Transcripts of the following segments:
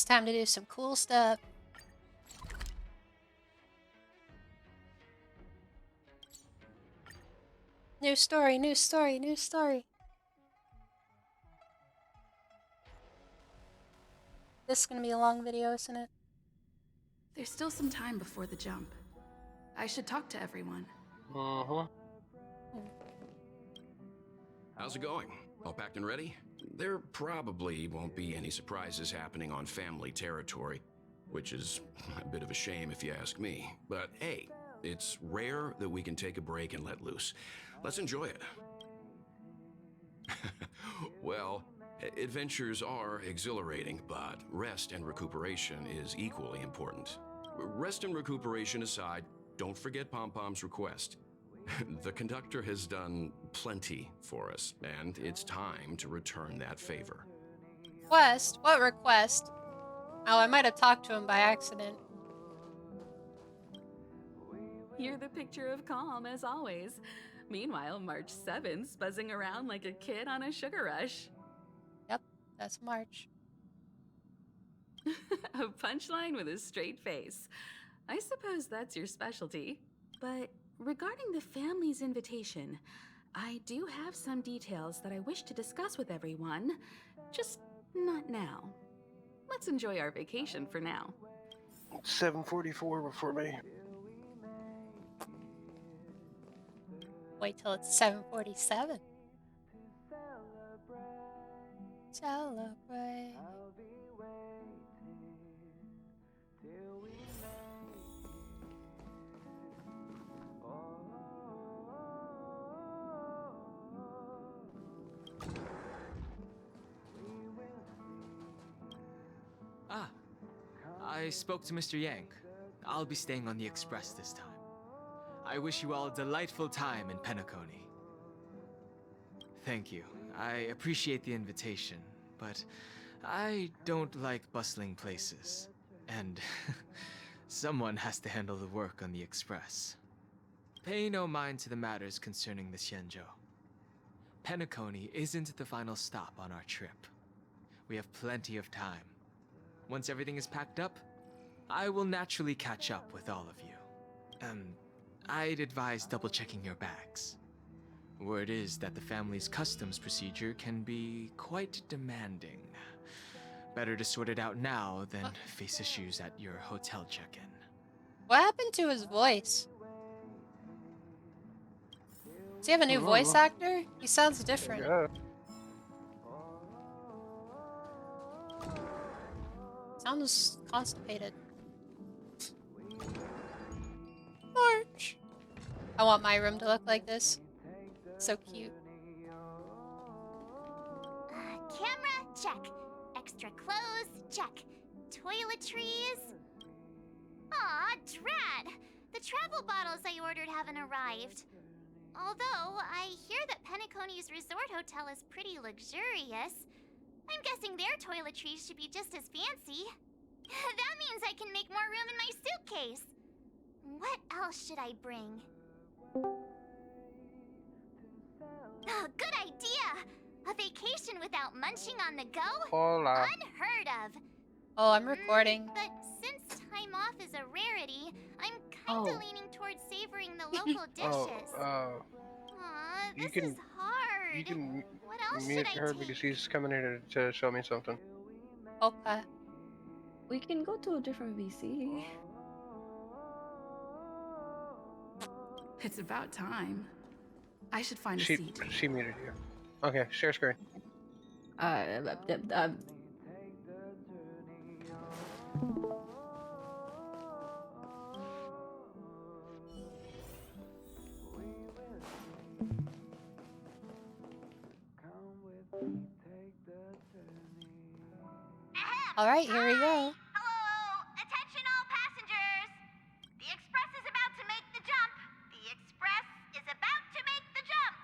time to do some cool stuff. New story, new story, new story. This is gonna be a long video, isn't it? There's still some time before the jump. I should talk to everyone. How's it going? All packed and ready? There probably won't be any surprises happening on family territory, which is a bit of a shame if you ask me. But hey, it's rare that we can take a break and let loose. Let's enjoy it. Well, adventures are exhilarating, but rest and recuperation is equally important. Rest and recuperation aside, don't forget Pom Pom's request. The conductor has done plenty for us, and it's time to return that favor. Request? What request? Oh, I might have talked to him by accident. You're the picture of calm, as always. Meanwhile, March 7th's buzzing around like a kid on a sugar rush. Yep, that's March. A punchline with a straight face. I suppose that's your specialty. But regarding the family's invitation, I do have some details that I wish to discuss with everyone. Just not now. Let's enjoy our vacation for now. 7:44 before me. Wait till it's 7:47. Celebrate. Ah, I spoke to Mr. Yang. I'll be staying on the Express this time. I wish you all a delightful time in Penacony. Thank you. I appreciate the invitation, but I don't like bustling places. And someone has to handle the work on the Express. Pay no mind to the matters concerning the Xianzhou. Penacony isn't the final stop on our trip. We have plenty of time. Once everything is packed up, I will naturally catch up with all of you. I'd advise double-checking your bags. Word is that the family's customs procedure can be quite demanding. Better to sort it out now than face issues at your hotel check-in. What happened to his voice? Does he have a new voice actor? He sounds different. Yeah. Sounds constipated. March. I want my room to look like this. So cute. Camera, check. Extra clothes, check. Toiletries. Aw, drat! The travel bottles I ordered haven't arrived. Although, I hear that Penacony's resort hotel is pretty luxurious. I'm guessing their toiletries should be just as fancy. That means I can make more room in my suitcase. What else should I bring? Oh, good idea! A vacation without munching on the go? Hola. Unheard of. Oh, I'm recording. But since time off is a rarity, I'm kinda leaning towards savoring the local dishes. Aw, You this can- is hard. You can What else mute should I her take? because she's coming here to show me something. Okay. We can go to a different VC. It's about time. I should find a She seat. muted you. Okay, share screen. Alright, here we go. Hello! Attention all passengers! The Express is about to make the jump. The Express is about to make the jump.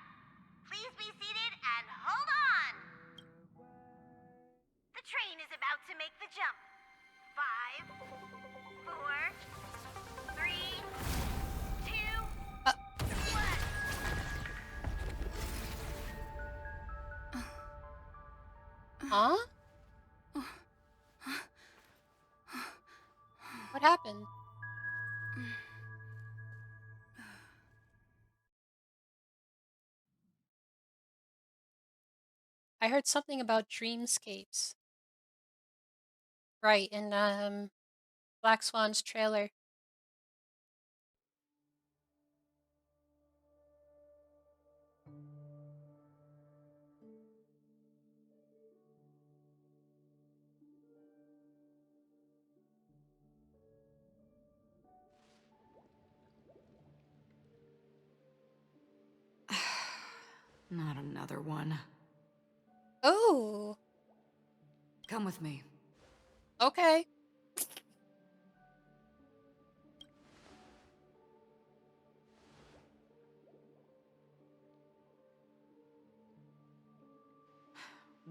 Please be seated and hold on. The train is about to make the jump. 5, 4, 3, 2, 1. Huh? What happened? I heard something about dreamscapes. Right, in Black Swan's trailer. Not another one. Oh, Come with me. okay.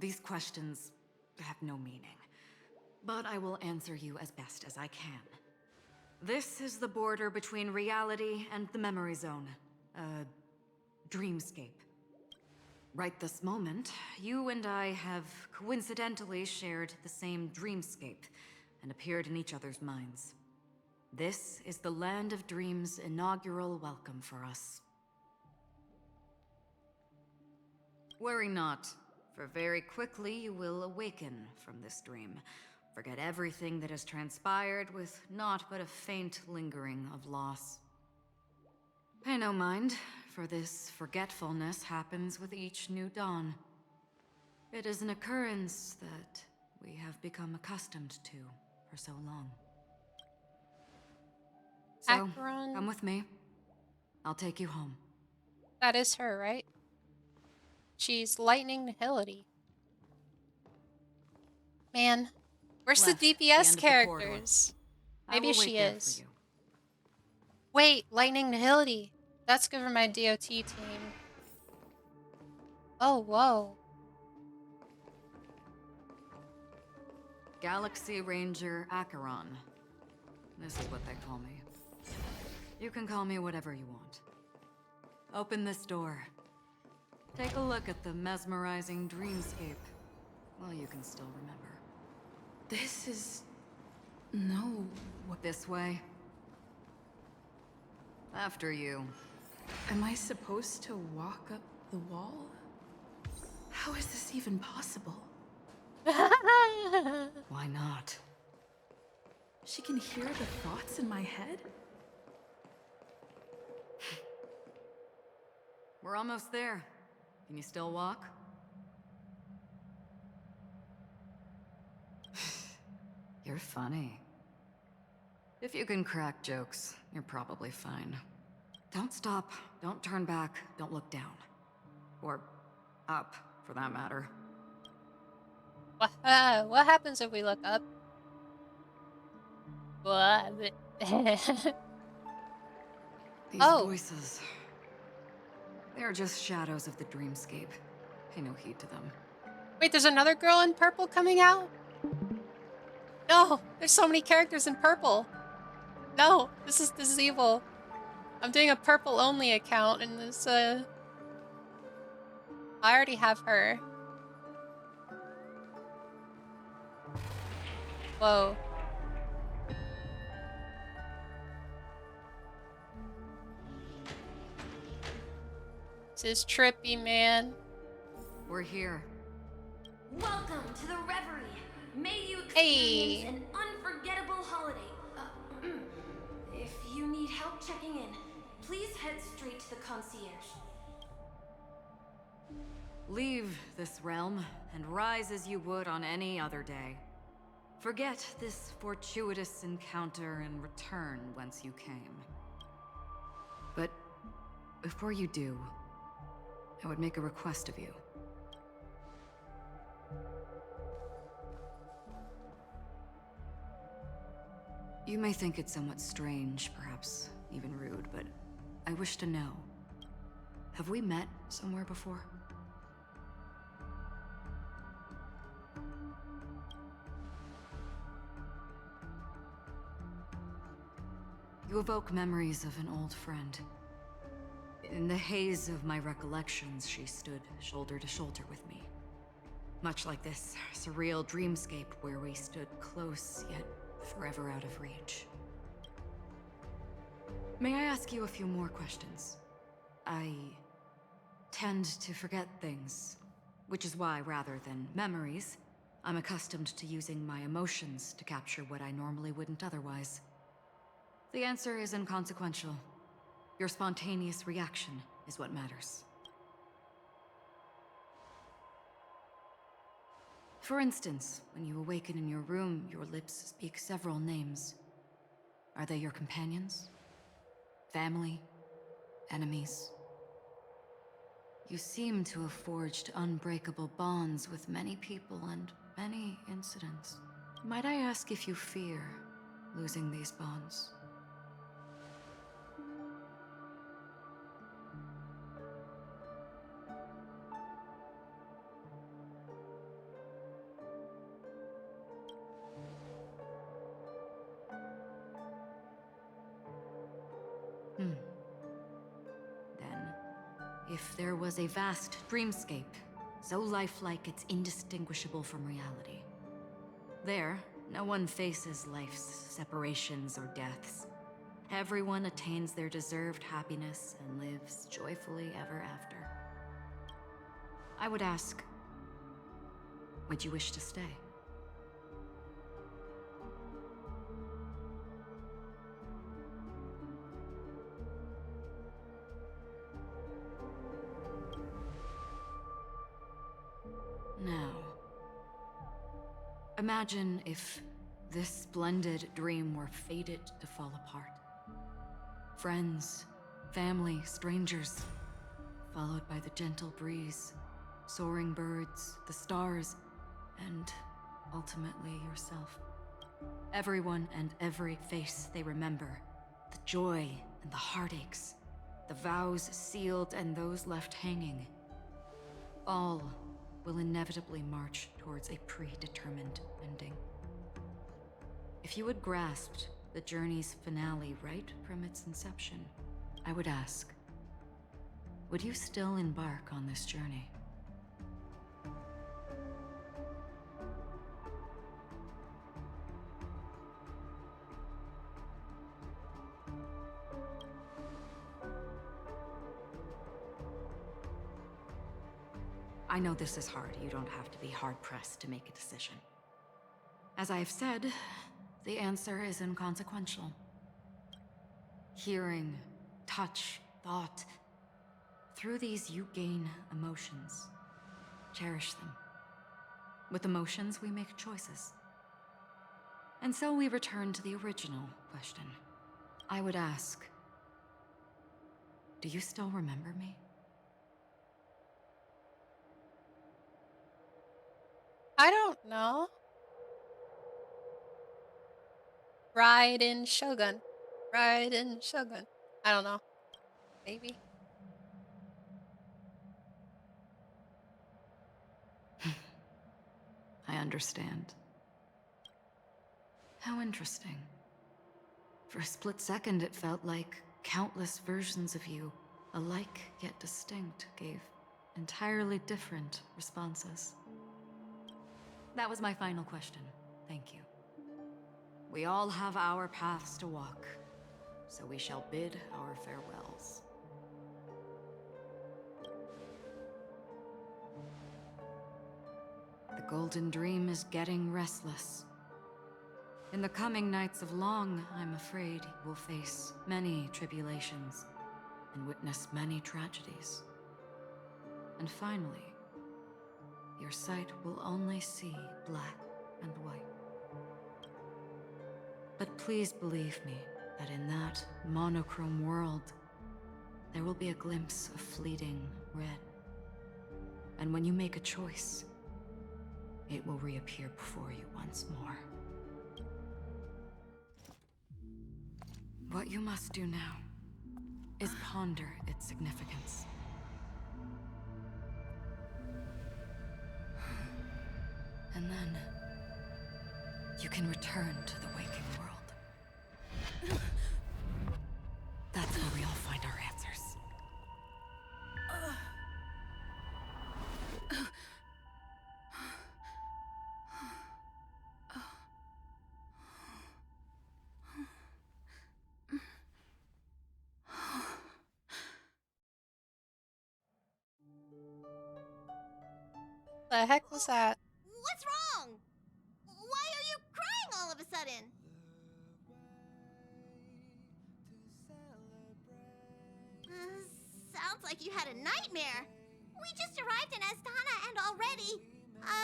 These questions have no meaning, but I will answer you as best as I can. This is the border between reality and the memory zone. Dreamscape. Right this moment, you and I have coincidentally shared the same dreamscape and appeared in each other's minds. This is the Land of Dreams' inaugural welcome for us. Worry not, for very quickly you will awaken from this dream. Forget everything that has transpired with naught but a faint lingering of loss. Pay no mind, for this forgetfulness happens with each new dawn. It is an occurrence that we have become accustomed to for so long. So, Acheron. come with me. I'll take you home. That is her, right? She's Lightning Nihility. Man, where's Left, the the DPS end of the corridor. characters? I Maybe will wait she there for is. you. Wait, Lightning Nihility. That's good for my DOT team. Oh, whoa. Galaxy Ranger Acheron. This is what they call me. You can call me whatever you want. Open this door. Take a look at the mesmerizing dreamscape. Well, you can still remember. This is... no... This way. After you. Am I supposed to walk up the wall? How is this even possible? Why not? She can hear the thoughts in my head? We're almost there. Can you still walk? You're funny. If you can crack jokes, you're probably fine. Don't stop, don't turn back, don't look down. Or up, for that matter. What happens if we look up? What? These Oh. voices... They're just shadows of the dreamscape. Pay no heed to them. Wait, there's another girl in purple coming out? No, there's so many characters in purple. No, this is evil. I'm doing a purple only account and this I already have her. Whoa. This is trippy, man. We're here. Welcome to the Reverie. May you Hey. experience an unforgettable holiday. If you need help checking in, please head straight to the concierge. Leave this realm and rise as you would on any other day. Forget this fortuitous encounter and return whence you came. But before you do, I would make a request of you. You may think it somewhat strange, perhaps even rude, but I wish to know. Have we met somewhere before? You evoke memories of an old friend. In the haze of my recollections, she stood shoulder to shoulder with me. Much like this surreal dreamscape where we stood close yet forever out of reach. May I ask you a few more questions? I tend to forget things, which is why, rather than memories, I'm accustomed to using my emotions to capture what I normally wouldn't otherwise. The answer is inconsequential. Your spontaneous reaction is what matters. For instance, when you awaken in your room, your lips speak several names. Are they your companions? Family? Enemies? You seem to have forged unbreakable bonds with many people and many incidents. Might I ask if you fear losing these bonds? Then, if there was a vast dreamscape, so lifelike it's indistinguishable from reality, there, no one faces life's separations or deaths. Everyone attains their deserved happiness and lives joyfully ever after. I would ask, would you wish to stay? Now, imagine if this splendid dream were fated to fall apart. Friends, family, strangers, followed by the gentle breeze, soaring birds, the stars, and ultimately yourself. Everyone and every face they remember, the joy and the heartaches, the vows sealed and those left hanging, all will inevitably march towards a predetermined ending. If you had grasped the journey's finale right from its inception, I would ask, would you still embark on this journey? I know this is hard. You don't have to be hard-pressed to make a decision. As I have said, the answer is inconsequential. Hearing, touch, thought. Through these you gain emotions. Cherish them. With emotions, we make choices. And so we return to the original question. I would ask, do you still remember me? I don't know. Raiden Shogun. Raiden Shogun. I don't know. Maybe. I understand. How interesting. For a split second, it felt like countless versions of you, alike yet distinct, gave entirely different responses. That was my final question. Thank you. We all have our paths to walk, so we shall bid our farewells. The Golden Dream is getting restless. In the coming nights of Long, I'm afraid you will face many tribulations and witness many tragedies. And finally, your sight will only see black and white. But please believe me that in that monochrome world, there will be a glimpse of fleeting red. And when you make a choice, it will reappear before you once more. What you must do now is ponder its significance. And then you can return to the waking world. That's where we all find our answers. The heck was that? What's wrong? Why are you crying all of a sudden? Sounds like you had a nightmare. We just arrived in Astana and already...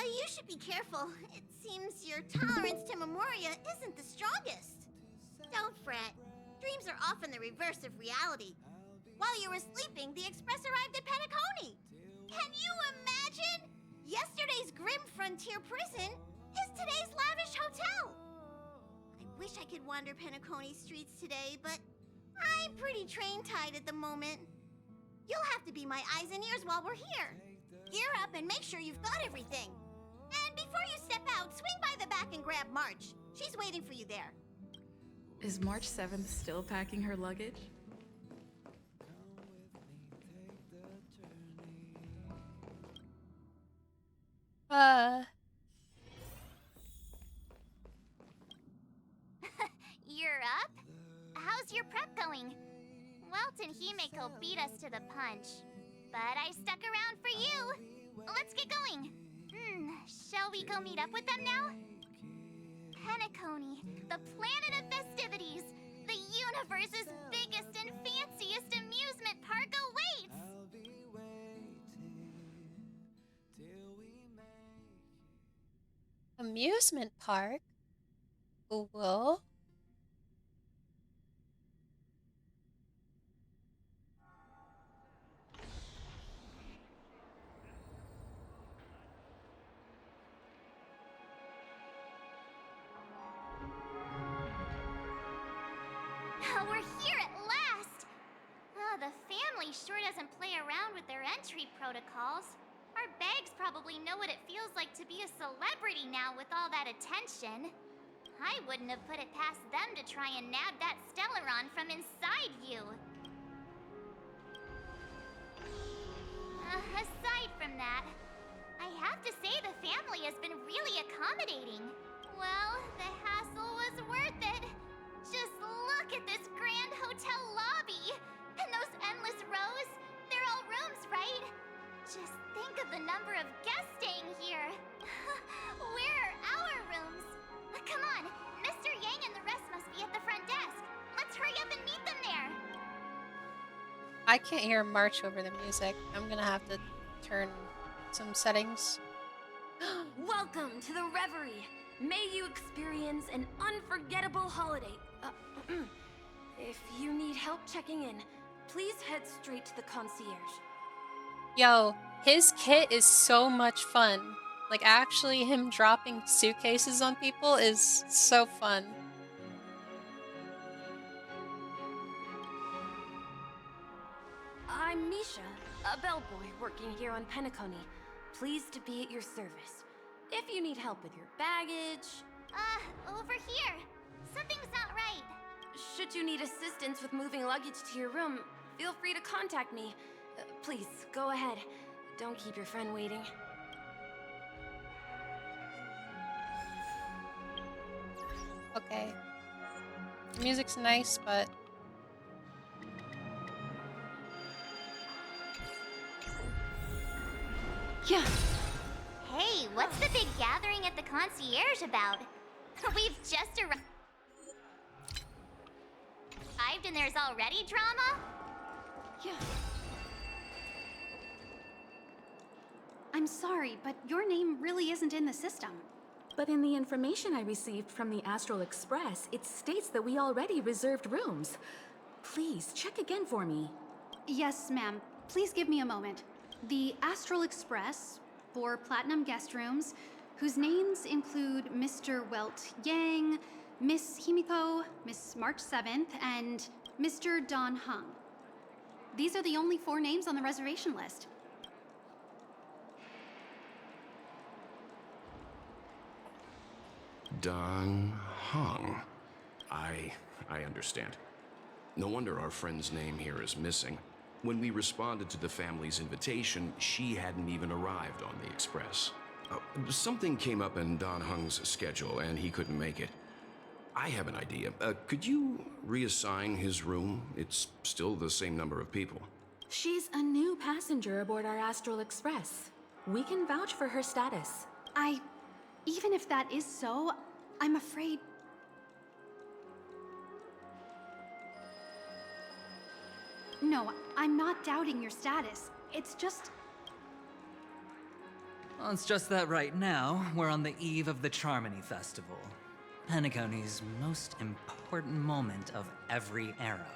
you should be careful. It seems your tolerance to Memoria isn't the strongest. Don't fret. Dreams are often the reverse of reality. While you were sleeping, the express arrived at Penacony. Can you imagine? Yesterday's grim frontier prison is today's lavish hotel. I wish I could wander Penacony streets today, but I'm pretty train-tied at the moment. You'll have to be my eyes and ears while we're here. Gear up and make sure you've got everything. And before you step out, swing by the back and grab March. She's waiting for you there. Is March 7th still packing her luggage? You're up? How's your prep going? Welt and Himeko beat us to the punch, but I stuck around for you. Let's get going. Shall we go meet up with them now? Penacony, the planet of festivities. The universe's biggest and fanciest amusement park awaits. Amusement park? Cool. We're here at last! The family sure doesn't play around with their entry protocols. Our bags probably know what it feels like to be a celebrity now with all that attention. I wouldn't have put it past them to try and nab that Stellaron from inside you. Aside from that, I have to say the family has been really accommodating. Well, the hassle was worth it. Just look at this grand hotel lobby! And those endless rows, they're all rooms, right? Just think of the number of guests staying here. Where are our rooms? Come on, Mr. Yang and the rest must be at the front desk. Let's hurry up and meet them there. I can't hear March over the music. I'm gonna have to turn some settings. Welcome to the Reverie. May you experience an unforgettable holiday. If you need help checking in, please head straight to the concierge. Yo, his kit is so much fun. Like, actually, him dropping suitcases on people is so fun. I'm Misha, a bellboy working here on Penacony. Pleased to be at your service. If you need help with your baggage... Over here. Something's not right. Should you need assistance with moving luggage to your room, feel free to contact me. Please, go ahead. Don't keep your friend waiting. Okay. The music's nice, but... Yeah. Hey, what's the big gathering at the concierge about? We've just arrived and there's already drama? Yeah. I'm sorry, but your name really isn't in the system. But in the information I received from the Astral Express, it states that we already reserved rooms. Please, check again for me. Yes, ma'am. Please give me a moment. The Astral Express, for Platinum guest rooms, whose names include Mr. Welt Yang, Miss Himiko, Miss March 7th, and Mr. Don Hung. These are the only 4 names on the reservation list. Don Hung. I understand. No wonder our friend's name here is missing. When we responded to the family's invitation, she hadn't even arrived on the express. Something came up in Don Hung's schedule, and he couldn't make it. I have an idea. Could you reassign his room? It's still the same number of people. She's a new passenger aboard our Astral Express. We can vouch for her status. Even if that is so, I'm afraid. No, I'm not doubting your status. It's just. Well, it's just that right now, we're on the eve of the Charmony Festival. Penacony's most important moment of every era.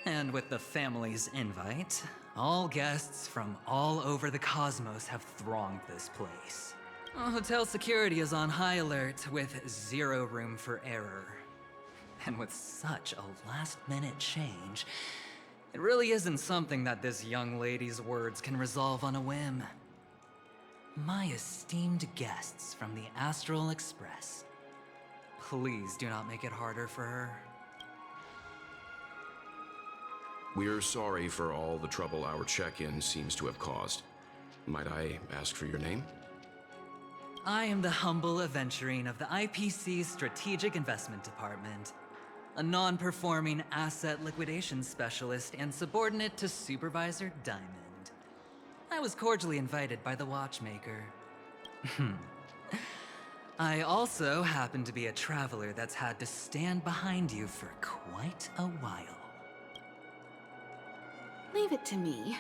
And with the family's invite, all guests from all over the cosmos have thronged this place. Hotel security is on high alert with zero room for error. And with such a last-minute change, it really isn't something that this young lady's words can resolve on a whim. My esteemed guests from the Astral Express, please do not make it harder for her. We're sorry for all the trouble our check-in seems to have caused. Might I ask for your name? I am the humble aventurine of the IPC's Strategic Investment Department, a non-performing asset liquidation specialist and subordinate to Supervisor Diamond. I was cordially invited by the watchmaker. I also happen to be a traveler that's had to stand behind you for quite a while. Leave it to me.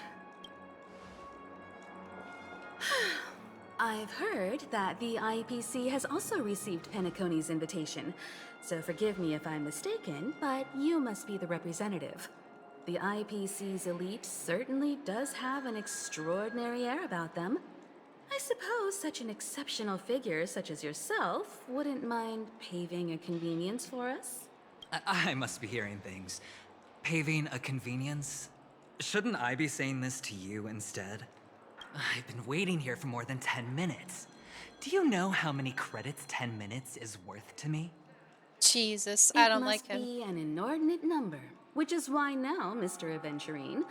I've heard that the IPC has also received Penacony's invitation, so forgive me if I'm mistaken, but you must be the representative. The IPC's elite certainly does have an extraordinary air about them. I suppose such an exceptional figure such as yourself wouldn't mind paving a convenience for us? I must be hearing things. Paving a convenience? Shouldn't I be saying this to you instead? I've been waiting here for more than 10 minutes. Do you know how many credits 10 minutes is worth to me? Jesus, I don't like him. It must be an inordinate number, which is why now, Mr. Aventurine,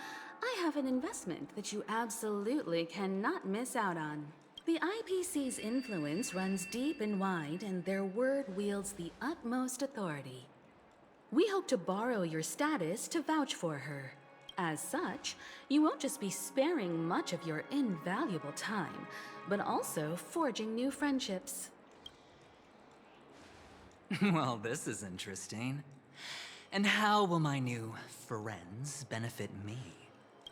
I have an investment that you absolutely cannot miss out on. The IPC's influence runs deep and wide, and their word wields the utmost authority. We hope to borrow your status to vouch for her. As such, you won't just be sparing much of your invaluable time, but also forging new friendships. Well, this is interesting. And how will my new friends benefit me?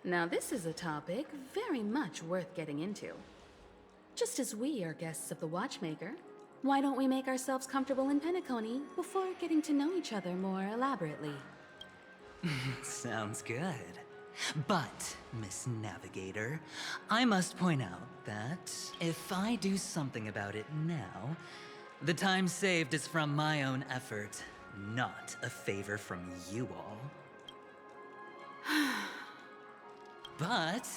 Now this is a topic very much worth getting into. Just as we are guests of the Watchmaker, why don't we make ourselves comfortable in Penacony before getting to know each other more elaborately? Sounds good. But, Miss Navigator, I must point out that if I do something about it now, the time saved is from my own effort, not a favor from you all. But,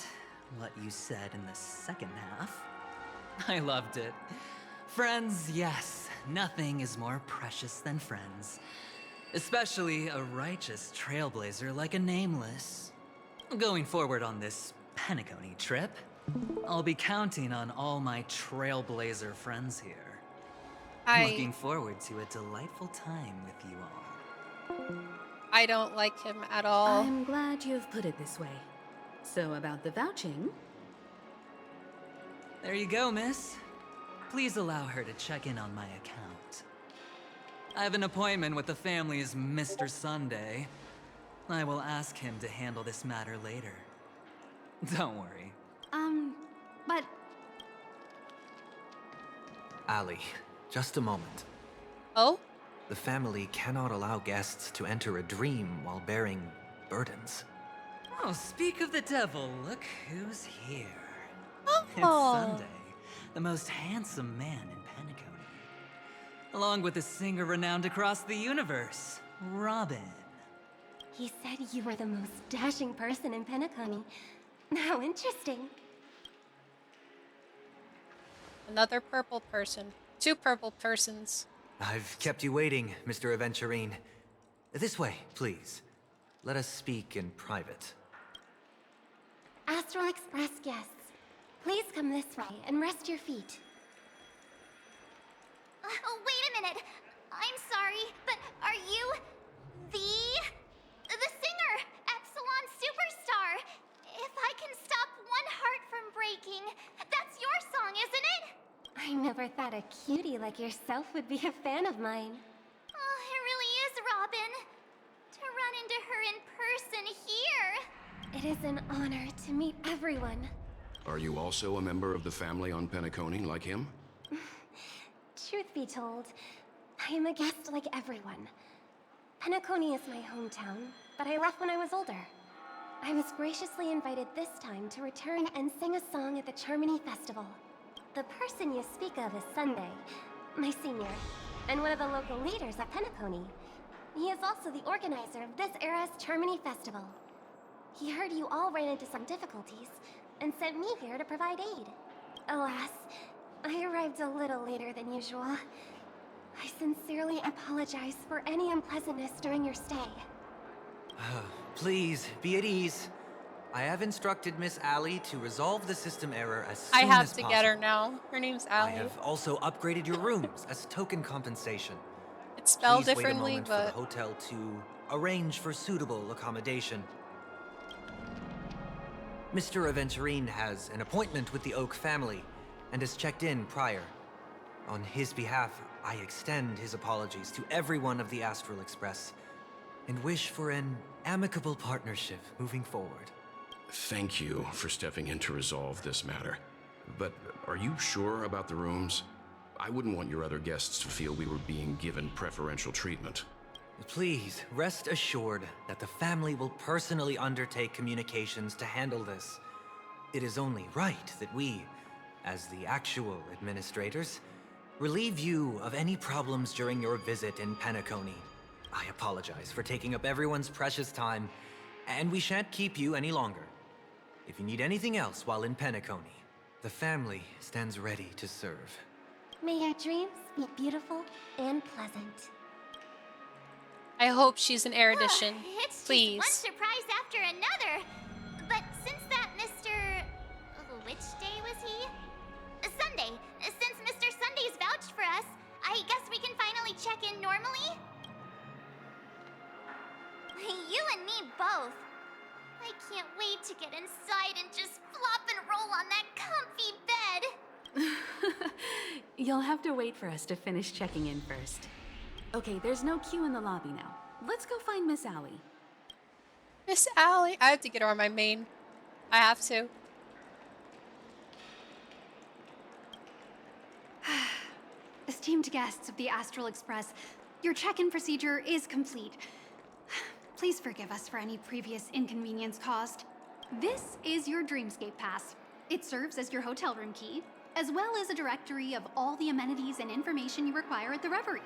what you said in the second half, I loved it. Friends, yes, nothing is more precious than friends. Especially a righteous trailblazer like a Nameless. Going forward on this Penacony trip, I'll be counting on all my trailblazer friends here. Looking forward to a delightful time with you all. I don't like him at all. I'm glad you've put it this way. So about the vouching... There you go, miss. Please allow her to check in on my account. I have an appointment with the family's Mr. Sunday. I will ask him to handle this matter later. Don't worry. But... Allie, just a moment. Oh? The family cannot allow guests to enter a dream while bearing burdens. Oh, speak of the devil, look who's here. Oh. It's Sunday, the most handsome man in Penacony. Along with a singer renowned across the universe, Robin. He said you were the most dashing person in Penacony. How interesting. Another purple person. Two purple persons. I've kept you waiting, Mr. Aventurine. This way, please. Let us speak in private. Astral Express guests, please come this way and rest your feet. Oh, wait a minute. I'm sorry, but are you the singer, Epsilon Superstar? If I can stop one heart from breaking, never thought a cutie like yourself would be a fan of mine. Oh, it really is, Robin. To run into her in person here. It is an honor to meet everyone. Are you also a member of the family on Penacony like him? Truth be told, I am a guest like everyone. Penacony is my hometown, but I left when I was older. I was graciously invited this time to return and sing a song at the Charmony Festival. The person you speak of is Sunday, my senior, and one of the local leaders at Penacony. He is also the organizer of this era's Charmony Festival. He heard you all ran into some difficulties, and sent me here to provide aid. Alas, I arrived a little later than usual. I sincerely apologize for any unpleasantness during your stay. Please, be at ease. I have instructed Miss Allie to resolve the system error as soon I as have possible. to get her now. Her name's I Allie. have also upgraded your rooms as token compensation. It's spelled Please differently, wait a moment but for the hotel to arrange for suitable accommodation. Mr. Aventurine has an appointment with the Oak family and has checked in prior. On his behalf, I extend his apologies to everyone of the Astral Express and wish for an amicable partnership moving forward. Thank you for stepping in to resolve this matter. But are you sure about the rooms? I wouldn't want your other guests to feel we were being given preferential treatment. Please, rest assured that the family will personally undertake communications to handle this. It is only right that we, as the actual administrators, relieve you of any problems during your visit in Penacony. I apologize for taking up everyone's precious time, and we shan't keep you any longer. If you need anything else while in Penacony, the family stands ready to serve. May your dreams be beautiful and pleasant. I hope she's an erudition. It's Please. just one surprise after another. But since that Mr. Which day was he? Sunday. Since Mr. Sunday's vouched for us, I guess we can finally check in normally? You and me both. I can't wait to get inside and just flop and roll on that comfy bed. You'll have to wait for us to finish checking in first. Okay, there's no queue in the lobby now. Let's go find Miss Allie. Miss Allie. I have to get her on my main. I have to. Esteemed guests of the Astral Express, your check-in procedure is complete. Please forgive us for any previous inconvenience caused. This is your Dreamscape Pass. It serves as your hotel room key, as well as a directory of all the amenities and information you require at the Reverie.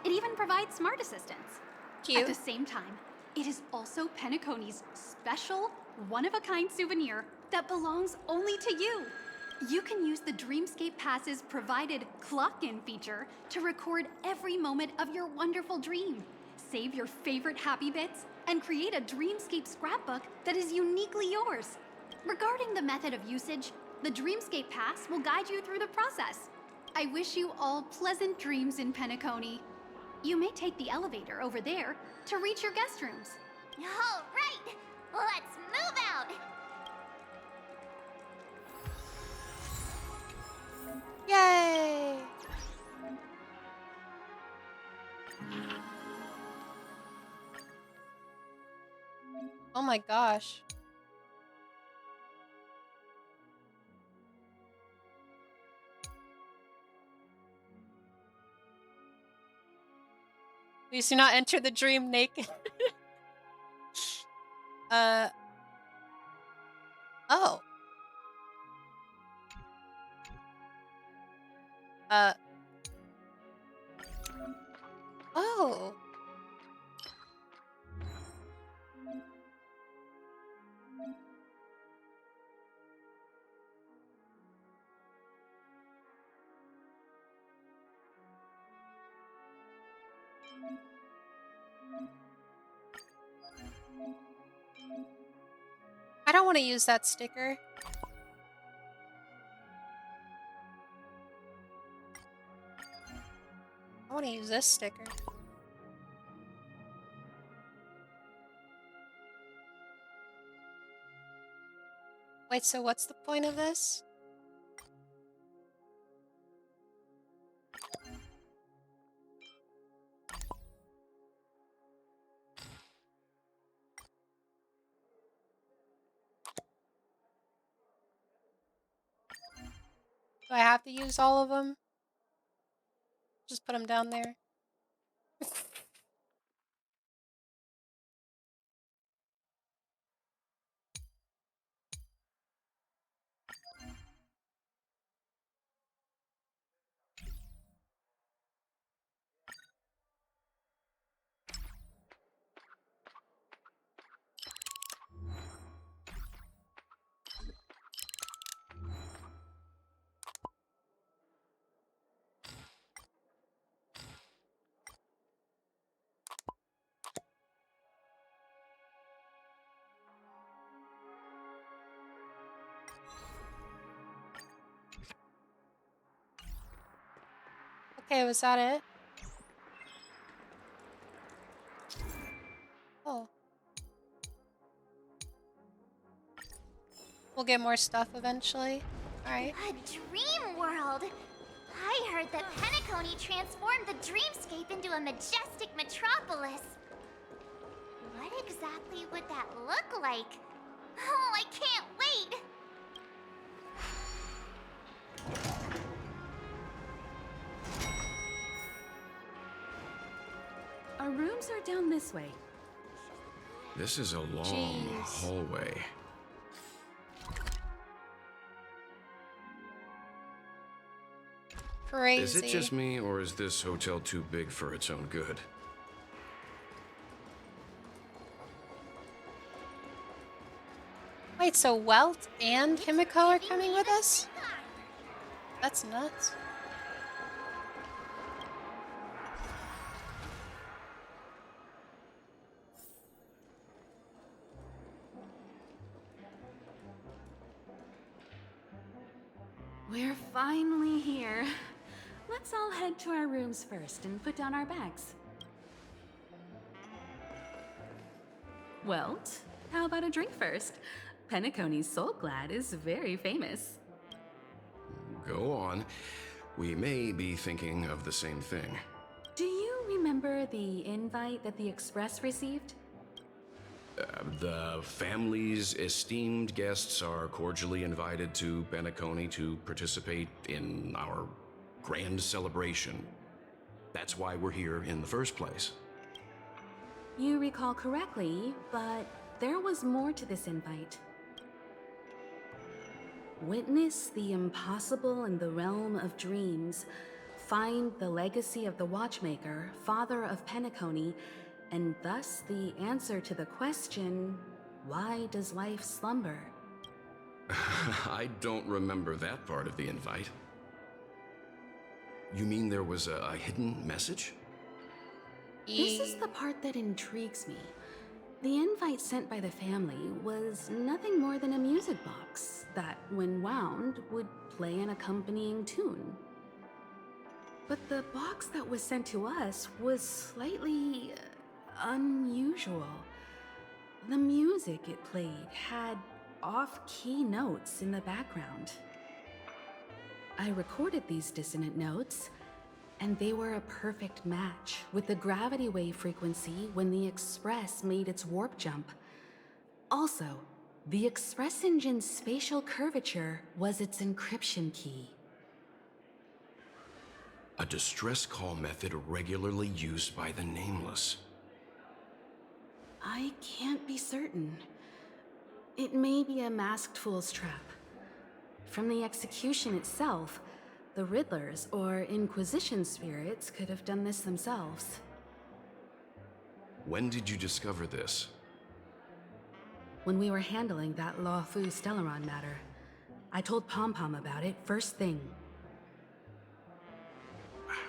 It even provides smart assistants. Cute. At the same time, it is also Penacony's special, one-of-a-kind souvenir that belongs only to you. You can use the Dreamscape Pass's provided clock-in feature to record every moment of your wonderful dream. Save your favorite happy bits and create a Dreamscape scrapbook that is uniquely yours. Regarding the method of usage, the Dreamscape Pass will guide you through the process. I wish you all pleasant dreams in Penacony. You may take the elevator over there to reach your guest rooms. All right, let's move out. Yay! Oh my gosh. Please do not enter the dream naked. Oh. Oh. I don't want to use that sticker. I want to use this sticker. Wait, so what's the point of this? Do I have to use all of them? Just put them down there. Okay, was that it? Oh. We'll get more stuff eventually. Alright. A dream world! I heard that Penacony transformed the dreamscape into a majestic metropolis. What exactly would that look like? Oh, I can't wait! Our rooms are down this way. This is a long Jeez. hallway. Crazy. Is it just me, or is this hotel too big for its own good? Wait, so Welt and Himiko are coming with us? That's nuts. We're finally here. Let's all head to our rooms first and put down our bags. Welt, how about a drink first? Penacony's Soul Glad is very famous. Go on. We may be thinking of the same thing. Do you remember the invite that the Express received? The family's esteemed guests are cordially invited to Penacony to participate in our grand celebration. That's why we're here in the first place. You recall correctly, but there was more to this invite. Witness the impossible in the realm of dreams. Find the legacy of the Watchmaker, father of Penacony, and thus the answer to the question, why does life slumber? I don't remember that part of the invite. You mean there was a hidden message? This is the part that intrigues me. The invite sent by the family was nothing more than a music box that, when wound, would play an accompanying tune. But the box that was sent to us was slightly unusual. The music it played had off-key notes in the background. I recorded these dissonant notes, and they were a perfect match with the gravity wave frequency when the Express made its warp jump. Also, the Express engine's spatial curvature was its encryption key. A distress call method regularly used by the Nameless. I can't be certain. It may be a masked fool's trap. From the execution itself, the Riddlers or Inquisition spirits could have done this themselves. When did you discover this? When we were handling that Law Fu Stellaron matter, I told Pom Pom about it first thing.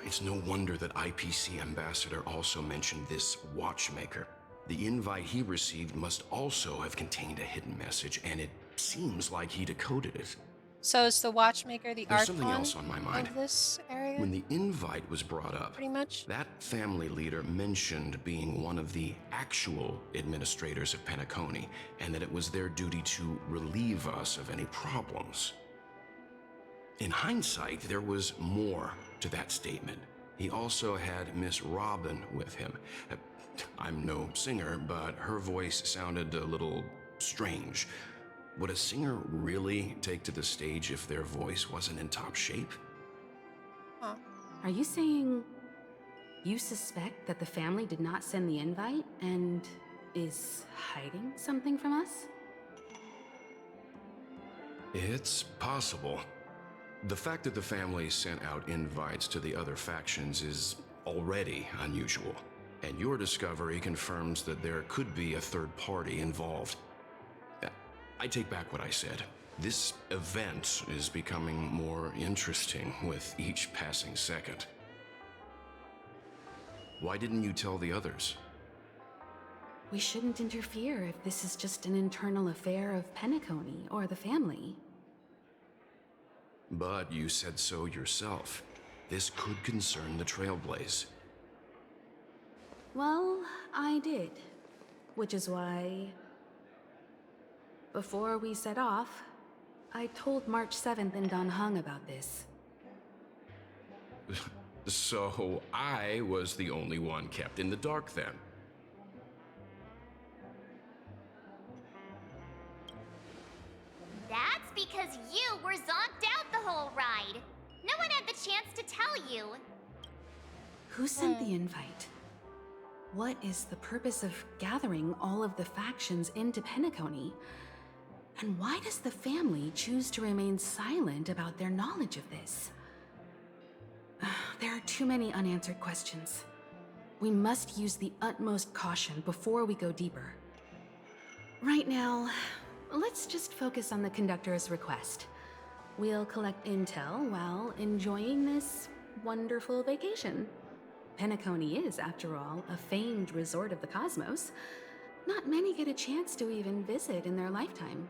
It's no wonder that IPC Ambassador also mentioned this Watchmaker. The invite he received must also have contained a hidden message, and it seems like he decoded it. So is the Watchmaker the There's something Archon else on my mind. of this area? When the invite was brought up, Pretty much. that family leader mentioned being one of the actual administrators of Penacony, and that it was their duty to relieve us of any problems. In hindsight, there was more to that statement. He also had Miss Robin with him. I'm no singer, but her voice sounded a little strange. Would a singer really take to the stage if their voice wasn't in top shape? Huh. Are you saying you suspect that the family did not send the invite and is hiding something from us? It's possible. The fact that the family sent out invites to the other factions is already unusual, and your discovery confirms that there could be a third party involved. I take back what I said. This event is becoming more interesting with each passing second. Why didn't you tell the others? We shouldn't interfere if this is just an internal affair of Penacony or the family. But you said so yourself. This could concern the Trailblaze. Well, I did. Which is why, before we set off, I told March 7th in Danheng about this. So I was the only one kept in the dark then. That's because you were zonked out the whole ride. No one had the chance to tell you. Who sent the invite? What is the purpose of gathering all of the factions into Penacony? And why does the family choose to remain silent about their knowledge of this? There are too many unanswered questions. We must use the utmost caution before we go deeper. Right now, let's just focus on the conductor's request. We'll collect intel while enjoying this wonderful vacation. Penacony is, after all, a famed resort of the cosmos. Not many get a chance to even visit in their lifetime.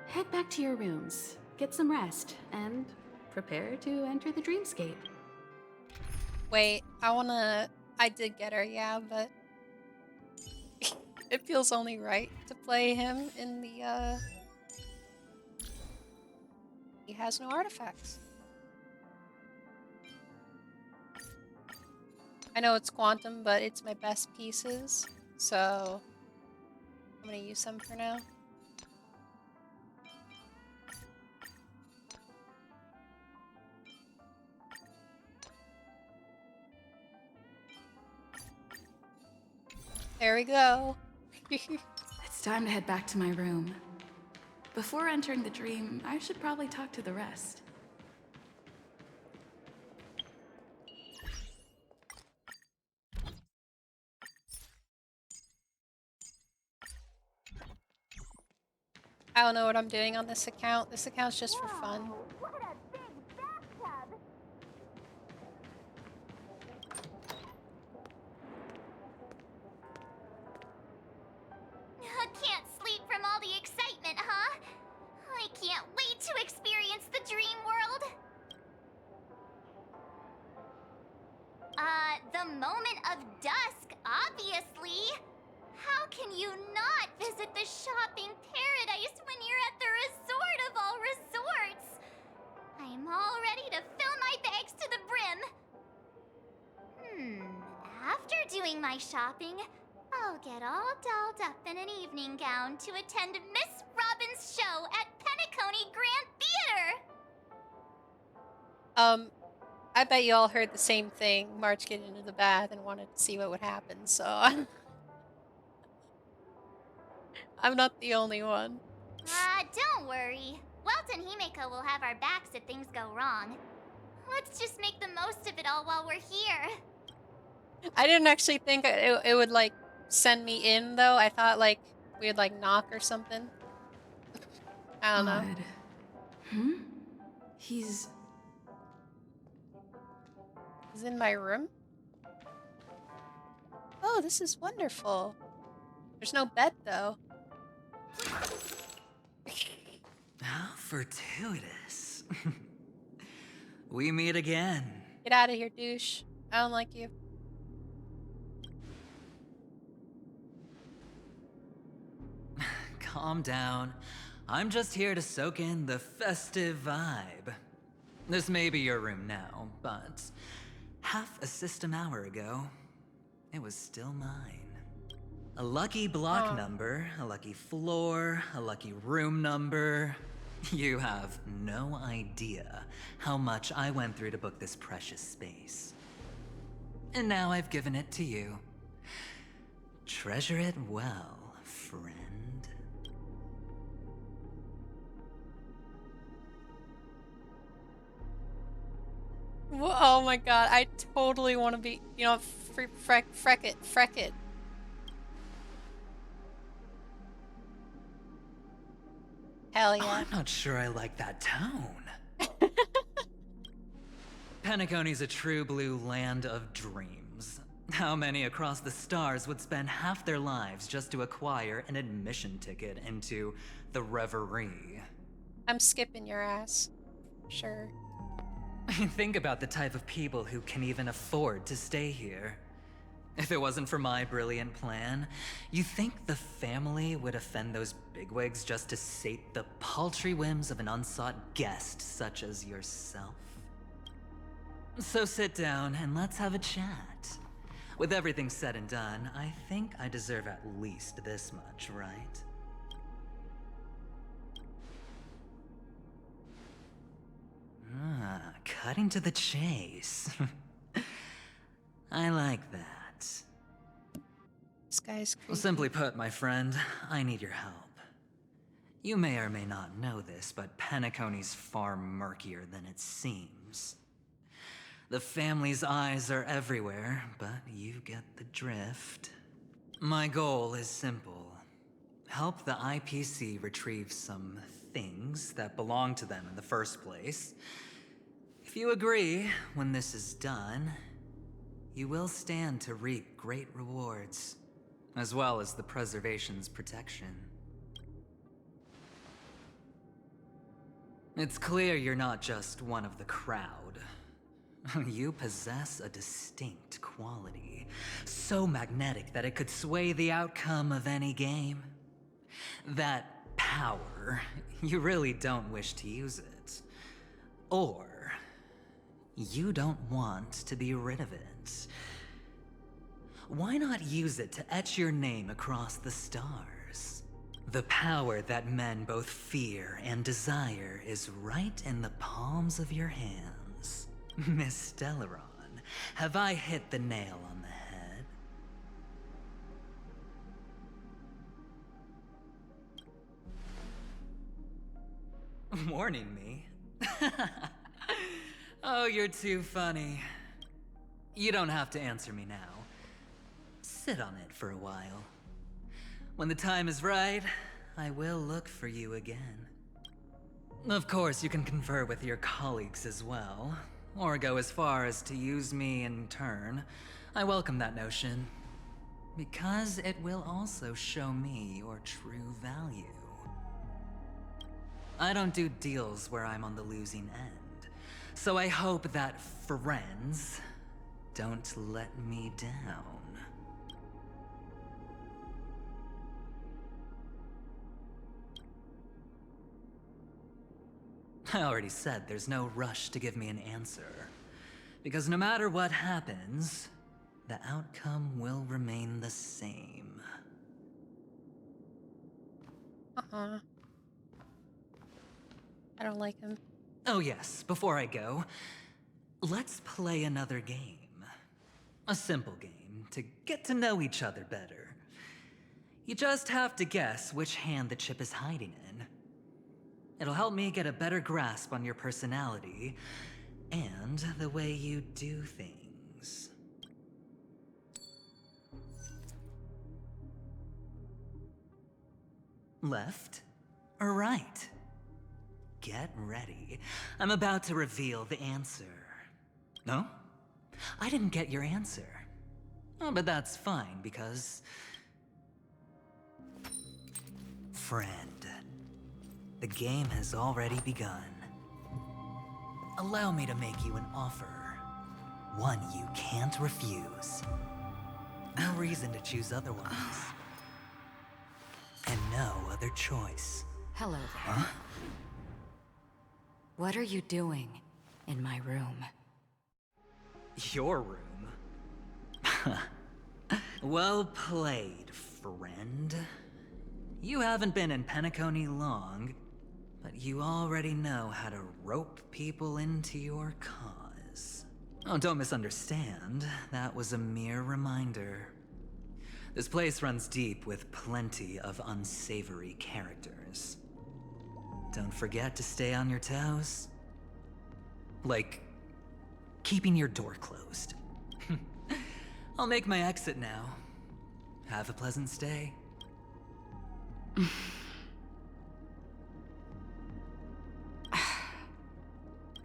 Head back to your rooms, get some rest, and prepare to enter the dreamscape. Wait, I did get her, yeah, but it feels only right to play him in the, he has no artifacts. I know it's quantum, but it's my best pieces, so I'm gonna use some for now. There we go. It's time to head back to my room. Before entering the dream, I should probably talk to the rest. I don't know what I'm doing on this account. This account's just for fun. What a big bathtub! Can't sleep from all the excitement, huh? I can't wait to experience the dream world. The moment of dusk, obviously. How can you not visit the shopping paradise when you're at the resort of all resorts? I'm all ready to fill my bags to the brim. After doing my shopping, I'll get all dolled up in an evening gown to attend Miss Robin's show at Penacony Grand Theater. I bet you all heard the same thing. March get into the bath and wanted to see what would happen, so I'm not the only one. Don't worry. Welt and Himeko will have our backs if things go wrong. Let's just make the most of it all while we're here. I didn't actually think it would, like, send me in, though. I thought, like, we would, like, knock or something. I don't know. He's in my room? Oh, this is wonderful. There's no bed, though. How fortuitous. We meet again. Get out of here, douche. I don't like you. Calm down. I'm just here to soak in the festive vibe. This may be your room now, but half a system hour ago, it was still mine. A lucky block number, a lucky floor, a lucky room number. You have no idea how much I went through to book this precious space. And now I've given it to you. Treasure it well, friend. Oh my god, I totally want to be, you know, freck it. Hell yeah. Oh, I'm not sure I like that tone. Penacony's a true blue land of dreams. How many across the stars would spend half their lives just to acquire an admission ticket into the reverie? I'm skipping your ass. Sure. Think about the type of people who can even afford to stay here. If it wasn't for my brilliant plan, you think the family would offend those bigwigs just to sate the paltry whims of an unsought guest such as yourself? So sit down and let's have a chat. With everything said and done, I think I deserve at least this much, right? Cutting to the chase. I like that. This guy's creepy. Simply put, my friend, I need your help. You may or may not know this, but Penacony's far murkier than it seems. The family's eyes are everywhere, but you get the drift. My goal is simple. Help the IPC retrieve some things that belong to them in the first place. If you agree, when this is done, you will stand to reap great rewards, as well as the preservation's protection. It's clear you're not just one of the crowd. You possess a distinct quality, so magnetic that it could sway the outcome of any game. That power, you really don't wish to use it. Or, you don't want to be rid of it. Why not use it to etch your name across the stars? The power that men both fear and desire is right in the palms of your hands. Miss Stellaron, have I hit the nail on the head? Warning me? Oh, you're too funny. You don't have to answer me now. Sit on it for a while. When the time is right, I will look for you again. Of course, you can confer with your colleagues as well, or go as far as to use me in turn. I welcome that notion, because it will also show me your true value. I don't do deals where I'm on the losing end, so I hope that friends don't let me down. I already said there's no rush to give me an answer, because no matter what happens, the outcome will remain the same. I don't like him. Oh yes, before I go, let's play another game. A simple game to get to know each other better. You just have to guess which hand the chip is hiding in. It'll help me get a better grasp on your personality and the way you do things. Left or right? Get ready. I'm about to reveal the answer. No? I didn't get your answer. Oh, but that's fine, because... Friend, the game has already begun. Allow me to make you an offer. One you can't refuse. No reason to choose otherwise. And no other choice. Hello there. Huh? What are you doing in my room? Your room? Well played, friend. You haven't been in Penacony long, but you already know how to rope people into your cause. Oh, don't misunderstand. That was a mere reminder. This place runs deep with plenty of unsavory characters. Don't forget to stay on your toes. Like, keeping your door closed. I'll make my exit now. Have a pleasant stay.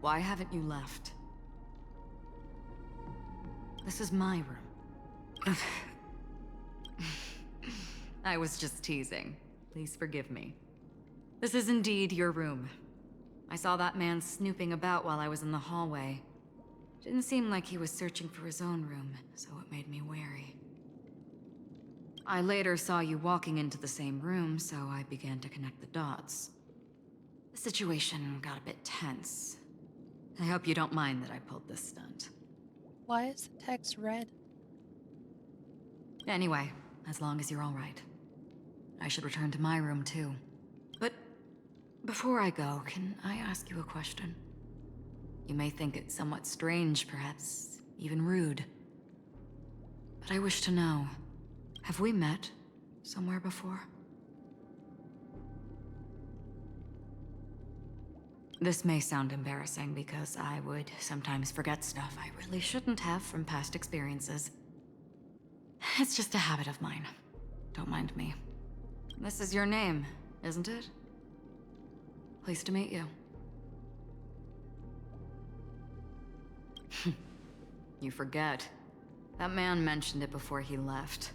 Why haven't you left? This is my room. I was just teasing. Please forgive me. This is indeed your room. I saw that man snooping about while I was in the hallway. Didn't seem like he was searching for his own room, so it made me wary. I later saw you walking into the same room, so I began to connect the dots. The situation got a bit tense. I hope you don't mind that I pulled this stunt. Why is the text red? Anyway, as long as you're all right. I should return to my room too. But before I go, can I ask you a question? You may think it somewhat strange, perhaps even rude. But I wish to know, have we met somewhere before? This may sound embarrassing because I would sometimes forget stuff I really shouldn't have from past experiences. It's just a habit of mine. Don't mind me. This is your name, isn't it? Pleased to meet you. You forget. That man mentioned it before he left.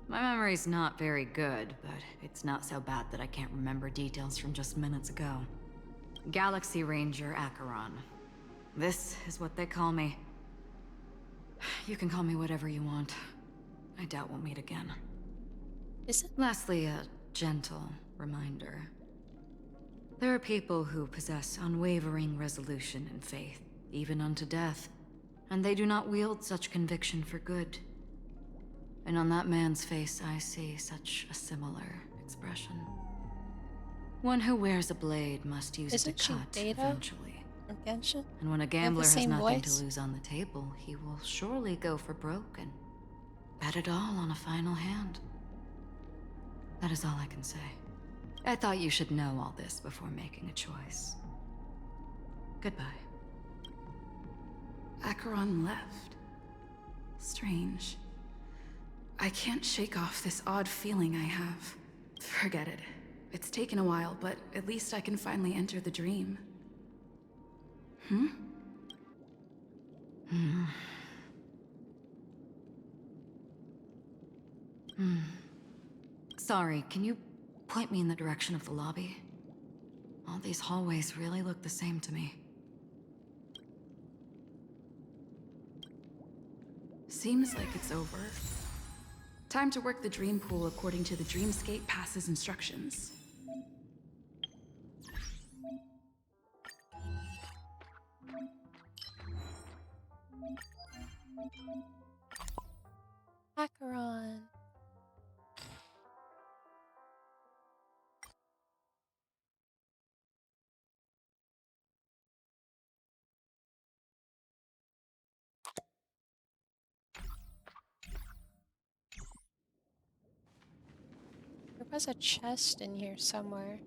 My memory's not very good, but it's not so bad that I can't remember details from just minutes ago. Galaxy Ranger Acheron. This is what they call me. You can call me whatever you want. I doubt we'll meet again. Is it? Lastly, a gentle reminder. There are people who possess unwavering resolution and faith, even unto death, and they do not wield such conviction for good. And on that man's face, I see such a similar expression. One who wears a blade must use it to cut eventually. Or Genshin? And when a They have gambler the has same nothing voice. to lose on the table, he will surely go for broke and bet it all on a final hand. That is all I can say. I thought you should know all this before making a choice. Goodbye. Acheron left. Strange. I can't shake off this odd feeling I have. Forget it. It's taken a while, but at least I can finally enter the dream. Sorry, can you point me in the direction of the lobby? All these hallways really look the same to me. Seems like it's over. Time to work the dream pool according to the Dreamscape Pass's instructions. Acheron. There was a chest in here somewhere.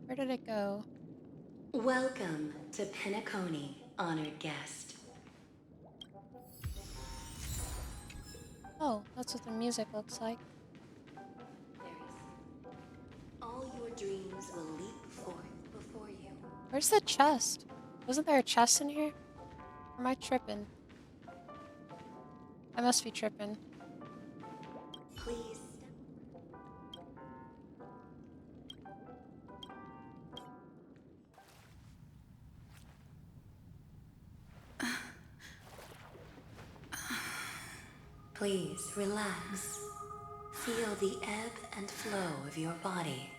Where did it go? Welcome to Penacony, honored guest. Oh, that's what the music looks like. All your dreams will leap forth before you. Where's the chest? Wasn't there a chest in here? Or am I tripping? I must be tripping. Please. Please relax. Feel the ebb and flow of your body.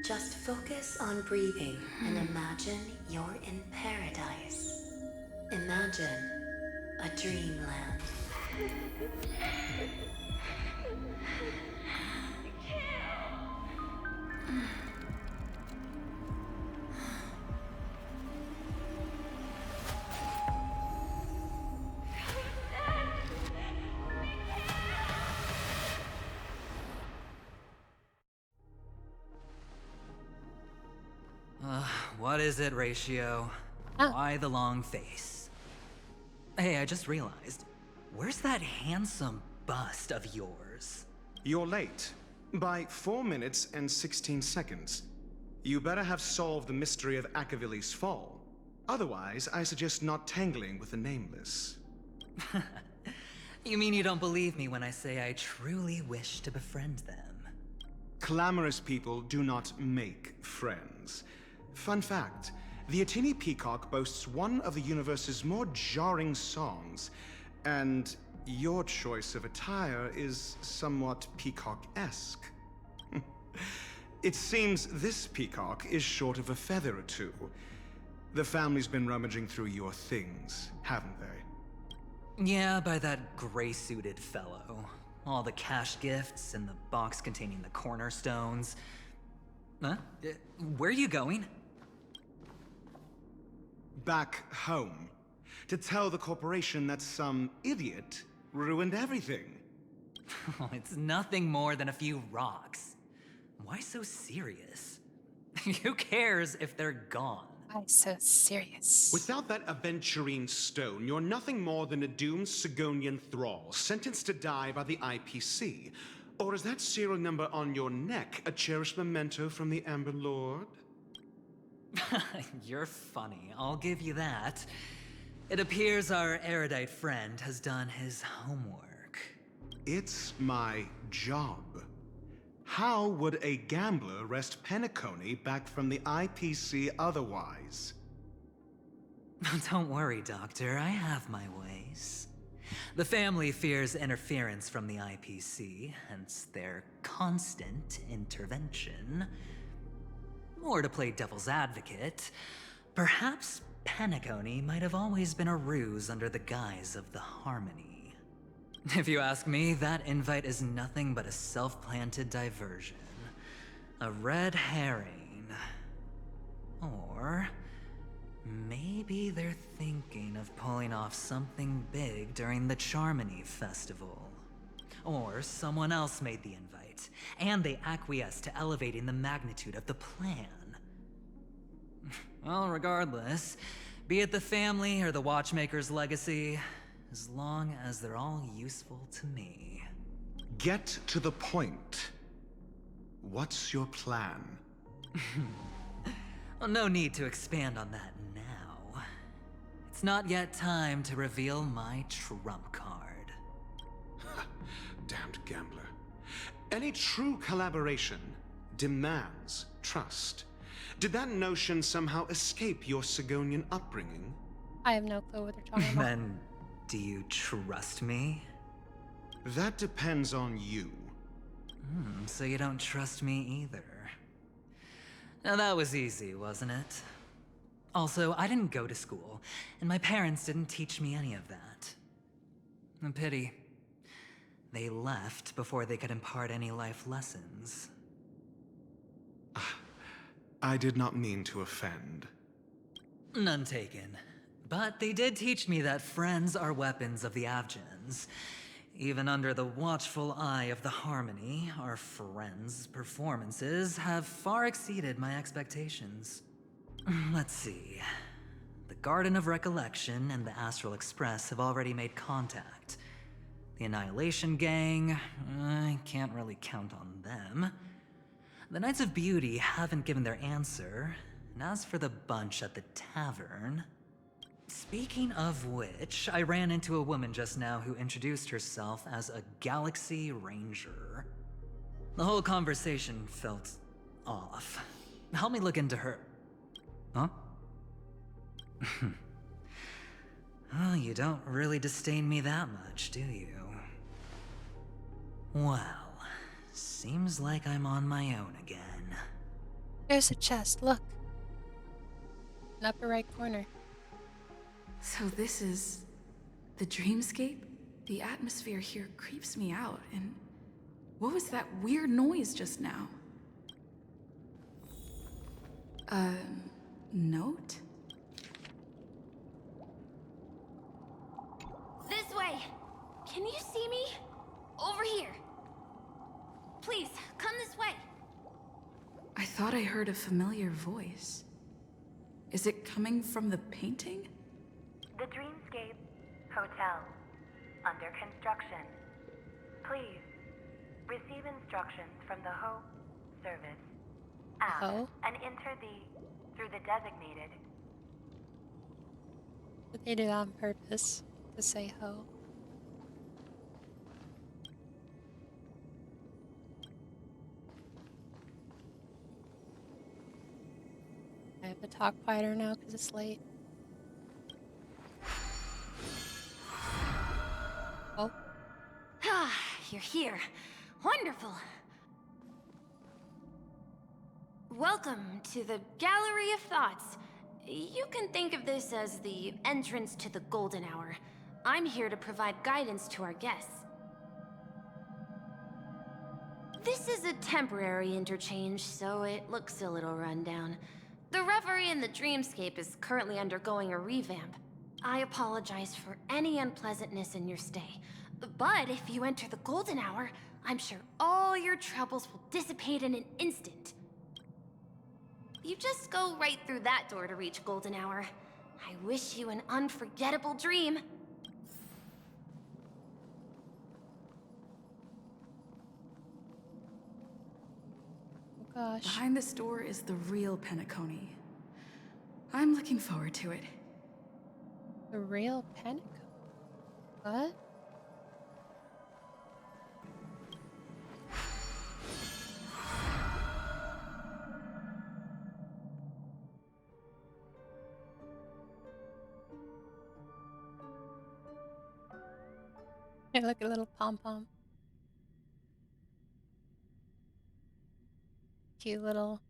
Just focus on breathing and imagine you're in paradise. Imagine a dreamland. What is it, Ratio? Why the long face? Hey, I just realized, where's that handsome bust of yours? You're late. By 4 minutes and 16 seconds. You better have solved the mystery of Akavili's fall. Otherwise, I suggest not tangling with the nameless. You mean you don't believe me when I say I truly wish to befriend them? Clamorous people do not make friends. Fun fact, the Atini Peacock boasts one of the universe's more jarring songs, and your choice of attire is somewhat peacock-esque. It seems this peacock is short of a feather or two. The family's been rummaging through your things, haven't they? Yeah, by that gray-suited fellow. All the cash gifts and the box containing the cornerstones. Huh? Where are you going? Back home. To tell the corporation that some idiot ruined everything. It's nothing more than a few rocks. Why so serious? Who cares if they're gone? Why so serious? Without that aventurine stone, you're nothing more than a doomed Sigonian thrall, sentenced to die by the IPC. Or is that serial number on your neck a cherished memento from the Amber Lord? You're funny, I'll give you that. It appears our erudite friend has done his homework. It's my job. How would a gambler wrest Penacony back from the IPC otherwise? Don't worry, Doctor, I have my ways. The family fears interference from the IPC, hence their constant intervention. Or to play devil's advocate, perhaps Penacony might have always been a ruse under the guise of the Harmony. If you ask me, that invite is nothing but a self-planted diversion. A red herring. Or maybe they're thinking of pulling off something big during the Charmony Festival. Or someone else made the invite, and they acquiesced to elevating the magnitude of the plan. Well, regardless, be it the family or the Watchmaker's legacy, as long as they're all useful to me. Get to the point. What's your plan? Well, no need to expand on that now. It's not yet time to reveal my trump card. Damned gambler. Any true collaboration demands trust. Did that notion somehow escape your Sigonian upbringing? I have no clue what they're talking about. Then, do you trust me? That depends on you. So you don't trust me either. Now that was easy, wasn't it? Also, I didn't go to school, and my parents didn't teach me any of that. A pity. They left before they could impart any life lessons. I did not mean to offend. None taken. But they did teach me that friends are weapons of the Avgens. Even under the watchful eye of the Harmony, our friends' performances have far exceeded my expectations. Let's see. The Garden of Recollection and the Astral Express have already made contact. The Annihilation Gang, I can't really count on them. The Knights of Beauty haven't given their answer, and as for the bunch at the tavern... Speaking of which, I ran into a woman just now who introduced herself as a Galaxy Ranger. The whole conversation felt off. Help me look into her... Huh? Oh, you don't really disdain me that much, do you? Well, seems like I'm on my own again. There's a chest, look. In upper right corner. So this is the dreamscape? The atmosphere here creeps me out, and what was that weird noise just now? Note? This way! Can you see me? Over here. Please, come this way. I thought I heard a familiar voice. Is it coming from the painting? The Dreamscape Hotel. Under construction. Please, receive instructions from the Ho service. App Ho? and enter through the designated. But they did it on purpose to say ho. I have to talk quieter now because it's late. Oh. Ah, you're here. Wonderful. Welcome to the Gallery of Thoughts. You can think of this as the entrance to the Golden Hour. I'm here to provide guidance to our guests. This is a temporary interchange, so it looks a little rundown. The Reverie in the Dreamscape is currently undergoing a revamp. I apologize for any unpleasantness in your stay. But if you enter the Golden Hour, I'm sure all your troubles will dissipate in an instant. You just go right through that door to reach Golden Hour. I wish you an unforgettable dream. Oh gosh. Behind this door is the real Penacony. I'm looking forward to it. The real Penacony? What? Hey, look at a little pom-pom. Cute little,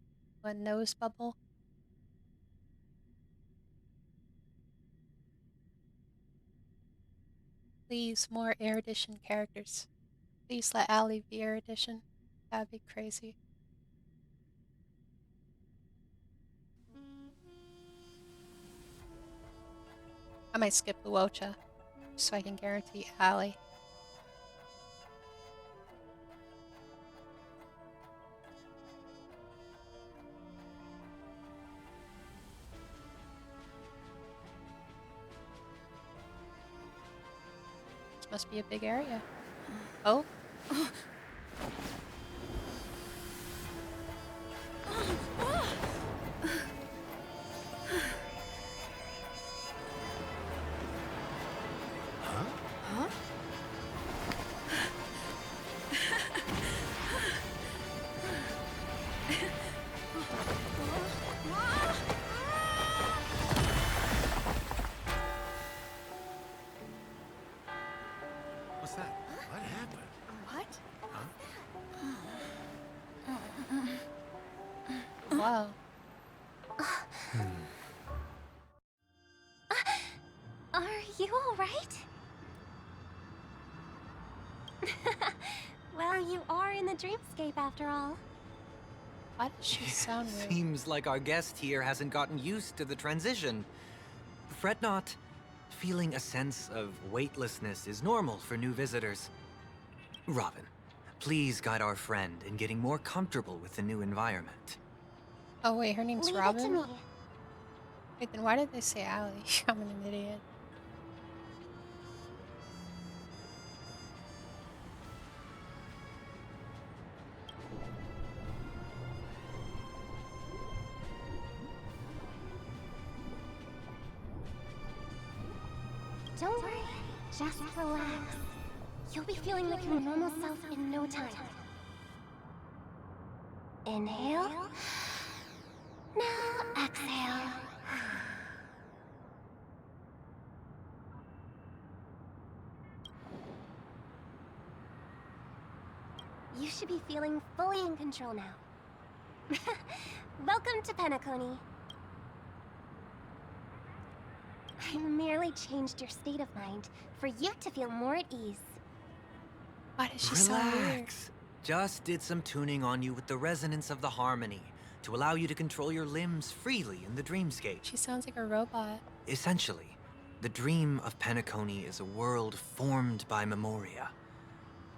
what, nose bubble? Please, more Air Edition characters. Please let Allie be Air Edition. That'd be crazy. I might skip Luocha, so I can guarantee Allie. This must be a big area. Oh? What's that? What happened? What? Wow. Are you all right? Well, you are in the dreamscape after all. Why does she sound weird? Seems like our guest here hasn't gotten used to the transition. Fret not. Feeling a sense of weightlessness is normal for new visitors. Robin, please guide our friend in getting more comfortable with the new environment. Oh wait, her name's Leave Robin? it to me. Wait, then why did they say Allie? I'm an idiot. Don't worry, just relax. You'll be feeling like your normal self in no time. Inhale. Now exhale. You should be feeling fully in control now. Welcome to Penacony. I merely changed your state of mind for you to feel more at ease. Why does she sound weird? Relax. Just did some tuning on you with the resonance of the harmony to allow you to control your limbs freely in the dreamscape. She sounds like a robot. Essentially, the dream of Penacony is a world formed by memoria.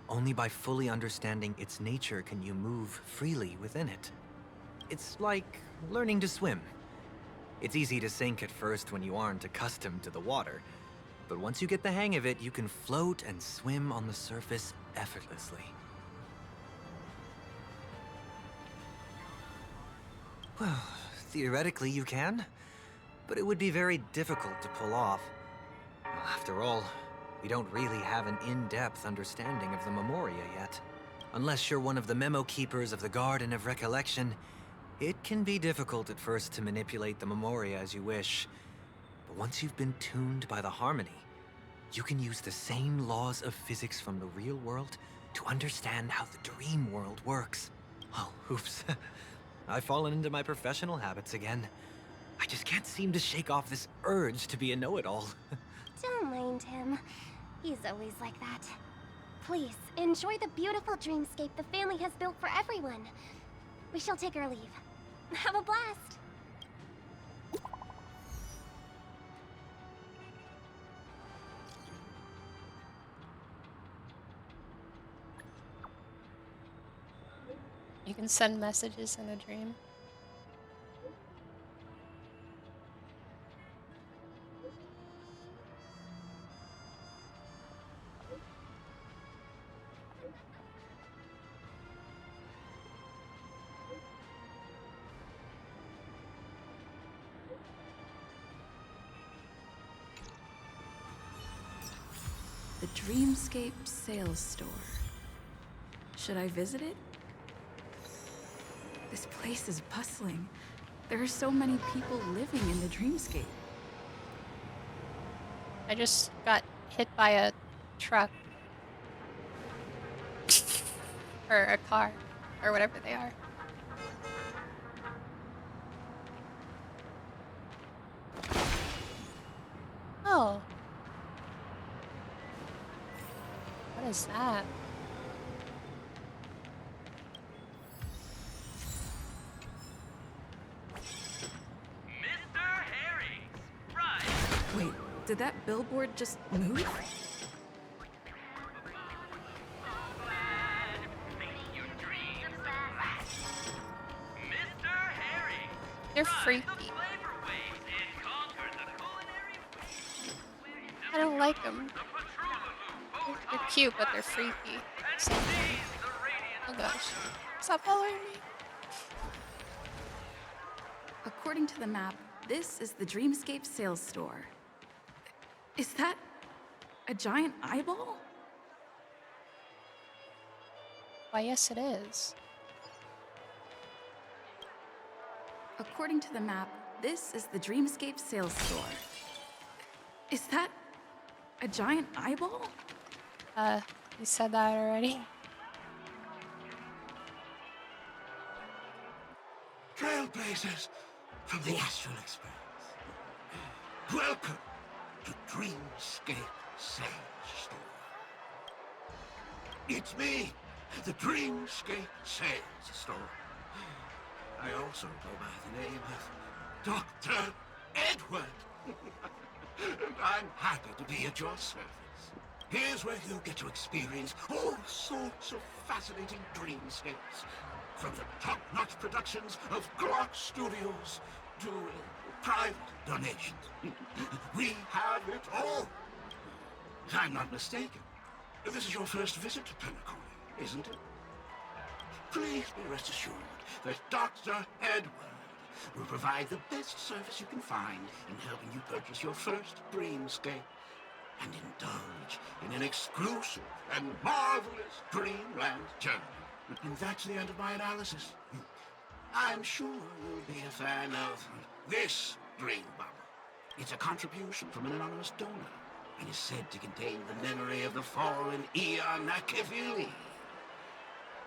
Only by fully understanding its nature can you move freely within it. It's like learning to swim. It's easy to sink at first when you aren't accustomed to the water, but once you get the hang of it, you can float and swim on the surface effortlessly. Well, theoretically you can, but it would be very difficult to pull off. Well, after all, we don't really have an in-depth understanding of the memoria yet. Unless you're one of the memo keepers of the Garden of Recollection, it can be difficult at first to manipulate the memoria as you wish. But once you've been tuned by the harmony, you can use the same laws of physics from the real world to understand how the dream world works. Oh, oops. I've fallen into my professional habits again. I just can't seem to shake off this urge to be a know-it-all. Don't mind him. He's always like that. Please, enjoy the beautiful dreamscape the family has built for everyone. We shall take our leave. Have a blast! You can send messages in a dream. The Dreamscape Sales Store. Should I visit it? This place is bustling. There are so many people living in the dreamscape. I just got hit by a truck. Or a car. Or whatever they are. Oh. What is that? Wait, did that billboard just move? They're freaky. I don't like them. They're cute, but they're freaky. Same thing. Oh gosh. Stop following me. According to the map, this is the Dreamscape Sales Store. Is that a giant eyeball? Why, yes it is. According to the map, this is the Dreamscape Sales Store. Is that a giant eyeball? You said that already. Trailblazers from the Astral Express. Welcome to Dreamscape Sales Store. It's me, the Dreamscape Sales Store. I also go by the name of Dr. Edward. And I'm happy to be at your service. Here's where you get to experience all sorts of fascinating dreamscapes. From the top-notch productions of Glock Studios to private donations. We have it all. If I'm not mistaken, this is your first visit to Penacony, isn't it? Please be rest assured that Dr. Edward will provide the best service you can find in helping you purchase your first dreamscape and indulge in an exclusive and marvelous dreamland journey. And that's the end of my analysis. I'm sure you'll be a fan of this dream bubble. It's a contribution from an anonymous donor and is said to contain the memory of the fallen Eon Nakavili.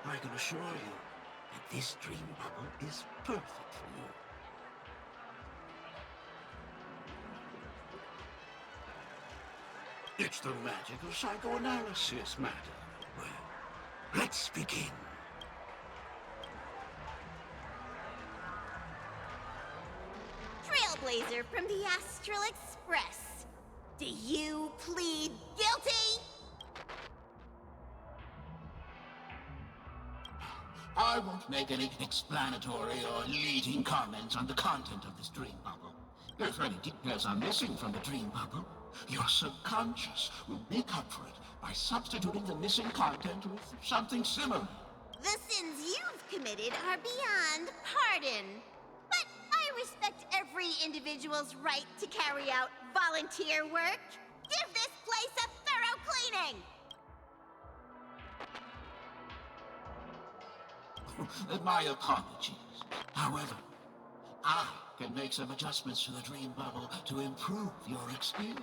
I can assure you that this dream bubble is perfect for you. It's the magic of psychoanalysis, madam. Well, let's begin. Trailblazer from the Astral Express. Do you plead guilty? I won't make any explanatory or leading comments on the content of this dream bubble. If any details are missing from the dream bubble, your subconscious will make up for it by substituting the missing content with something similar. The sins you've committed are beyond pardon. But I respect every individual's right to carry out volunteer work. Give this place a thorough cleaning! My apologies. However, I can make some adjustments to the dream bubble to improve your experience.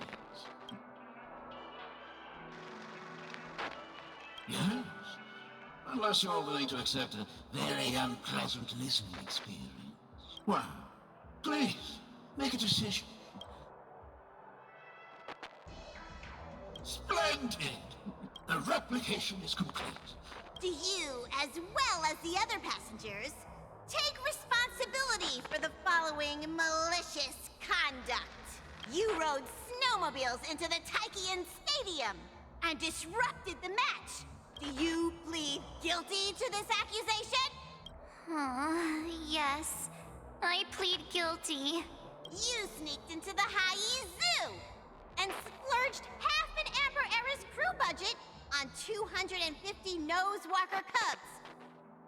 Yes, unless you're willing to accept a very unpleasant listening experience. Well, please, make a decision. Splendid! The replication is complete. Do you, as well as the other passengers, take responsibility for the following malicious conduct? You rode snowmobiles into the Taikian Stadium and disrupted the match. Do you plead guilty to this accusation? Yes. I plead guilty. You sneaked into the Haie Zoo and splurged half an Amber Era's crew budget on 250 Nosewalker cubs.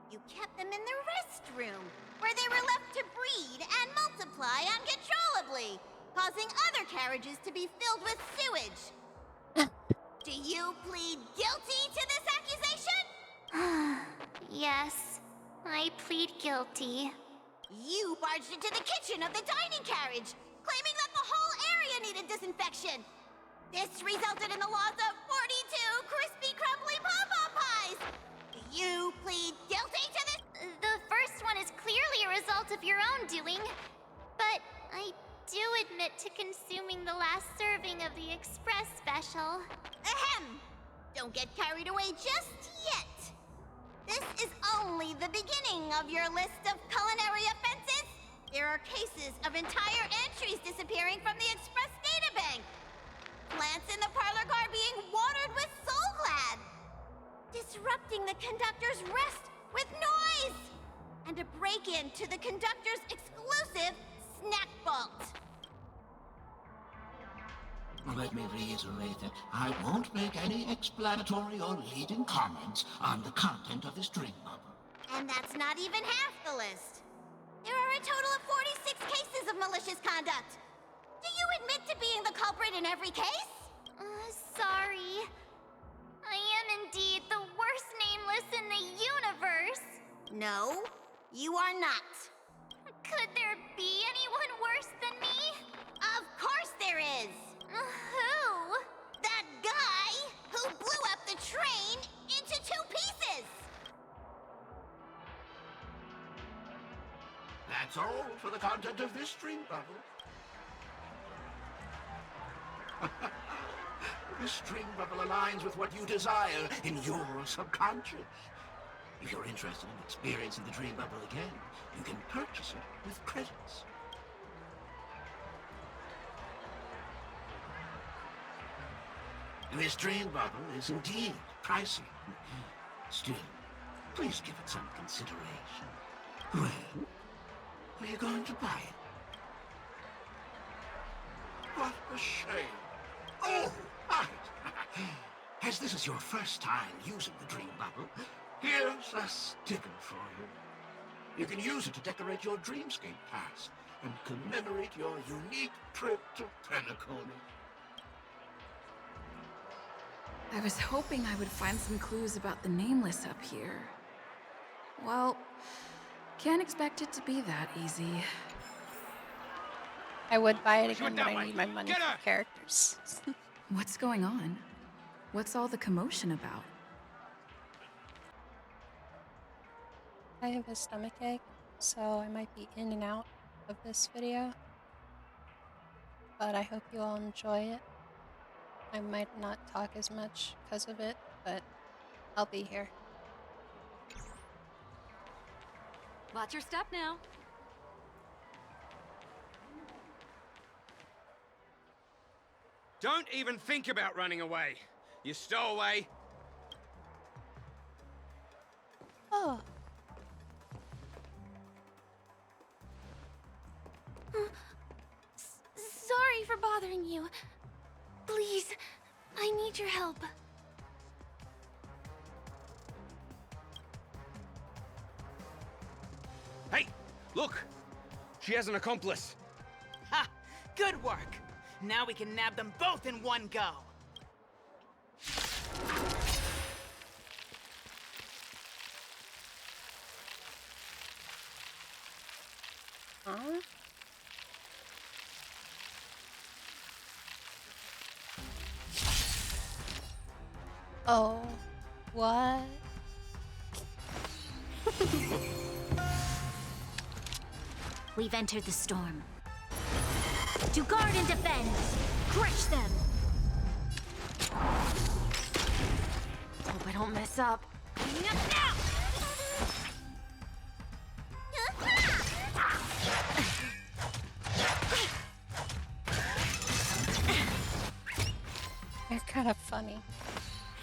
You kept them in the restroom, where they were left to breed and multiply uncontrollably, causing other carriages to be filled with sewage. Do you plead guilty to this accusation? Yes. I plead guilty. You barged into the kitchen of the dining carriage, claiming that the whole area needed disinfection. This resulted in the loss of 42 crispy, crumbly pom-pom pies. Do you plead guilty to this? The first one is clearly a result of your own doing, but I do admit to consuming the last serving of the Express special. Ahem! Don't get carried away just yet. This is only the beginning of your list of culinary offenses. There are cases of entire entries disappearing from the Express databank. Plants in the parlor car being watered with Soul Glad. Disrupting the conductor's rest with noise. And a break-in to the conductor's exclusive snack vault. Let me reiterate that I won't make any explanatory or leading comments on the content of this dream bubble. And that's not even half the list. There are a total of 46 cases of malicious conduct. Do you admit to being the culprit in every case? Sorry. I am indeed the worst nameless in the universe. No, you are not. Could there be anyone worse than me? Of course there is. Who? That guy who blew up the train into 2 pieces. That's all for the content of this dream bubble. This dream bubble aligns with what you desire in your subconscious. If you're interested in experiencing the dream bubble again, you can purchase it with credits. This dream bubble is indeed pricey. Still, please give it some consideration. When are you going to buy it? What a shame. Oh, right. As this is your first time using the dream bubble, here's a sticker for you. You can use it to decorate your dreamscape pass and commemorate your unique trip to Penacony. I was hoping I would find some clues about the Nameless up here. Well, can't expect it to be that easy. I would buy it again, but I need my money for characters. What's going on? What's all the commotion about? I have a stomachache, so I might be in and out of this video. But I hope you all enjoy it. I might not talk as much because of it, but I'll be here. Watch your step now. Don't even think about running away. You stowaway. Oh. Sorry for bothering you. Please, I need your help. Hey, look! She has an accomplice. Ha! Good work! Now we can nab them both in one go. Huh? Oh, what? We've entered the storm. To guard and defend! Crush them! Hope I don't mess up. Cleaning up now! You're kind of funny.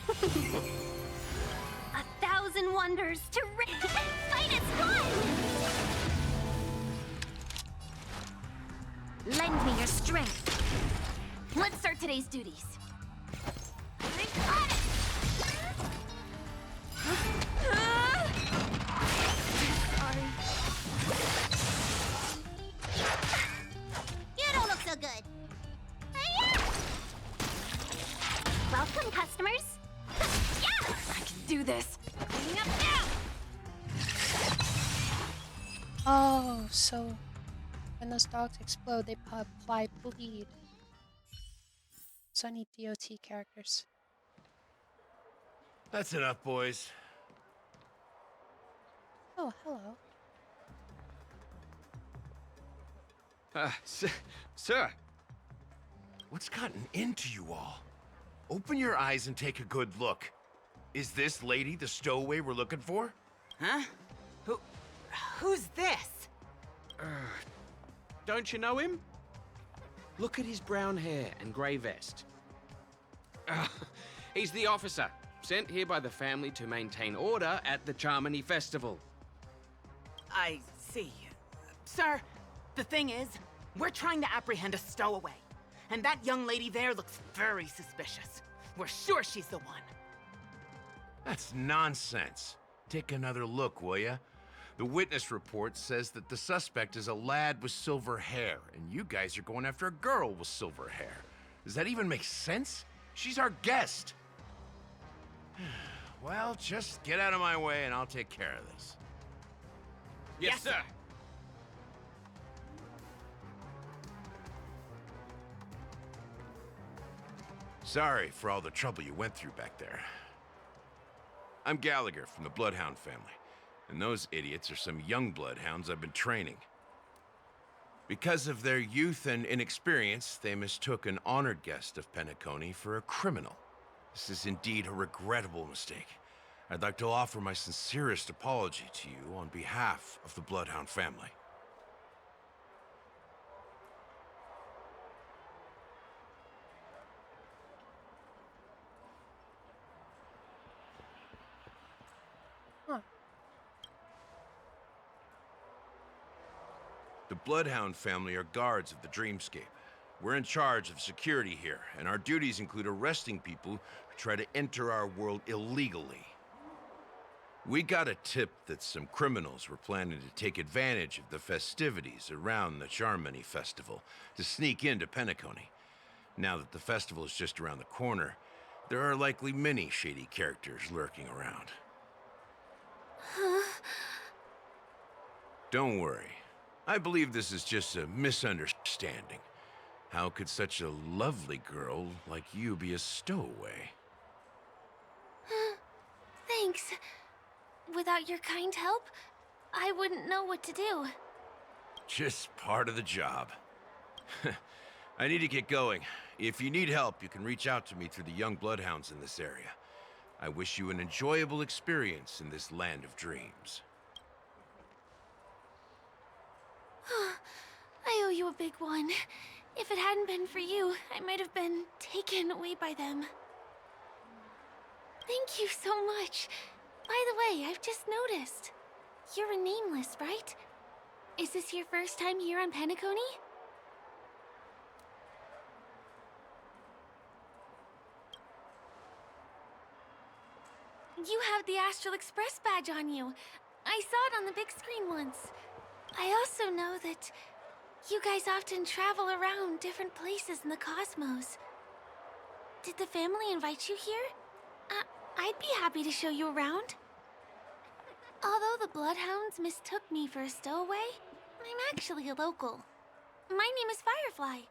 1,000 wonders to fight as one! Lend me your strength. Let's start today's duties. I got it! Sorry. You don't look so good. Welcome, customers. Yeah! I can do this. Cleaning up now! Oh, so when those dogs explode, they apply bleed. So I need DOT characters. That's enough, boys. Oh, hello. Sir. What's gotten into you all? Open your eyes and take a good look. Is this lady the stowaway we're looking for? Huh? Who's this? Don't you know him? Look at his brown hair and grey vest. He's the officer, sent here by the family to maintain order at the Charmony Festival. I see. Sir, the thing is, we're trying to apprehend a stowaway. And that young lady there looks very suspicious. We're sure she's the one. That's nonsense. Take another look, will ya? The witness report says that the suspect is a lad with silver hair, and you guys are going after a girl with silver hair. Does that even make sense? She's our guest. Well, just get out of my way and I'll take care of this. Yes, sir. Sorry for all the trouble you went through back there. I'm Gallagher from the Bloodhound family, and those idiots are some young bloodhounds I've been training. Because of their youth and inexperience, they mistook an honored guest of Penacony for a criminal. This is indeed a regrettable mistake. I'd like to offer my sincerest apology to you on behalf of the Bloodhound family. The Bloodhound family are guards of the Dreamscape. We're in charge of security here, and our duties include arresting people who try to enter our world illegally. We got a tip that some criminals were planning to take advantage of the festivities around the Charmony Festival to sneak into Penacony. Now that the festival is just around the corner, there are likely many shady characters lurking around. Don't worry. I believe this is just a misunderstanding. How could such a lovely girl like you be a stowaway? Thanks. Without your kind help, I wouldn't know what to do. Just part of the job. I need to get going. If you need help, you can reach out to me through the young bloodhounds in this area. I wish you an enjoyable experience in this land of dreams. I owe you a big one. If it hadn't been for you, I might have been taken away by them. Thank you so much. By the way, I've just noticed. You're a nameless, right? Is this your first time here on Penacony? You have the Astral Express badge on you. I saw it on the big screen once. I also know that you guys often travel around different places in the cosmos. Did the family invite you here? I'd be happy to show you around. Although the Bloodhounds mistook me for a stowaway, I'm actually a local. My name is Firefly,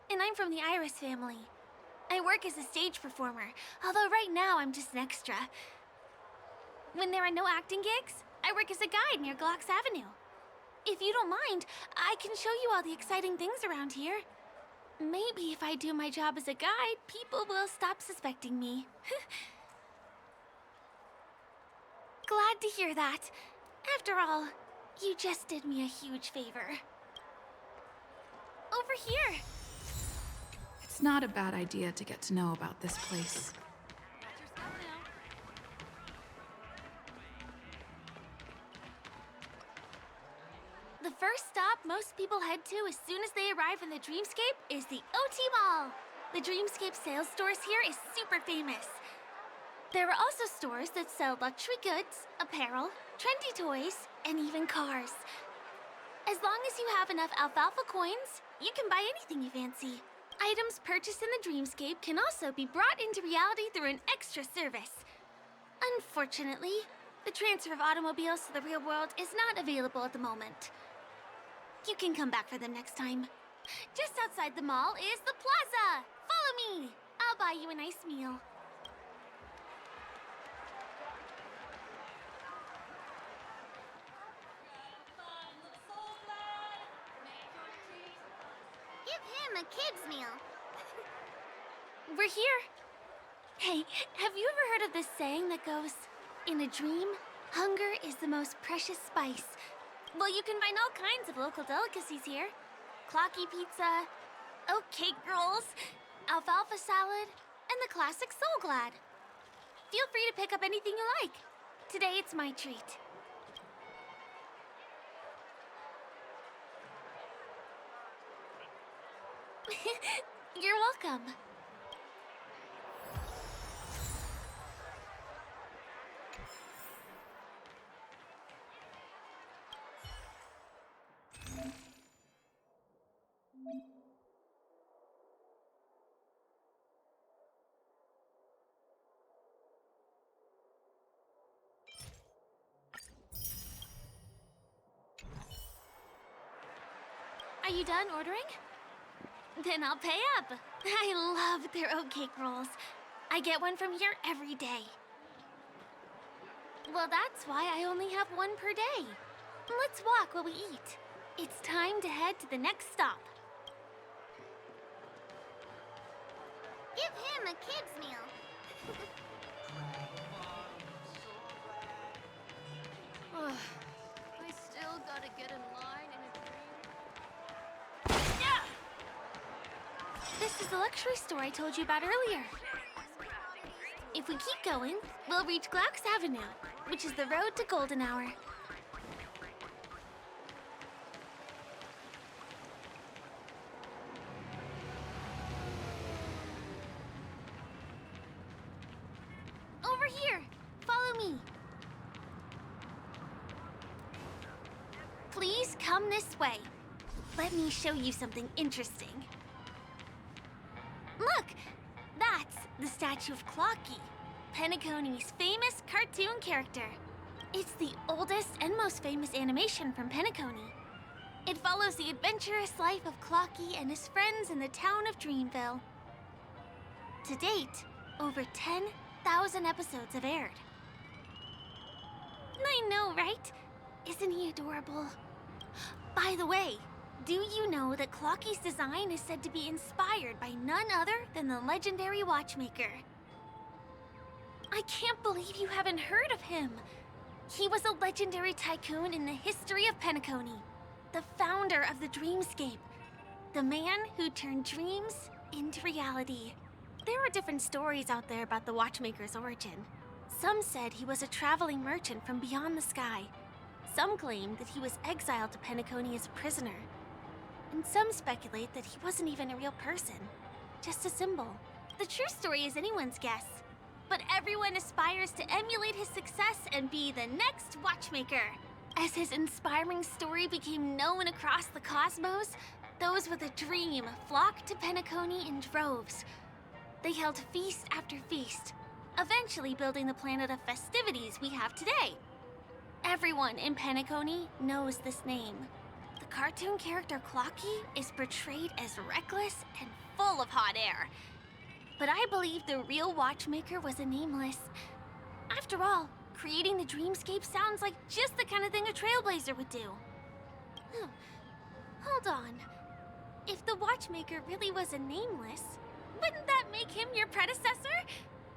and I'm from the Iris family. I work as a stage performer, although right now I'm just an extra. When there are no acting gigs, I work as a guide near Glocks Avenue. If you don't mind, I can show you all the exciting things around here. Maybe if I do my job as a guide, people will stop suspecting me. Glad to hear that. After all, you just did me a huge favor. Over here! It's not a bad idea to get to know about this place. The first stop most people head to as soon as they arrive in the Dreamscape is the OT Mall. The Dreamscape sales stores here is super famous. There are also stores that sell luxury goods, apparel, trendy toys, and even cars. As long as you have enough alfalfa coins, you can buy anything you fancy. Items purchased in the Dreamscape can also be brought into reality through an extra service. Unfortunately, the transfer of automobiles to the real world is not available at the moment. You can come back for them next time. Just outside the mall is the plaza! Follow me! I'll buy you a nice meal. Give him a kid's meal. We're here. Hey, have you ever heard of this saying that goes, in a dream, hunger is the most precious spice? Well, you can find all kinds of local delicacies here. Clocky pizza, oat cake rolls, alfalfa salad, and the classic Soul Glad. Feel free to pick up anything you like. Today it's my treat. You're welcome. Are you done ordering? Then I'll pay up. I love their oat cake rolls. I get one from here every day. Well, that's why I only have one per day. Let's walk while we eat. It's time to head to the next stop. Give him a kid's meal. I still gotta get in line in a dream. This is the luxury store I told you about earlier. If we keep going, we'll reach Glocks Avenue, which is the road to Golden Hour. Over here! Follow me. Please come this way. Let me show you something interesting. Look! That's the statue of Clocky, Penacony's famous cartoon character. It's the oldest and most famous animation from Penacony. It follows the adventurous life of Clocky and his friends in the town of Dreamville. To date, over 10,000 episodes have aired. I know, right? Isn't he adorable? By the way, Do you know that Clocky's design is said to be inspired by none other than the legendary watchmaker? I can't believe you haven't heard of him. He was a legendary tycoon in the history of Penacony, the founder of the dreamscape, the man who turned dreams into reality. There are different stories out there about the watchmaker's origin. Some said he was a traveling merchant from beyond the sky. Some claim that he was exiled to Penacony as a prisoner. And some speculate that he wasn't even a real person, just a symbol. The true story is anyone's guess, but everyone aspires to emulate his success and be the next watchmaker. As his inspiring story became known across the cosmos, those with a dream flocked to Penacony in droves. They held feast after feast, eventually building the planet of festivities we have today. Everyone in Penacony knows this name. The cartoon character Clocky is portrayed as reckless and full of hot air. But I believe the real watchmaker was a nameless. After all, creating the dreamscape sounds like just the kind of thing a trailblazer would do. Hold on. If the watchmaker really was a nameless, wouldn't that make him your predecessor?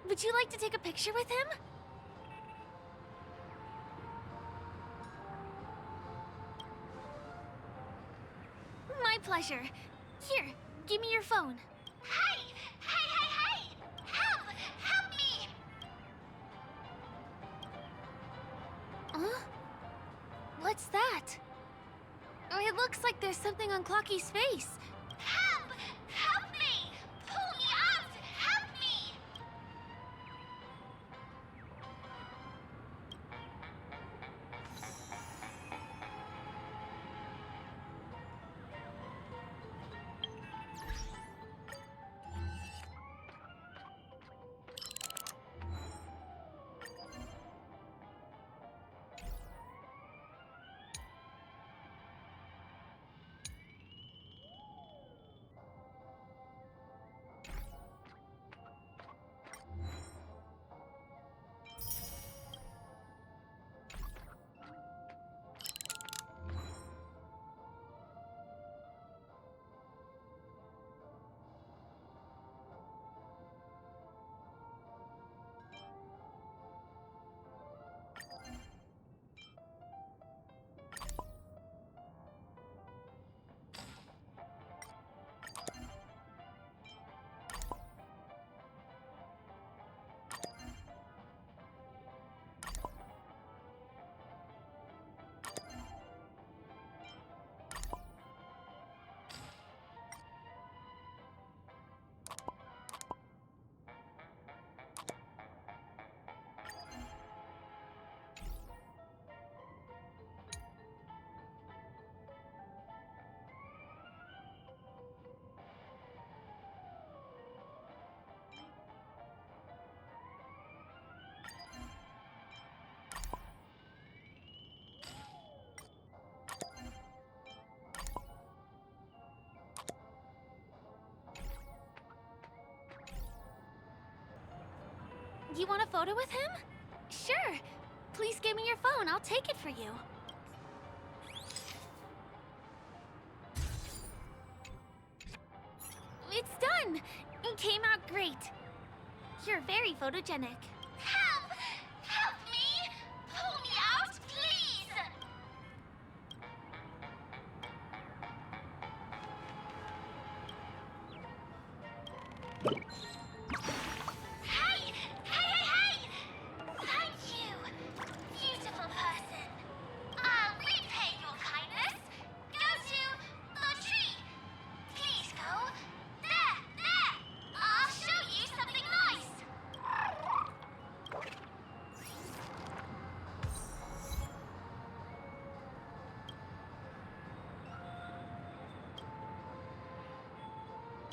Would you like to take a picture with him? My pleasure. Here, give me your phone. Hey! Hey! Help! Help me! Huh? What's that? It looks like there's something on Clocky's face. Help! Help me! Pull me out! Help me! You want a photo with him? Sure. Please give me your phone. I'll take it for you. It's done. It came out great. You're very photogenic. Help! Help me! Pull me out, please! Hey! Thank you, beautiful person. I'll repay your kindness. Go to the tree. Please go. There! I'll show you something nice.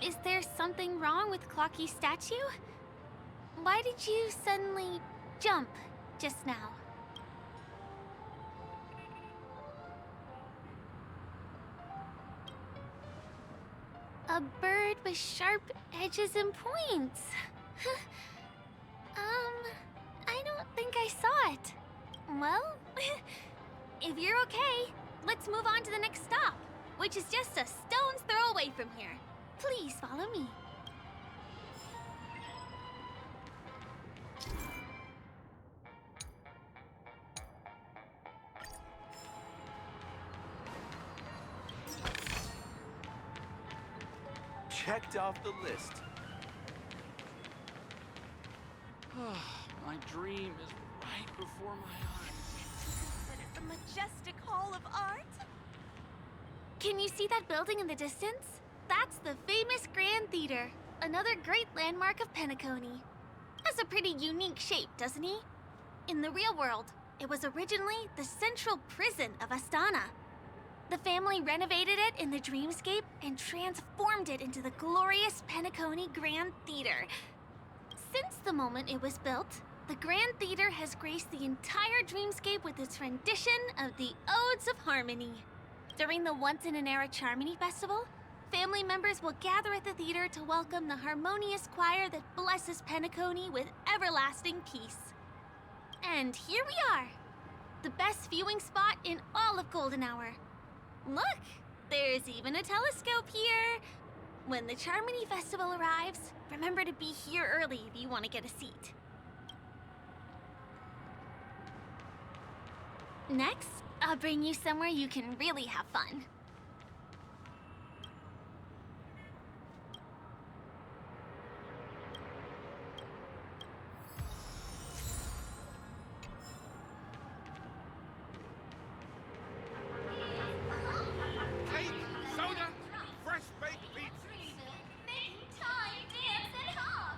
Is there something wrong with Clocky's statue? Why did you suddenly jump just now? A bird with sharp edges and points. I don't think I saw it. Well, if you're okay, let's move on to the next stop. which is just a stone's throw away from here. Please follow me. Checked off the list. My dream is right before my eyes. The majestic hall of art? Can you see that building in the distance? That's the famous Grand Theater, another great landmark of Penacony. Has a pretty unique shape, doesn't he? In the real world, it was originally the central prison of Astana. The family renovated it in the dreamscape and transformed it into the glorious Penacony Grand Theater. Since the moment it was built, the Grand Theater has graced the entire dreamscape with its rendition of the Odes of Harmony. During the Once-in-an-Era Charmony Festival, family members will gather at the theater to welcome the harmonious choir that blesses Penacony with everlasting peace. And here we are, the best viewing spot in all of Golden Hour. Look, there's even a telescope here. When the Charmony Festival arrives, remember to be here early if you want to get a seat. Next, I'll bring you somewhere you can really have fun. Cake, soda, fresh baked pizza. Making time, dance, and hop.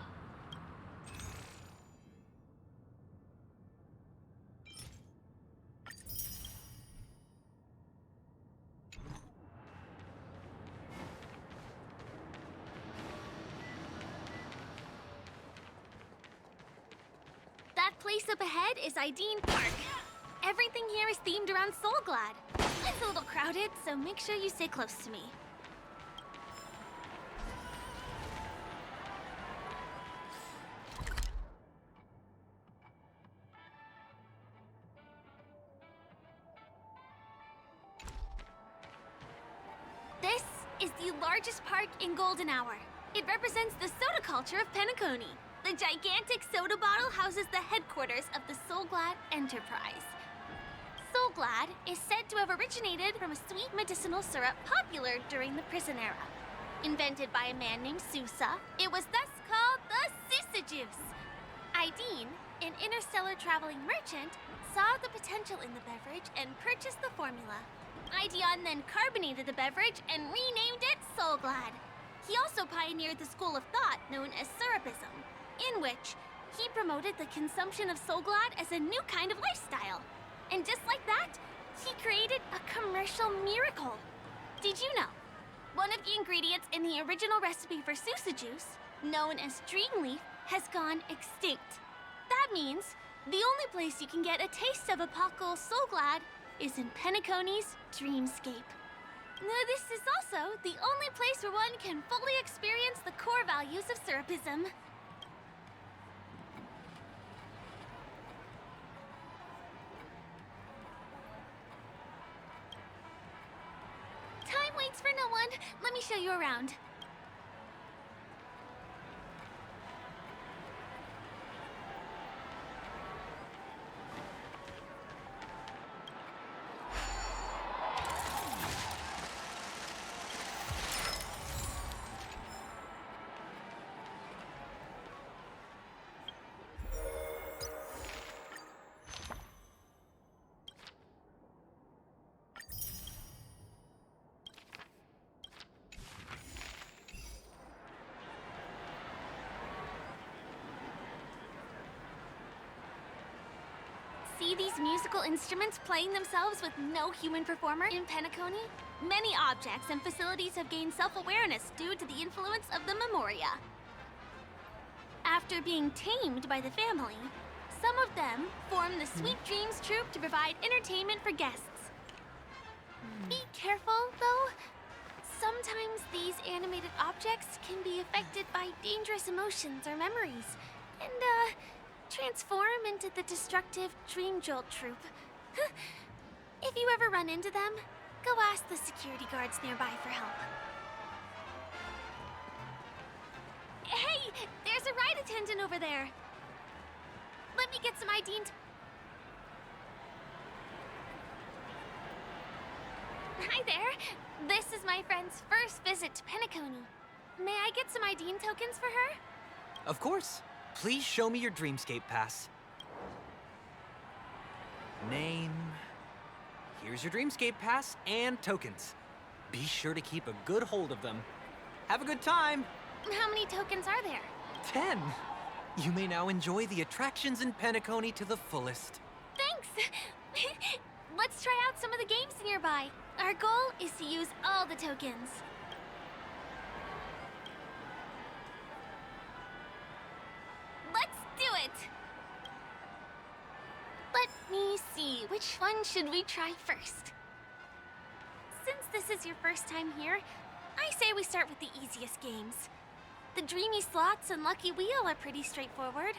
That place up ahead is Ideen Park. Everything here is themed around Soulglad. It's a little crowded, so make sure you stay close to me. This is the largest park in Golden Hour. It represents the soda culture of Penacony. The gigantic soda bottle houses the headquarters of the Soulglad Enterprise. Soulglad is said to have originated from a sweet medicinal syrup popular during the prison era. Invented by a man named Sousa, it was thus called the Sousa Juice. Ideen, an interstellar traveling merchant, saw the potential in the beverage and purchased the formula. Ideon then carbonated the beverage and renamed it Soulglad. He also pioneered the school of thought known as Syrupism, in which he promoted the consumption of Soulglad as a new kind of lifestyle. And just like that, he created a commercial miracle. Did you know? One of the ingredients in the original recipe for Sousa Juice, known as Dreamleaf, has gone extinct. That means the only place you can get a taste of Apocal Soulglad is in Penacony's Dreamscape. This is also the only place where one can fully experience the core values of Syrupism. Time waits for no one. Let me show you around. See these musical instruments playing themselves with no human performer in Penacony? Many objects and facilities have gained self-awareness due to the influence of the Memoria. After being tamed by the family, some of them form the Sweet Dreams Troupe to provide entertainment for guests. Be careful, though. Sometimes these animated objects can be affected by dangerous emotions or memories, and, transform into the destructive Dream Jolt Troupe. If you ever run into them, Go ask the security guards nearby for help. Hey, there's a ride attendant over there. Let me get some ID and... Hi there. This is my friend's first visit to Penacony. May I get some ID and tokens for her? Of course. Please show me your Dreamscape pass. Name. Here's your Dreamscape pass and tokens. Be sure to keep a good hold of them. Have a good time! How many tokens are there? 10! You may now enjoy the attractions in Penacony to the fullest. Thanks! Let's try out some of the games nearby. Our goal is to use all the tokens. Let's do it! Let me see, which one should we try first? Since this is your first time here, I say we start with the easiest games. The Dreamy Slots and Lucky Wheel are pretty straightforward.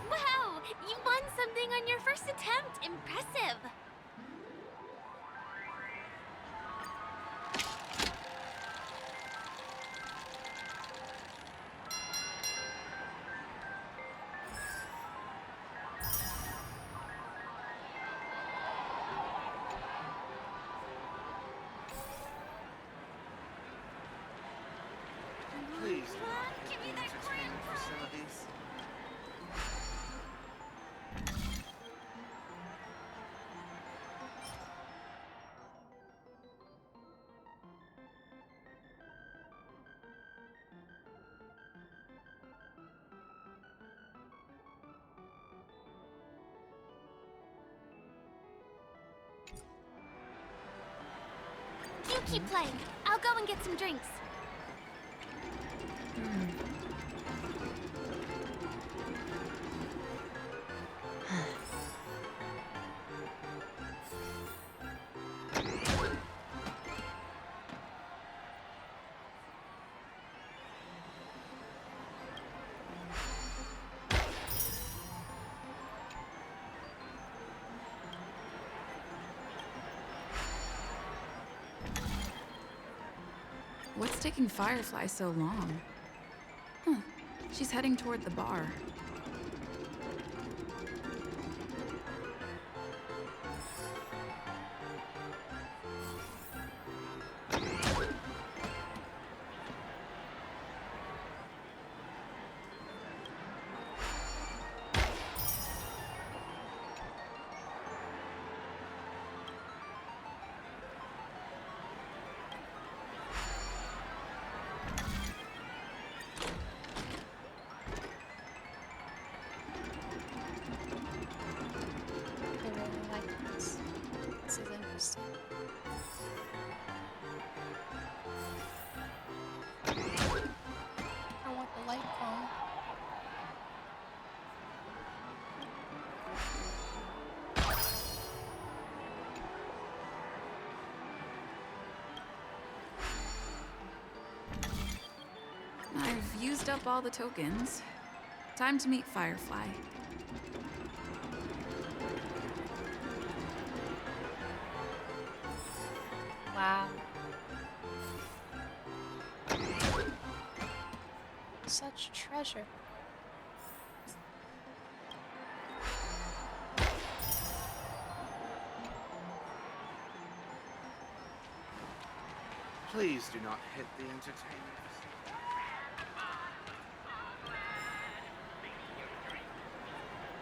Wow! You won something on your first attempt! Impressive! Please, Give me that crimp! facilities. You keep playing. I'll go and get some drinks. What's taking Firefly so long? Huh. She's heading toward the bar. I really like this. This is interesting. I want the light cone. I've used up all the tokens. Time to meet Firefly. Wow. Such treasure. Please do not hit the entertainers.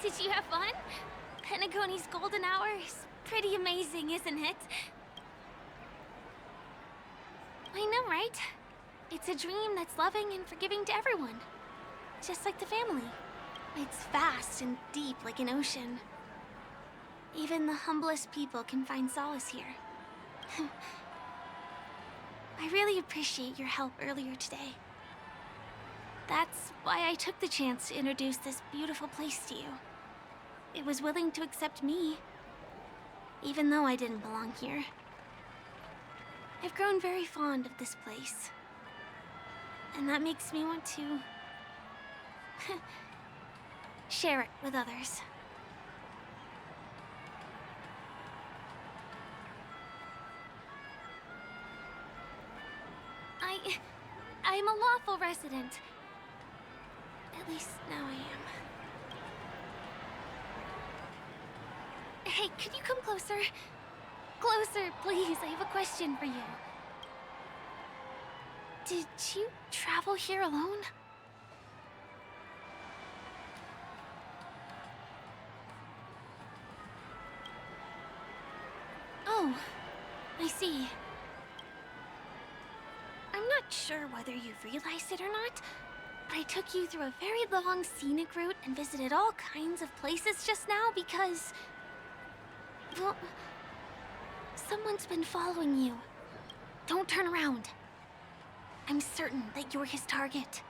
Did you have fun? Penacony's golden hour is pretty amazing, isn't it? I know, right? It's a dream that's loving and forgiving to everyone. Just like the family. It's vast and deep like an ocean. Even the humblest people can find solace here. I really appreciate your help earlier today. That's why I took the chance to introduce this beautiful place to you. It was willing to accept me, even though I didn't belong here. I've grown very fond of this place, and that makes me want to share it with others. I'm a lawful resident. At least now I am. Hey, could you come closer? Closer, please. I have a question for you. Did you travel here alone? Oh, I see. I'm not sure whether you've realized it or not, but I took you through a very long scenic route and visited all kinds of places just now because... well, someone's been following you. Don't turn around. I'm certain that you're his target.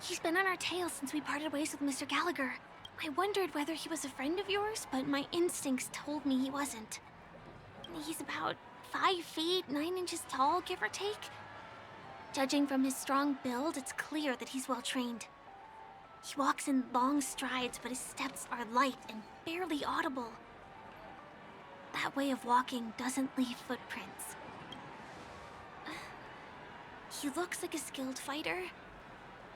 He's been on our tail since we parted ways with Mr. Gallagher. I wondered whether he was a friend of yours, but my instincts told me he wasn't. He's about 5 feet, 9 inches tall, give or take. Judging from his strong build, it's clear that he's well trained. He walks in long strides, but his steps are light and barely audible. That way of walking doesn't leave footprints. He looks like a skilled fighter,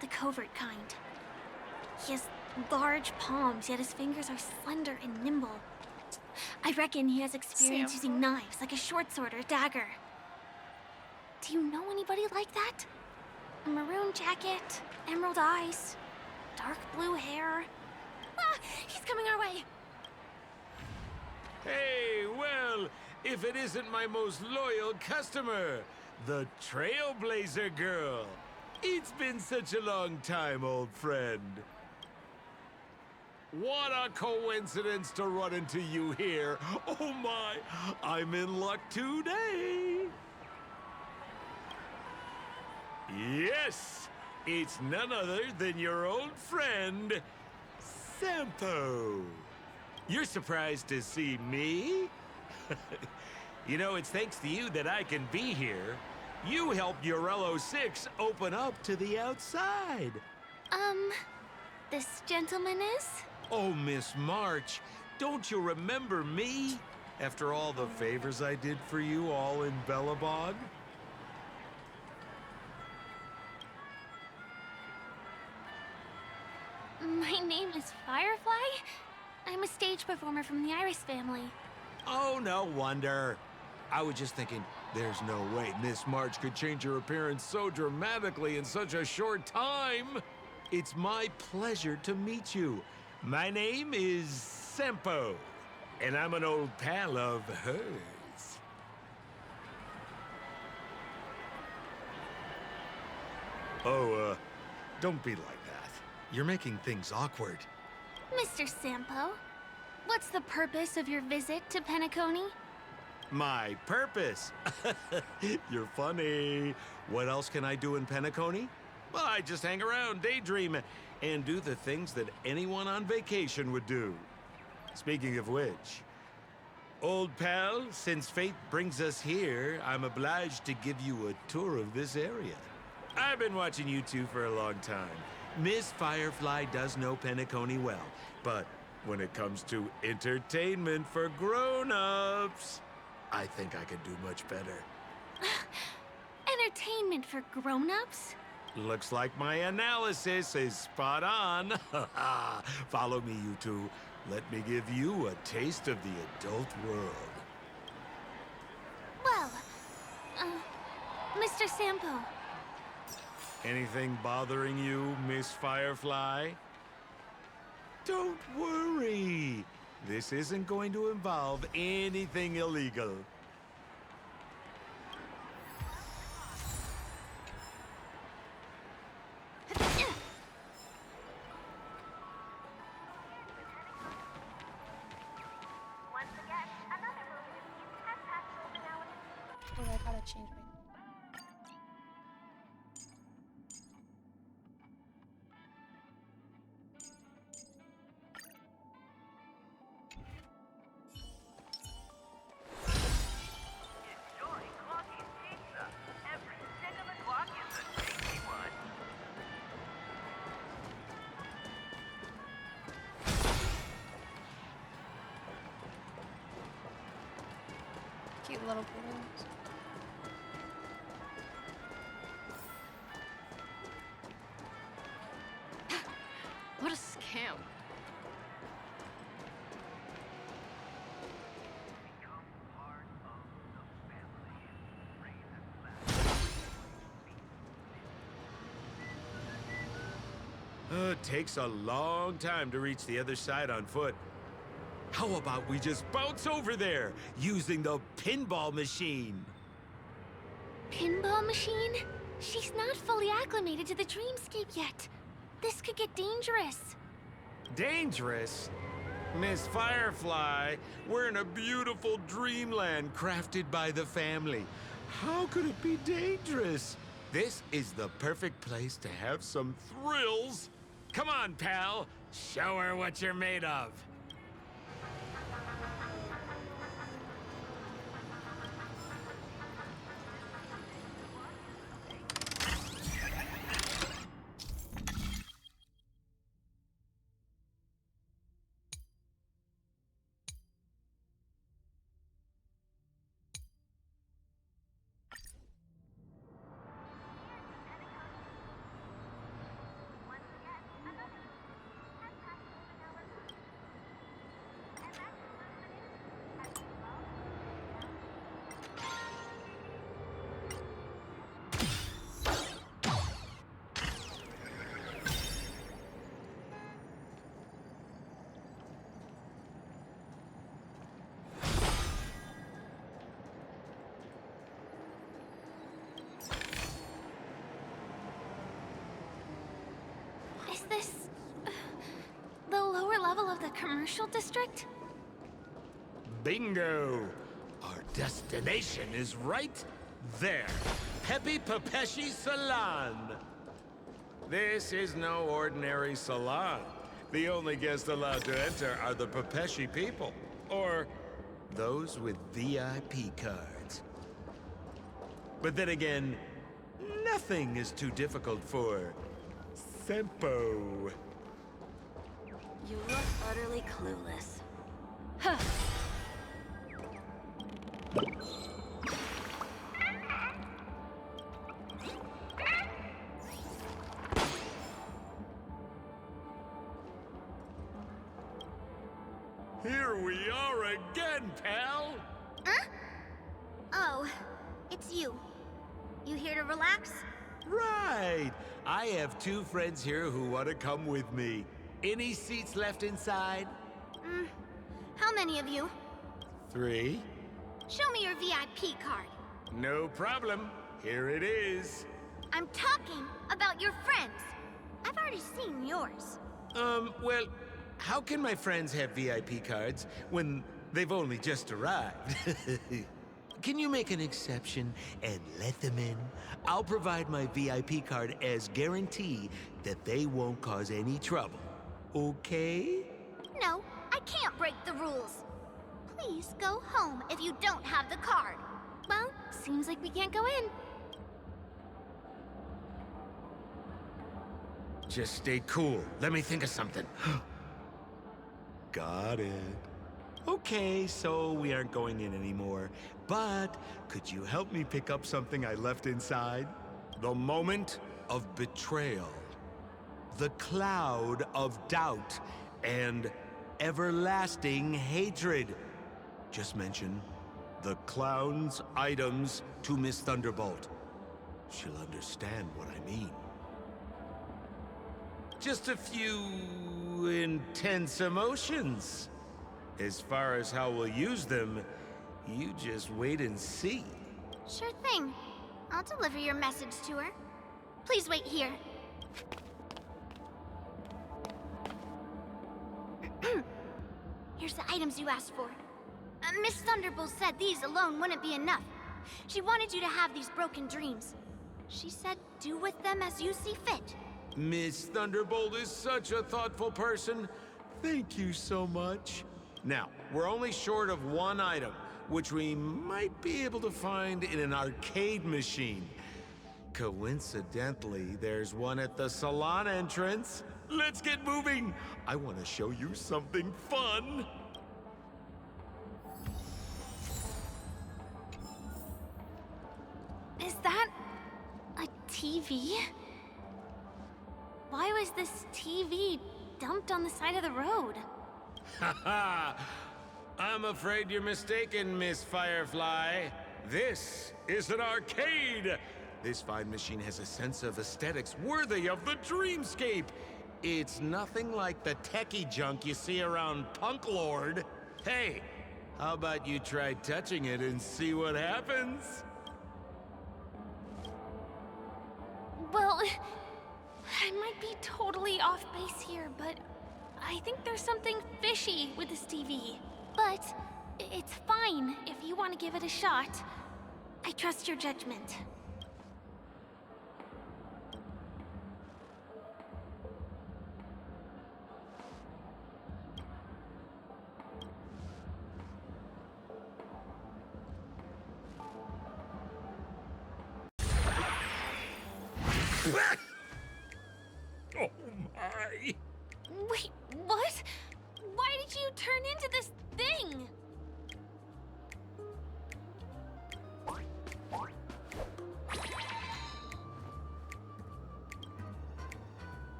the covert kind. He has large palms, yet his fingers are slender and nimble. I reckon he has experience using knives, like a short sword or dagger. Do you know anybody like that? A maroon jacket, emerald eyes, dark blue hair. Ah, he's coming our way. Hey, well, if it isn't my most loyal customer, the Trailblazer Girl. It's been such a long time, old friend. What a coincidence to run into you here. Oh my, I'm in luck today. Yes, it's none other than your old friend, Sampo. You're surprised to see me? You know, it's thanks to you that I can be here. You helped Urello 6 open up to the outside. This gentleman is? Oh, Miss March, don't you remember me? After all the favors I did for you all in Bellabog? My name is Firefly. I'm a stage performer from the Iris family. Oh, no wonder. I was just thinking, there's no way Miss March could change her appearance so dramatically in such a short time. It's my pleasure to meet you. My name is Sampo, and I'm an old pal of hers. Oh, don't be like that. You're making things awkward. Mr. Sampo, what's the purpose of your visit to Penacony? My purpose? You're funny. What else can I do in Penacony? Well, I just hang around, daydream, and do the things that anyone on vacation would do. Speaking of which, old pal, since fate brings us here, I'm obliged to give you a tour of this area. I've been watching you two for a long time. Miss Firefly does know Penacony well, but when it comes to entertainment for grown-ups, I think I could do much better. Entertainment for grown-ups? Looks like my analysis is spot on. Follow me, you two. Let me give you a taste of the adult world. Well, Mr. Sampo. Anything bothering you, Miss Firefly? Don't worry. This isn't going to involve anything illegal. Oh, I gotta change my... Cute little balloons. What a scam. It takes a long time to reach the other side on foot. How about we just bounce over there using the pinball machine? Pinball machine? She's not fully acclimated to the dreamscape yet. This could get dangerous. Dangerous? Miss Firefly, we're in a beautiful dreamland crafted by the family. How could it be dangerous? This is the perfect place to have some thrills. Come on, pal. Show her what you're made of. Is this the lower level of the commercial district? Bingo! Our destination is right there. Pepe Pepeshi Salon. This is no ordinary salon. The only guests allowed to enter are the Pepeshi people, or those with VIP cards. But then again, nothing is too difficult for Sempo. You look utterly clueless. Huh. Here we are again, pal! Huh? Oh, it's you. You here to relax? Right! I have two friends here who want to come with me. Any seats left inside? How many of you? 3. Show me your VIP card. No problem. Here it is. I'm talking about your friends. I've already seen yours. Well, how can my friends have VIP cards when they've only just arrived? Can you make an exception and let them in? I'll provide my VIP card as guarantee that they won't cause any trouble. Okay? No, I can't break the rules. Please go home if you don't have the card. Well, seems like we can't go in. Just stay cool. Let me think of something. Got it. Okay, so we aren't going in anymore. But could you help me pick up something I left inside? The moment of betrayal. The cloud of doubt and everlasting hatred. Just mention the clown's items to Miss Thunderbolt. She'll understand what I mean. Just a few intense emotions. As far as how we'll use them, you just wait and see. Sure thing. I'll deliver your message to her. Please wait here. Here's the items you asked for. Miss Thunderbolt said these alone wouldn't be enough. She wanted you to have these broken dreams. She said do with them as you see fit. Miss Thunderbolt is such a thoughtful person. Thank you so much. Now, we're only short of one item, which we might be able to find in an arcade machine. Coincidentally, there's one at the salon entrance. Let's get moving. I want to show you something fun. TV? Why was this TV dumped on the side of the road? Haha! I'm afraid you're mistaken, Miss Firefly. This is an arcade! This fine machine has a sense of aesthetics worthy of the dreamscape. It's nothing like the techie junk you see around Punk Lord. Hey, how about you try touching it and see what happens? Well, I might be totally off base here, but I think there's something fishy with this TV. But it's fine if you want to give it a shot. I trust your judgment. Oh my! Wait, what? Why did you turn into this thing?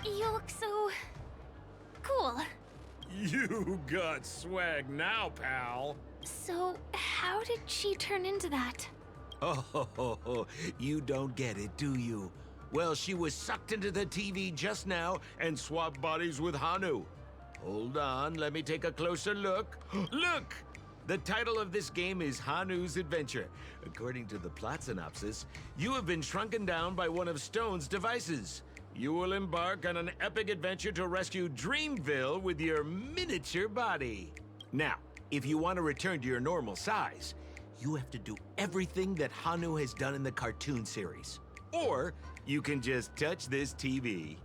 You look so cool. You got swag now, pal. So, how did she turn into that? Oh, you don't get it, do you? Well, she was sucked into the TV just now and swapped bodies with Hanu. Hold on, let me take a closer look. Look! The title of this game is Hanu's Adventure. According to the plot synopsis, you have been shrunken down by one of Stone's devices. You will embark on an epic adventure to rescue Dreamville with your miniature body. Now, if you want to return to your normal size, you have to do everything that Hanu has done in the cartoon series. Or you can just touch this TV.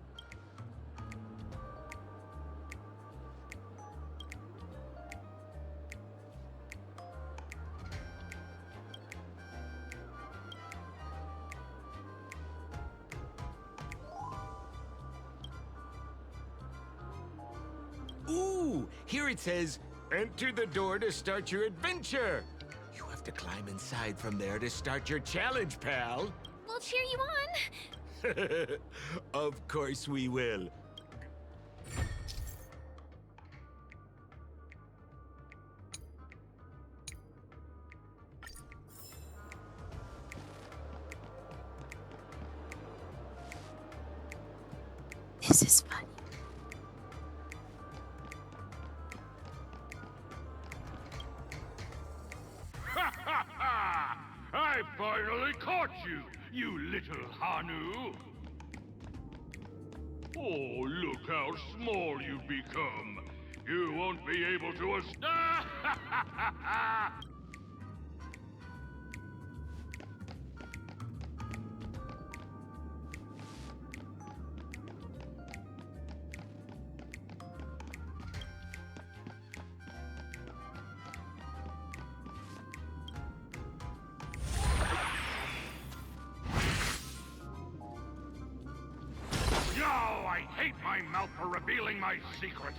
Ooh, here it says, enter the door to start your adventure. You have to climb inside from there to start your challenge, pal. We'll cheer you on. Of course we will. This is funny. I finally caught you, you little Hanu! Oh, look how small you've become. You won't be able to I hate my mouth for revealing my secret.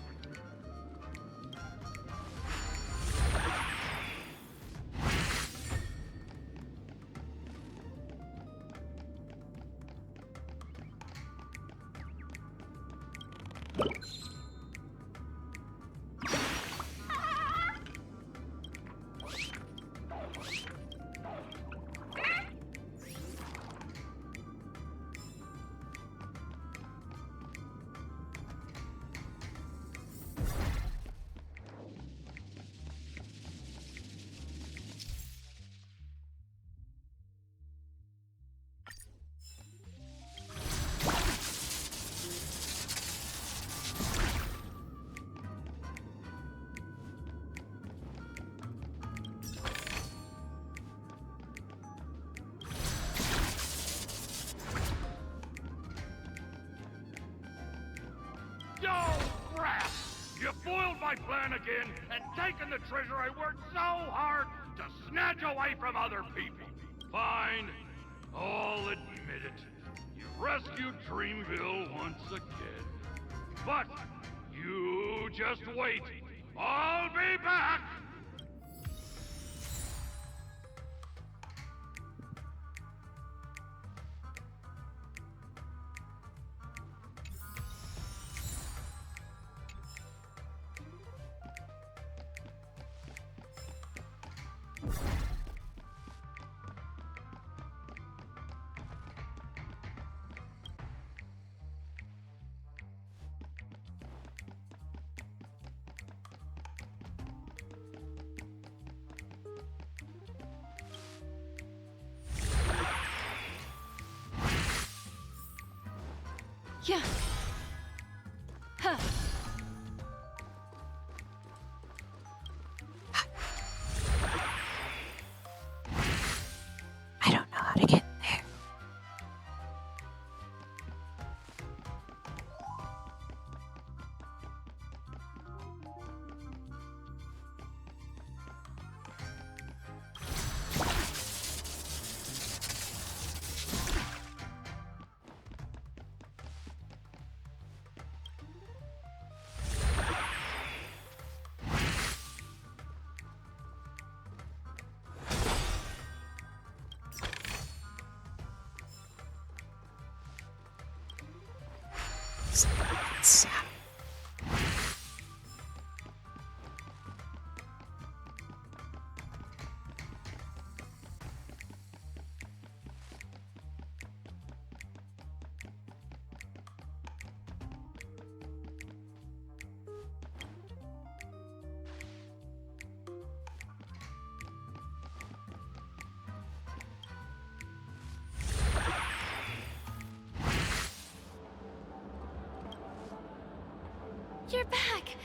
my plan again and taken the treasure I worked so hard to snatch away from other people. Fine. I'll admit it. You've rescued Dreamville once again. But you just wait. I'll be back! Yeah. Huh. I don't know how to get there. You're back.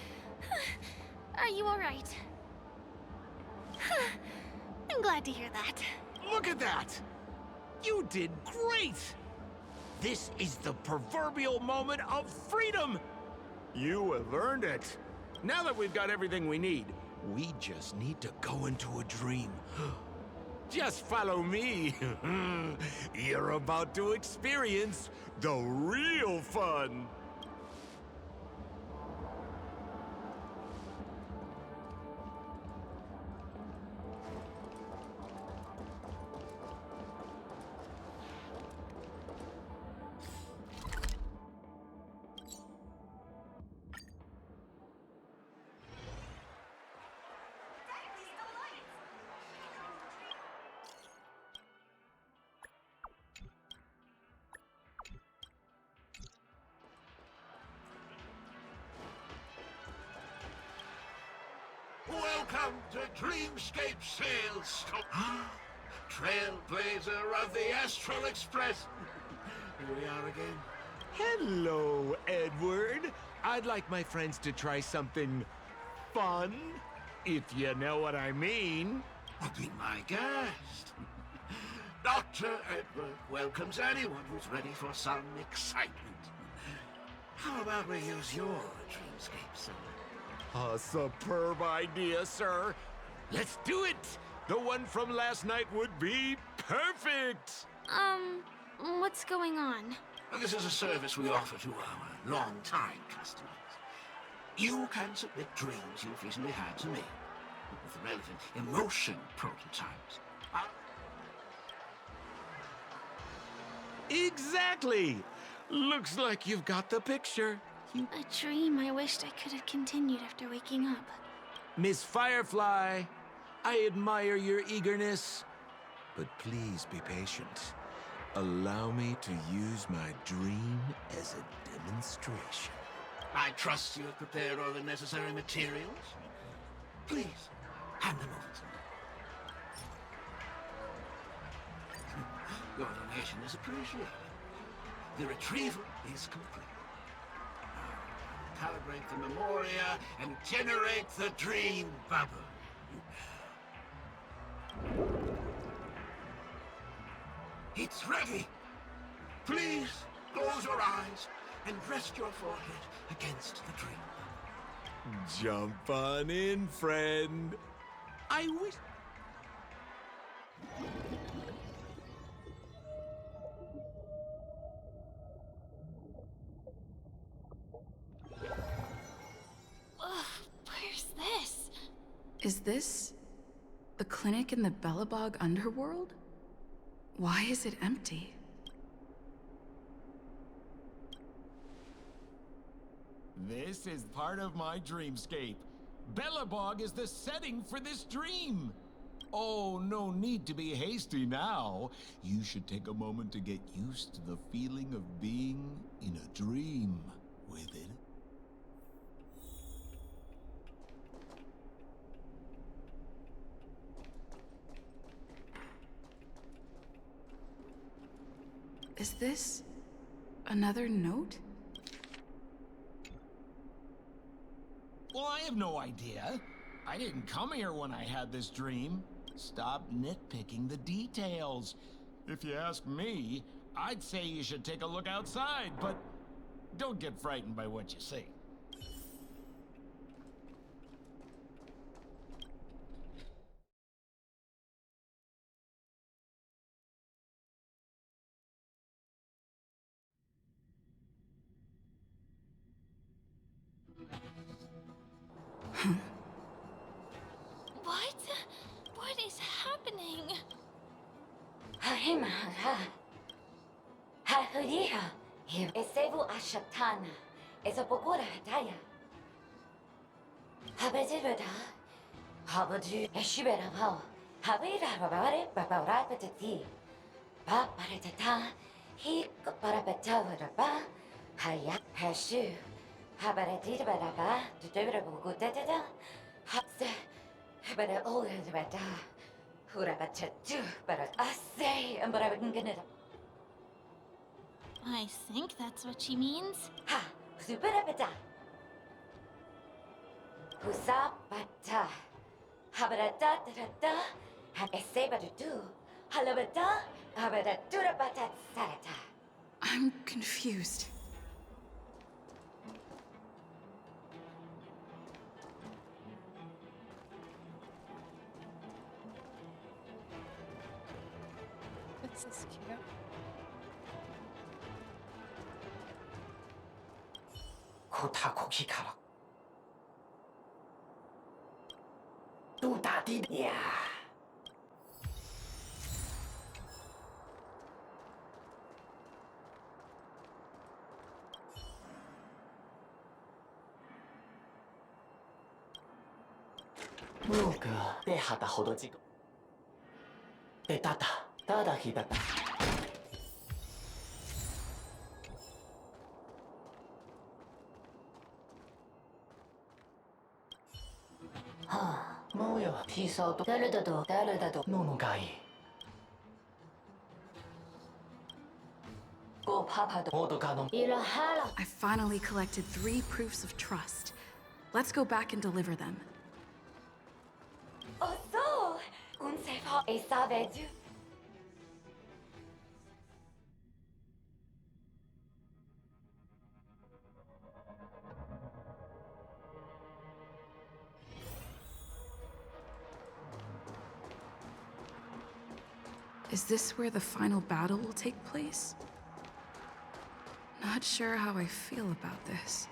Are you all right? I'm glad to hear that. Look at that! You did great! This is the proverbial moment of freedom! You have earned it. Now that we've got everything we need, we just need to go into a dream. Just follow me. You're about to experience the real fun. Welcome to Dreamscape Sales. Trailblazer of the Astral Express. Here we are again. Hello, Edward. I'd like my friends to try something fun, if you know what I mean. Be my guest. Dr. Edward welcomes anyone who's ready for some excitement. How about we use your Dreamscape, sir? A superb idea, sir. Let's do it. The one from last night would be perfect. What's going on? This is a service we offer to our long-time customers. You can submit dreams you've recently had to me, with relevant emotion prototypes. Exactly. Looks like you've got the picture. A dream I wished I could have continued after waking up. Miss Firefly, I admire your eagerness, but please be patient. Allow me to use my dream as a demonstration. I trust you have prepared all the necessary materials. Please, hand them over to me. Your donation is appreciated. The retrieval is complete. Now, calibrate the memoria and generate the dream bubble. It's ready. Please close your eyes and rest your forehead against the dream. Jump on in, friend. I wish... Ugh, where's this? Is this the clinic in the Bellabog underworld? Why is it empty? This is part of my dreamscape. Bellabog is the setting for this dream. Oh, no need to be hasty now. You should take a moment to get used to the feeling of being in a dream with it. Is this another note? Well, I have no idea. I didn't come here when I had this dream. Stop nitpicking the details. If you ask me, I'd say you should take a look outside, but don't get frightened by what you see. What? What is happening? I think that's what she means. I'm confused. This is cute. I finally collected 3 proofs of trust. Let's go back and deliver them. Is this where the final battle will take place? Not sure how I feel about this.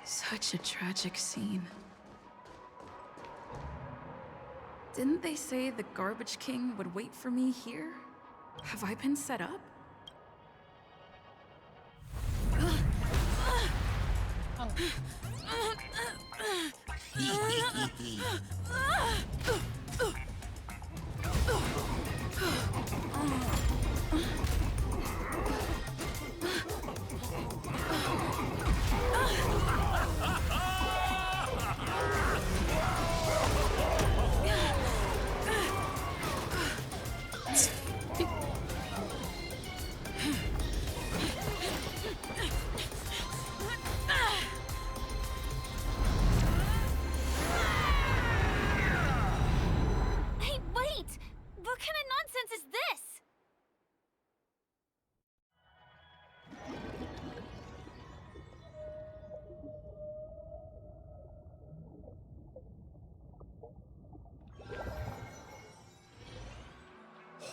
Such a tragic scene. Didn't they say the Garbage King would wait for me here? Have I been set up?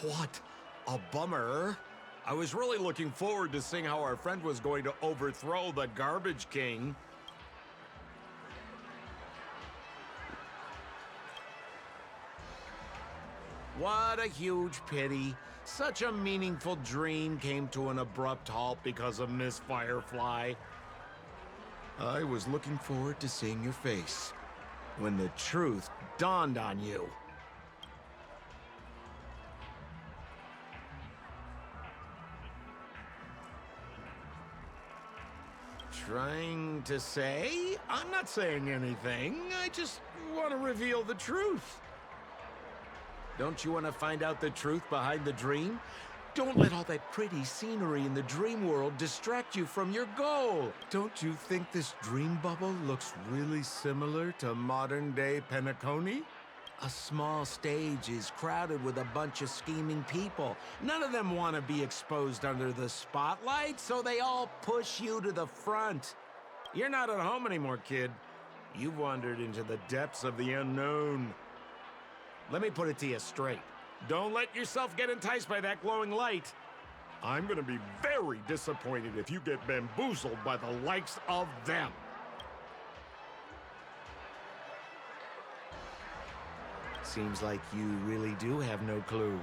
What a bummer. I was really looking forward to seeing how our friend was going to overthrow the Garbage King. What a huge pity. Such a meaningful dream came to an abrupt halt because of Miss Firefly. I was looking forward to seeing your face when the truth dawned on you. Trying to say? I'm not saying anything. I just want to reveal the truth. Don't you want to find out the truth behind the dream? Don't let all that pretty scenery in the dream world distract you from your goal. Don't you think this dream bubble looks really similar to modern-day Penacony? A small stage is crowded with a bunch of scheming people. None of them want to be exposed under the spotlight, so they all push you to the front. You're not at home anymore, kid. You've wandered into the depths of the unknown. Let me put it to you straight. Don't let yourself get enticed by that glowing light. I'm gonna be very disappointed if you get bamboozled by the likes of them. Seems like you really do have no clue.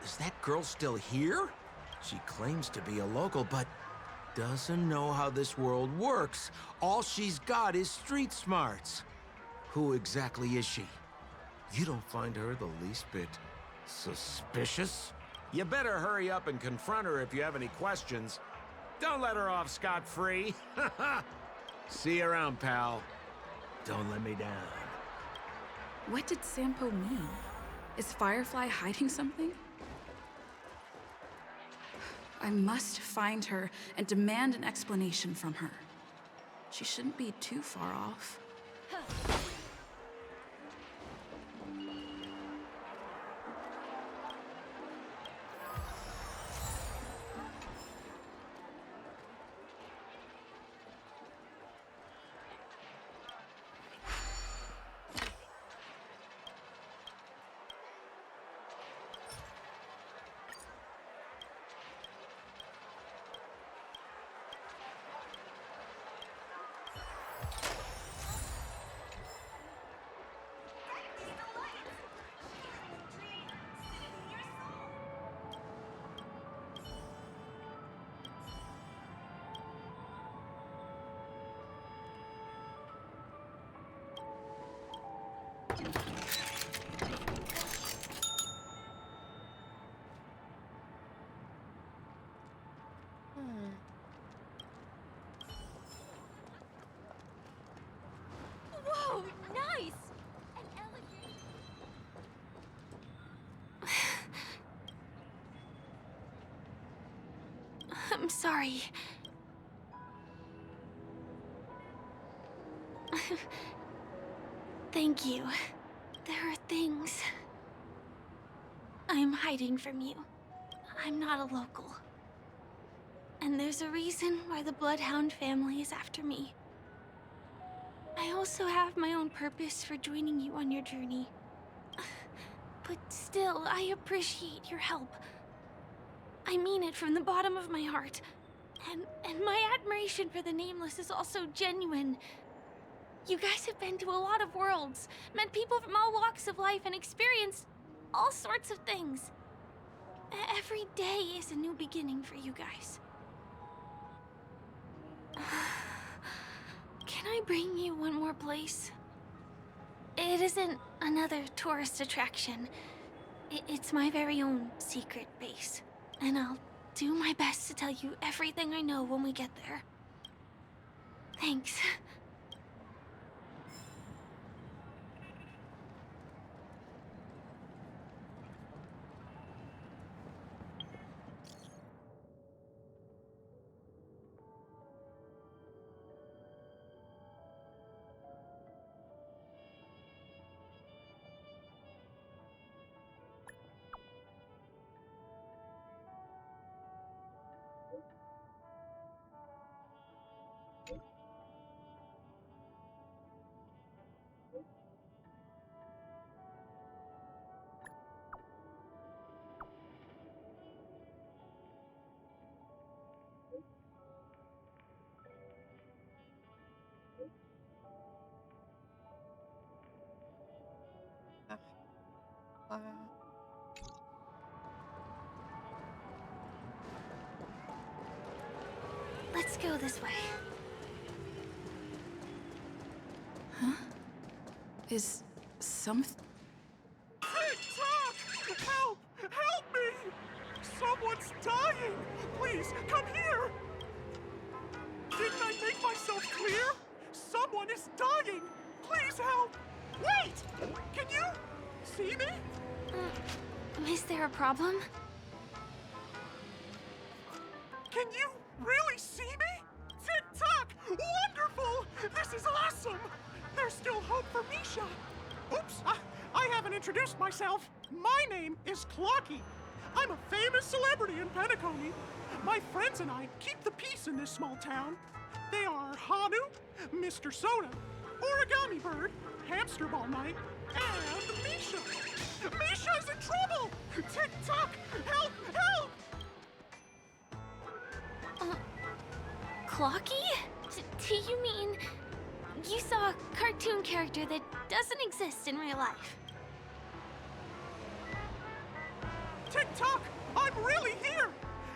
Is that girl still here? She claims to be a local, but doesn't know how this world works. All she's got is street smarts. Who exactly is she? You don't find her the least bit suspicious? You better hurry up and confront her if you have any questions. Don't let her off scot-free. See you around, pal. Don't let me down. What did Sampo mean? Is Firefly hiding something? I must find her and demand an explanation from her. She shouldn't be too far off. Whoa, nice! And elegant. I'm sorry. Thank you. There are things I'm hiding from you. I'm not a local. And there's a reason why the Bloodhound family is after me. I also have my own purpose for joining you on your journey. But still, I appreciate your help. I mean it from the bottom of my heart. And my admiration for the Nameless is also genuine. You guys have been to a lot of worlds, met people from all walks of life, and experienced all sorts of things. Every day is a new beginning for you guys. Can I bring you one more place? It isn't another tourist attraction. It's my very own secret base. And I'll do my best to tell you everything I know when we get there. Thanks. Let's go this way. Huh? Is something... Tick-tock! Help! Help me! Someone's dying! Please, come here! Didn't I make myself clear? Someone is dying! Please help! Wait! Can you see me? Is there a problem? Can you really see me? Tick-tock! Wonderful! This is awesome! There's still hope for Misha! Oops, I haven't introduced myself. My name is Clocky. I'm a famous celebrity in Penacony. My friends and I keep the peace in this small town. They are Hanu, Mr. Soda, Origami Bird, Hamster Ball Knight, and Misha. Misha is in trouble! Tick-tock! Help! Help! Clocky? Do you mean you saw a cartoon character that doesn't exist in real life? Tick-tock! I'm really here!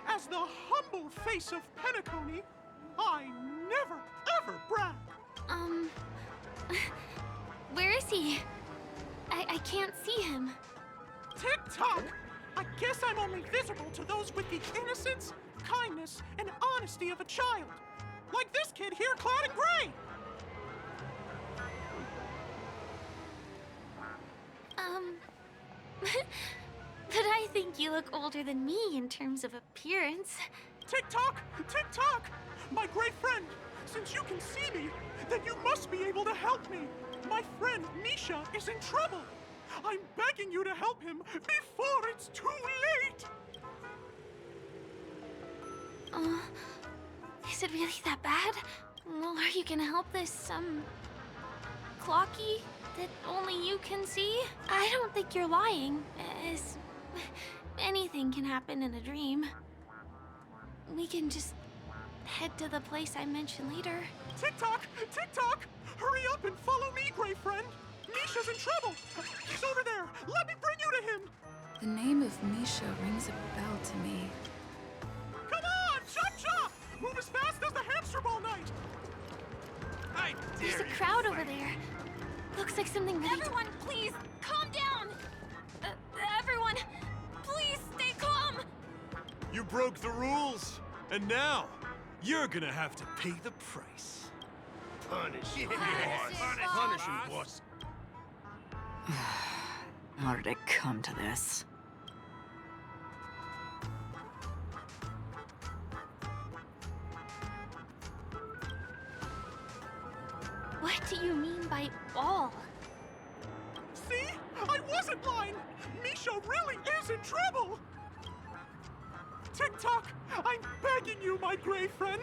As the humble face of Penacony, I never, ever brag. Where is he? I can't see him. Tick-tock! I guess I'm only visible to those with the innocence, kindness, and honesty of a child. Like this kid here clad in gray. But I think you look older than me in terms of appearance. Tick-tock! Tick-tock! My great friend, since you can see me, then you must be able to help me. My friend Misha is in trouble. I'm begging you to help him before it's too late. Is it really that bad? Well, are you gonna help this, Clocky that only you can see? I don't think you're lying, as anything can happen in a dream. We can just head to the place I mentioned later. Tick-tock! Tick-tock! Hurry up and follow me, great friend. Misha's in trouble. He's over there. Let me bring you to him. The name of Misha rings a bell to me. Come on, chop-chop! Move as fast as the Hamster Ball Knight. I dare There's a crowd over there. Looks like something really... Everyone, please, calm down! Everyone, please stay calm! You broke the rules, and now you're gonna have to pay the price. Punish him, Punish him, boss. How did it come to this? What do you mean by all? See? I wasn't lying. Misha really is in trouble. Tick-tock, I'm begging you, my gray friend.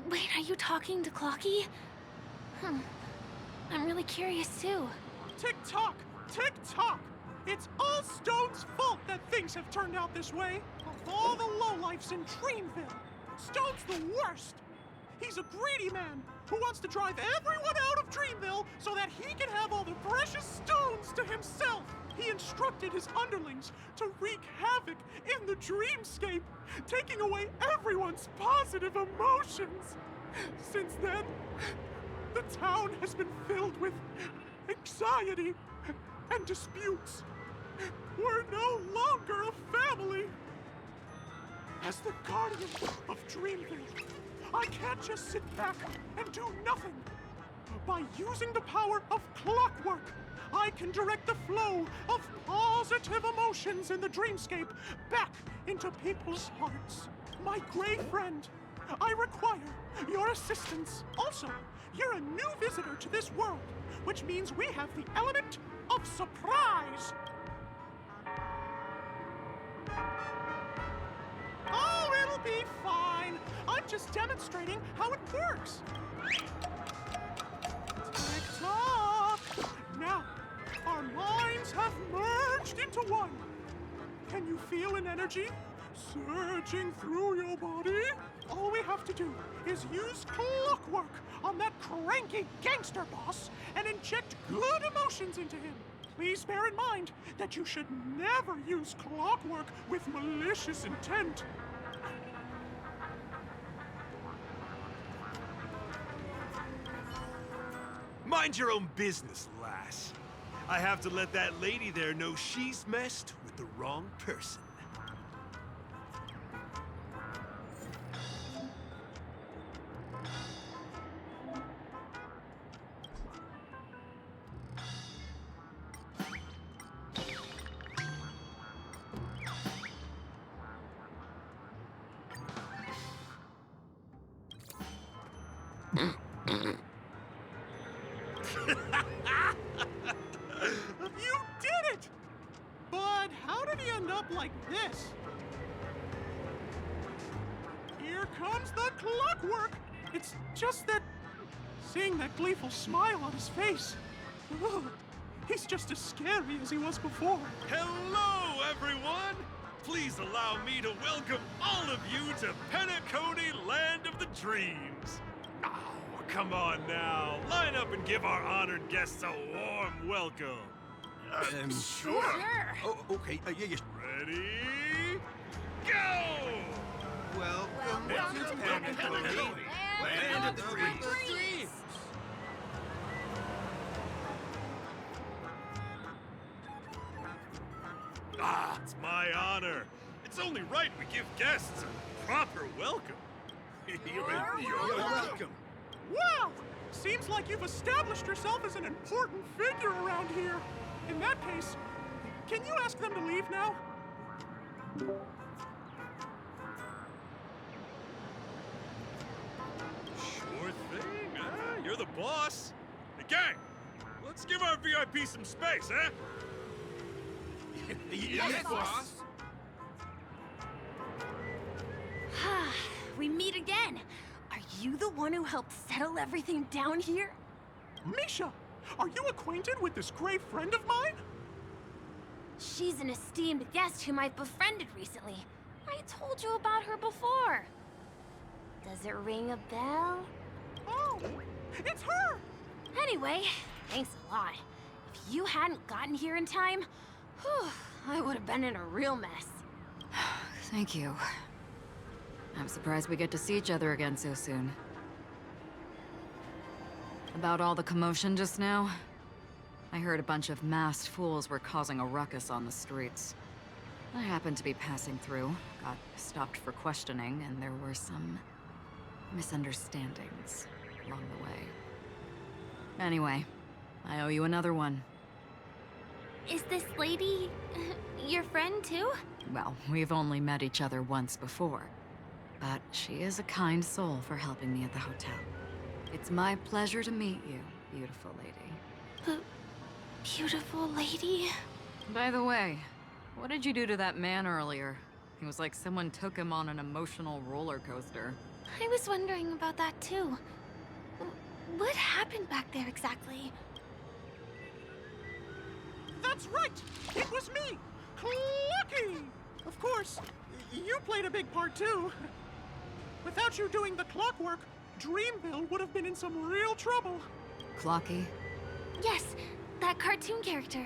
Wait, are you talking to Clocky? I'm really curious too. Tick-tock! Tick-tock! It's all Stone's fault that things have turned out this way. Of all the lowlifes in Dreamville, Stone's the worst. He's a greedy man who wants to drive everyone out of Dreamville so that he can have all the precious stones to himself. He instructed his underlings to wreak havoc in the dreamscape, taking away everyone's positive emotions. Since then, the town has been filled with anxiety and disputes. We're no longer a family. As the guardian of Dreamville, I can't just sit back and do nothing. By using the power of clockwork, I can direct the flow of positive emotions in the dreamscape back into people's hearts. My gray friend, I require your assistance. Also, you're a new visitor to this world, which means we have the element of surprise. Oh, it'll be fine. I'm just demonstrating how it works. Tick-tock! Now, our minds have merged into one. Can you feel an energy surging through your body? All we have to do is use clockwork on that cranky gangster boss and inject good emotions into him. Please bear in mind that you should never use clockwork with malicious intent. Mind your own business, lass. I have to let that lady there know she's messed with the wrong person. You did it! But how did he end up like this? Here comes the clockwork! It's just that... seeing that gleeful smile on his face... ugh, he's just as scary as he was before. Hello, everyone! Please allow me to welcome all of you to Penacony, Land of the Dreams. Oh, come on now. Line up and give our honored guests a warm welcome. Sure. Oh, okay. Yes. Ready? Go! Welcome to Penacony, Land of the Dreams. Ah, it's my honor. It's only right we give guests a proper welcome. You're welcome. Wow! Seems like you've established yourself as an important figure around here. In that case, can you ask them to leave now? Sure thing, huh? You're the boss. Hey, gang, let's give our VIP some space, huh? Yes, boss. We meet again. Are you the one who helped settle everything down here? Misha, are you acquainted with this gray friend of mine? She's an esteemed guest whom I've befriended recently. I told you about her before. Does it ring a bell? Oh, it's her! Anyway, thanks a lot. If you hadn't gotten here in time, whew, I would have been in a real mess. Thank you. I'm surprised we get to see each other again so soon. About all the commotion just now, I heard a bunch of masked fools were causing a ruckus on the streets. I happened to be passing through, got stopped for questioning, and there were some misunderstandings along the way. Anyway, I owe you another one. Is this lady your friend too? Well, we've only met each other once before, but she is a kind soul for helping me at the hotel. It's my pleasure to meet you, beautiful lady. Beautiful lady? By the way, what did you do to that man earlier? It was like someone took him on an emotional roller coaster. I was wondering about that too. What happened back there exactly? That's right! It was me! Clucky! Of course, you played a big part too. Without you doing the clockwork, Dreamville would have been in some real trouble. Clocky? Yes, that cartoon character.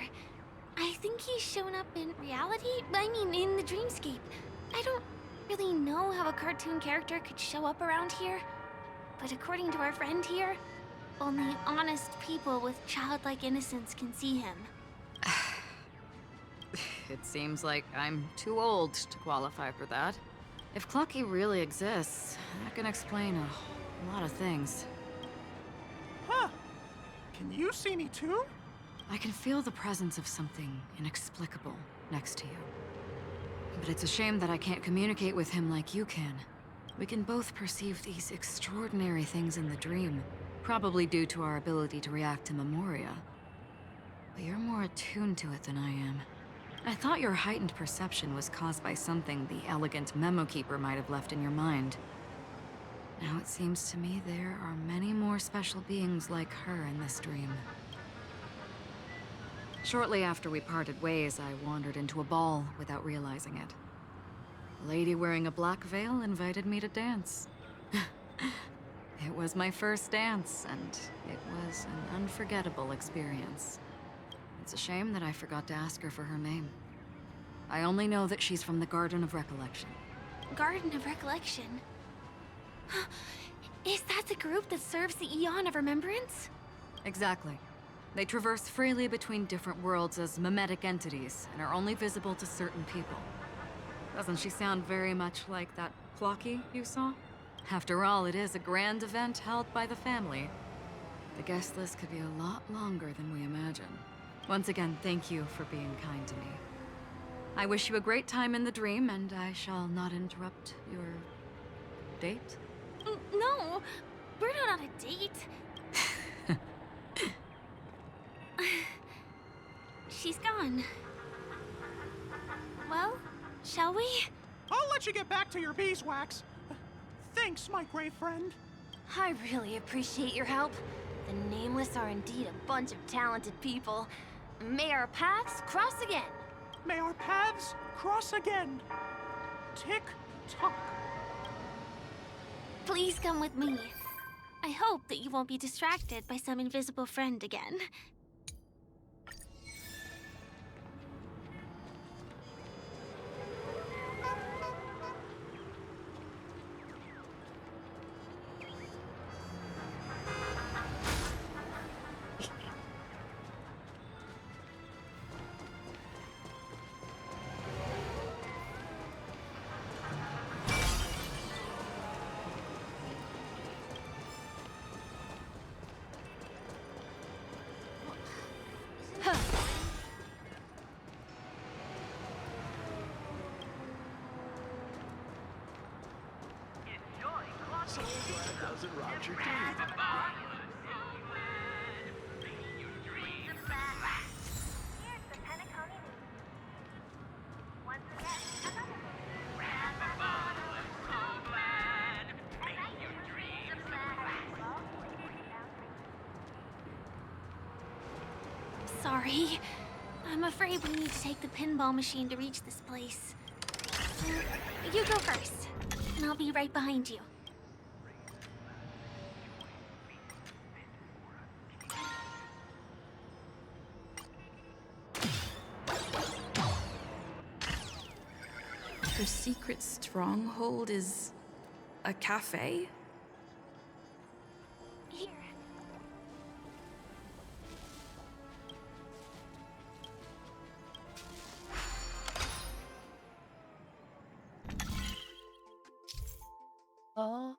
I think he's shown up in reality? I mean, in the dreamscape. I don't really know how a cartoon character could show up around here. But according to our friend here, only honest people with childlike innocence can see him. It seems like I'm too old to qualify for that. If Clocky really exists, that can explain a lot of things. Huh. Can you see me too? I can feel the presence of something inexplicable next to you. But it's a shame that I can't communicate with him like you can. We can both perceive these extraordinary things in the dream, probably due to our ability to react to memoria. But you're more attuned to it than I am. I thought your heightened perception was caused by something the elegant memo keeper might have left in your mind. Now it seems to me there are many more special beings like her in this dream. Shortly after we parted ways, I wandered into a ball without realizing it. A lady wearing a black veil invited me to dance. It was my first dance, and it was an unforgettable experience. It's a shame that I forgot to ask her for her name. I only know that she's from the Garden of Recollection. Garden of Recollection? Is that the group that serves the Eon of Remembrance? Exactly. They traverse freely between different worlds as mimetic entities, and are only visible to certain people. Doesn't she sound very much like that Plocky you saw? After all, it is a grand event held by the family. The guest list could be a lot longer than we imagine. Once again, thank you for being kind to me. I wish you a great time in the dream, and I shall not interrupt your date. No, we're not on a date. She's gone. Well, shall we? I'll let you get back to your beeswax. Thanks, my gray friend. I really appreciate your help. The Nameless are indeed a bunch of talented people. May our paths cross again. May our paths cross again. Tick tock. Please come with me. I hope that you won't be distracted by some invisible friend again. So glad hasn't robbed your dream. Here's the Penacony news. Once again, Sorry. I'm afraid we need to take the pinball machine to reach this place. You go first, and I'll be right behind you. Her secret stronghold is a cafe? Here. Oh.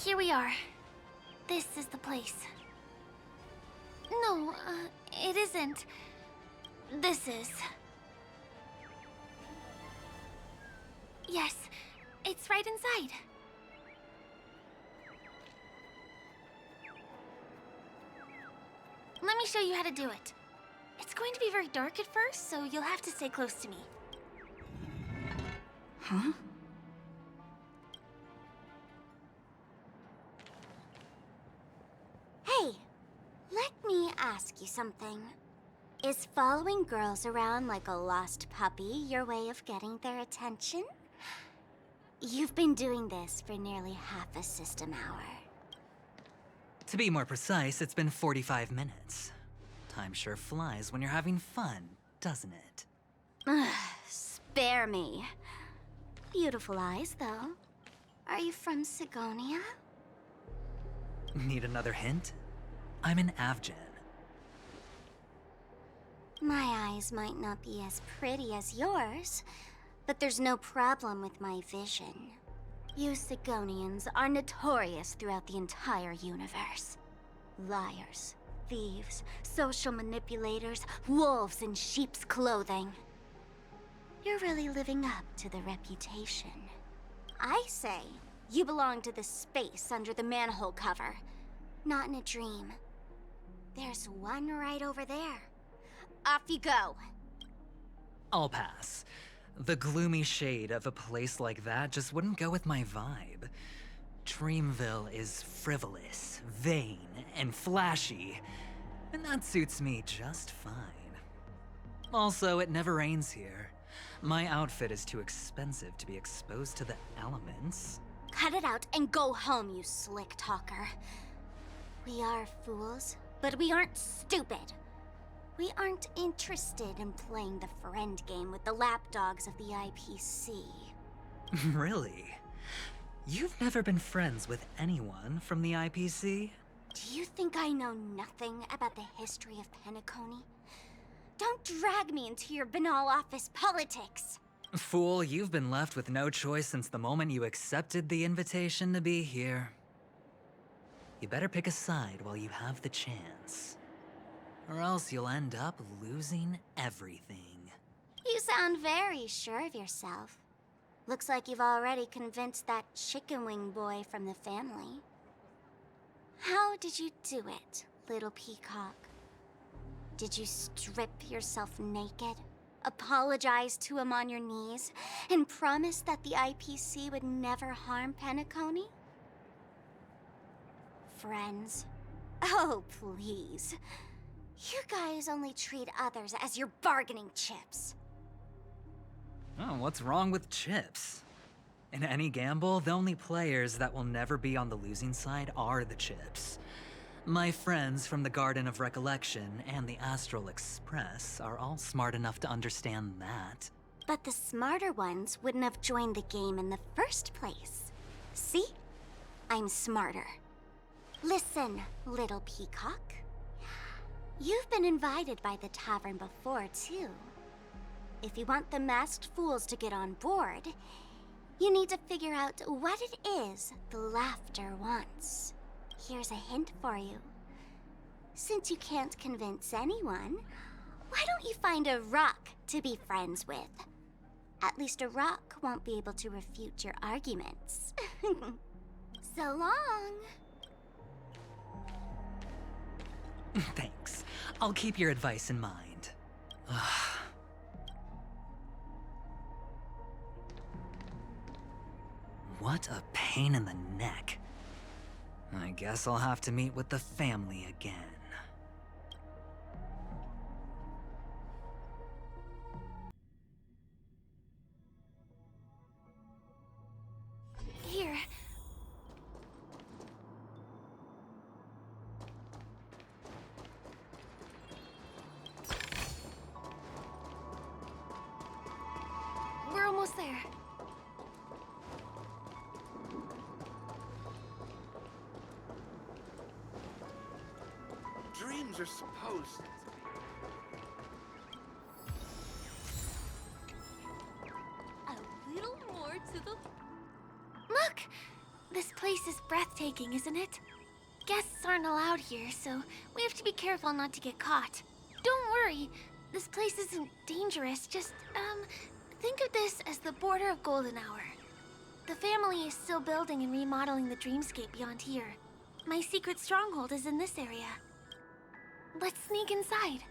Here we are. This is the place. No, it isn't. This is. Yes, it's right inside. Let me show you how to do it. It's going to be very dark at first, so you'll have to stay close to me. Huh? Hey, let me ask you something. Is following girls around like a lost puppy your way of getting their attention? You've been doing this for nearly half a system hour. To be more precise, it's been 45 minutes. Time sure flies when you're having fun, doesn't it? Spare me. Beautiful eyes, though. Are you from Sigonia? Need another hint? I'm an Avgen. My eyes might not be as pretty as yours, but there's no problem with my vision. You Sigonians are notorious throughout the entire universe. Liars, thieves, social manipulators, wolves in sheep's clothing. You're really living up to the reputation. I say, you belong to the space under the manhole cover, not in a dream. There's one right over there. Off you go. I'll pass. The gloomy shade of a place like that just wouldn't go with my vibe. Dreamville is frivolous, vain, and flashy, and that suits me just fine. Also, it never rains here. My outfit is too expensive to be exposed to the elements. Cut it out and go home, you slick talker. We are fools, but we aren't stupid. We aren't interested in playing the friend game with the lapdogs of the IPC. Really? You've never been friends with anyone from the IPC? Do you think I know nothing about the history of Penacony? Don't drag me into your banal office politics! Fool, you've been left with no choice since the moment you accepted the invitation to be here. You better pick a side while you have the chance. Or else you'll end up losing everything. You sound very sure of yourself. Looks like you've already convinced that chicken wing boy from the family. How did you do it, little peacock? Did you strip yourself naked, apologize to him on your knees, and promise that the IPC would never harm Penacony? Friends? Oh, please. You guys only treat others as your bargaining chips. Oh, what's wrong with chips? In any gamble, the only players that will never be on the losing side are the chips. My friends from the Garden of Recollection and the Astral Express are all smart enough to understand that. But the smarter ones wouldn't have joined the game in the first place. See? I'm smarter. Listen, little peacock. You've been invited by the tavern before, too. If you want the masked fools to get on board, you need to figure out what it is the laughter wants. Here's a hint for you. Since you can't convince anyone, why don't you find a rock to be friends with? At least a rock won't be able to refute your arguments. So long. Thanks. I'll keep your advice in mind. What a pain in the neck. I guess I'll have to meet with the family again. Here. We're almost there. Dreams are supposed... A little more to the... Look! This place place is breathtaking, isn't it? Guests aren't allowed here, so we have to be careful not to get caught. Don't worry, this place isn't dangerous. Just, think of this as the border of Golden Hour. The family is still building and remodeling the dreamscape beyond here. My secret stronghold is in this area. Let's sneak inside.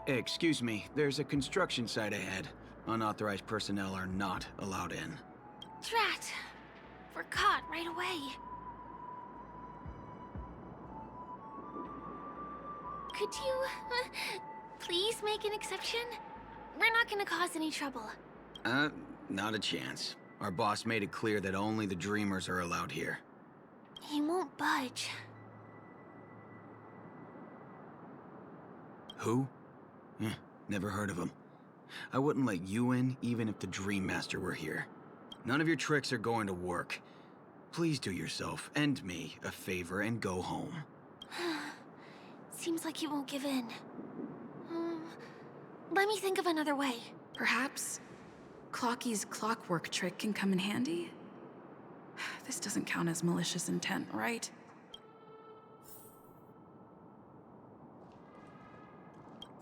Excuse me, there's a construction site ahead. Unauthorized personnel are not allowed in. Drat! We're caught right away. Could you, please make an exception? We're not gonna cause any trouble. Not a chance. Our boss made it clear that only the dreamers are allowed here. He won't budge. Who? Never heard of him. I wouldn't let you in, even if the Dream Master were here. None of your tricks are going to work. Please do yourself and me a favor and go home. Seems like he won't give in. Let me think of another way. Perhaps Clocky's clockwork trick can come in handy? This doesn't count as malicious intent, right?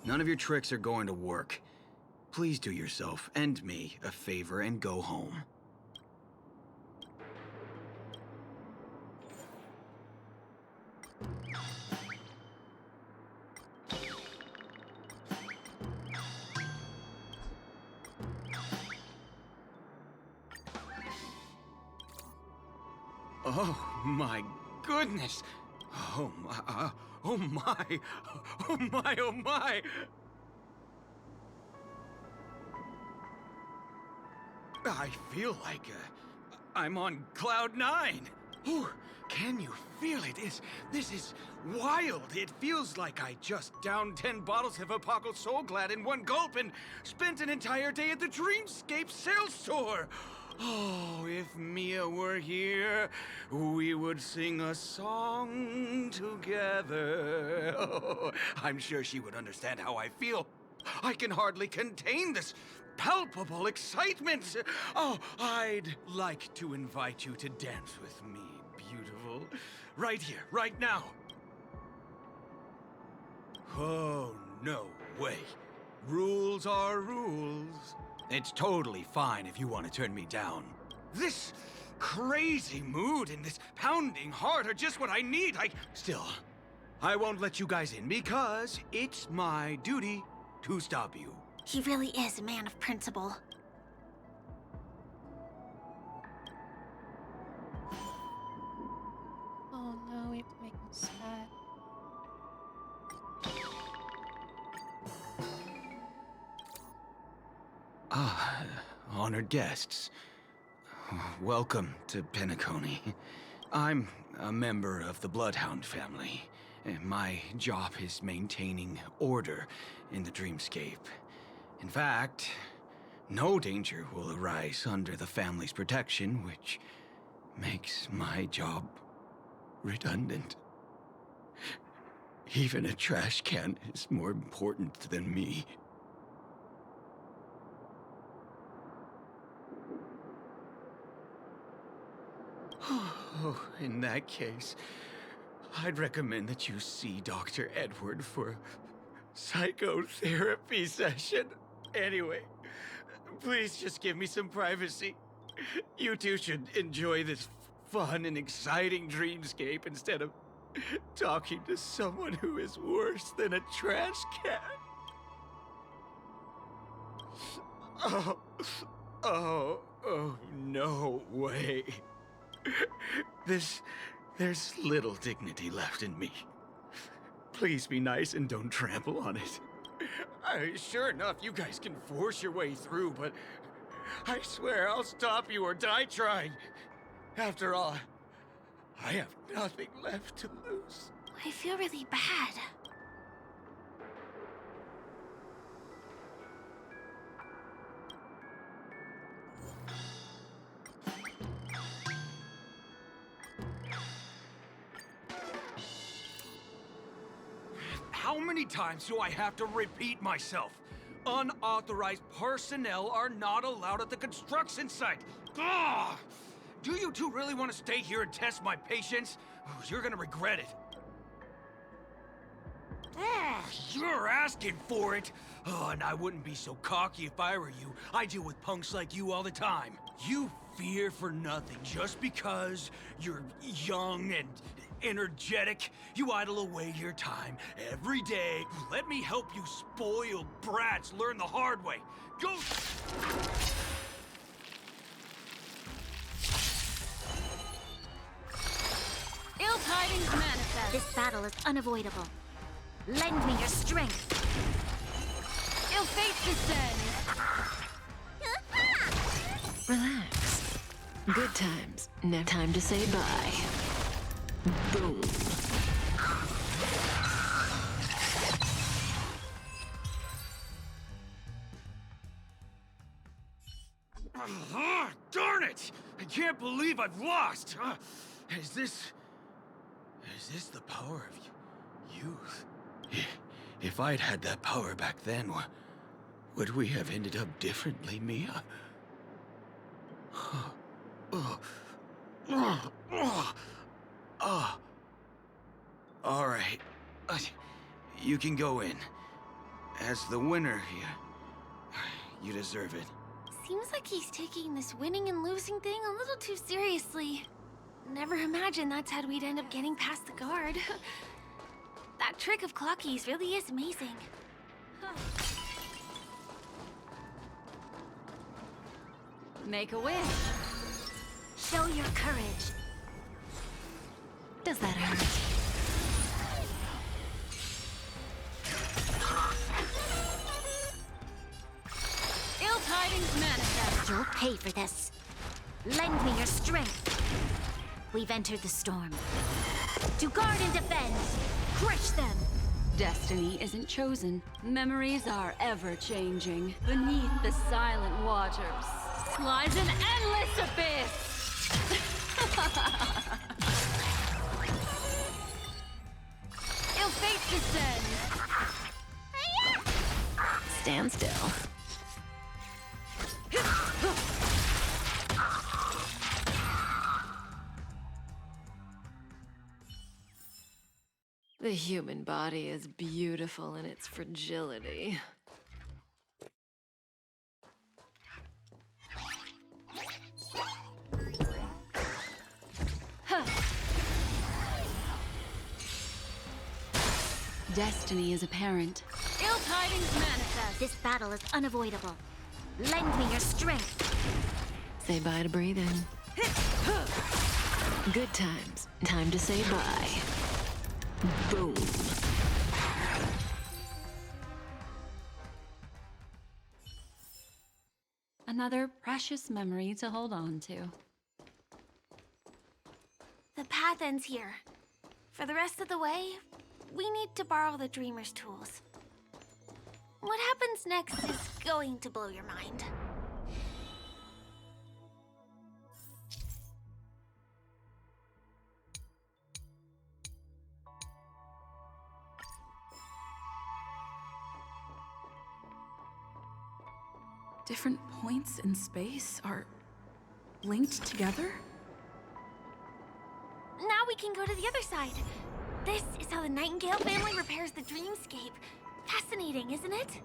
None of your tricks are going to work. Please do yourself and me a favor and go home. Oh my goodness! Oh my, oh my, oh my, oh my! I feel like I'm on cloud 9. Ooh, can you feel it? This is wild. It feels like I just downed 10 bottles of Apocal Soul Glad in one gulp and spent an entire day at the Dreamscape sales store. Oh, if Mia were here, we would sing a song together. Oh, I'm sure she would understand how I feel. I can hardly contain this palpable excitement. Oh, I'd like to invite you to dance with me, beautiful. Right here, right now. Oh, no way. Rules are rules. It's totally fine if you want to turn me down. This crazy mood and this pounding heart are just what I need. Still, I won't let you guys in because it's my duty to stop you. He really is a man of principle. Oh no, we have to make him sad. Ah, honored guests. Welcome to Penacony. I'm a member of the Bloodhound family. My job is maintaining order in the Dreamscape. In fact, no danger will arise under the family's protection, which makes my job redundant. Even a trash can is more important than me. Oh, in that case, I'd recommend that you see Dr. Edward for a psychotherapy session. Anyway, please just give me some privacy. You two should enjoy this fun and exciting dreamscape instead of talking to someone who is worse than a trash can. Oh, no way. There's little dignity left in me. Please be nice and don't trample on it. Sure enough, you guys can force your way through, but I swear I'll stop you or die trying. After all, I have nothing left to lose. I feel really bad. How many times do I have to repeat myself? Unauthorized personnel are not allowed at the construction site. Ugh! Do you two really want to stay here and test my patience? You're gonna regret it. You're asking for it. Oh, and I wouldn't be so cocky if I were you. I deal with punks like you all the time. You fear for nothing just because you're young and energetic. You idle away your time every day. Let me help you spoiled brats learn the hard way. Go! Ill tidings manifest. This battle is unavoidable. Lend me your strength. Ill fate descends. Relax. Good times. No time to say bye. Boom. Darn it! I can't believe I've lost. Is this the power of youth? If I'd had that power back then, would we have ended up differently, Mia? All right. You can go in. As the winner here, you deserve it. Seems like he's taking this winning and losing thing a little too seriously. Never imagined that's how we'd end up getting past the guard. That trick of Clocky's really is amazing. Make a wish. Show your courage. Does that hurt? Ill tidings manifest. You'll pay for this. Lend me your strength. We've entered the storm. To guard and defend. Crush them. Destiny isn't chosen. Memories are ever-changing. Beneath the silent waters lies an endless abyss! Ill fate descends! Stand still. The human body is beautiful in its fragility. Destiny is apparent. Ill tidings manifest. This battle is unavoidable. Lend me your strength. Say bye to breathing. Good times. Time to say bye. Boom. Another precious memory to hold on to. The path ends here. For the rest of the way, we need to borrow the Dreamer's tools. What happens next is going to blow your mind. Different points in space are linked together? Now we can go to the other side. This is how the Nightingale family repairs the dreamscape. Fascinating, isn't it?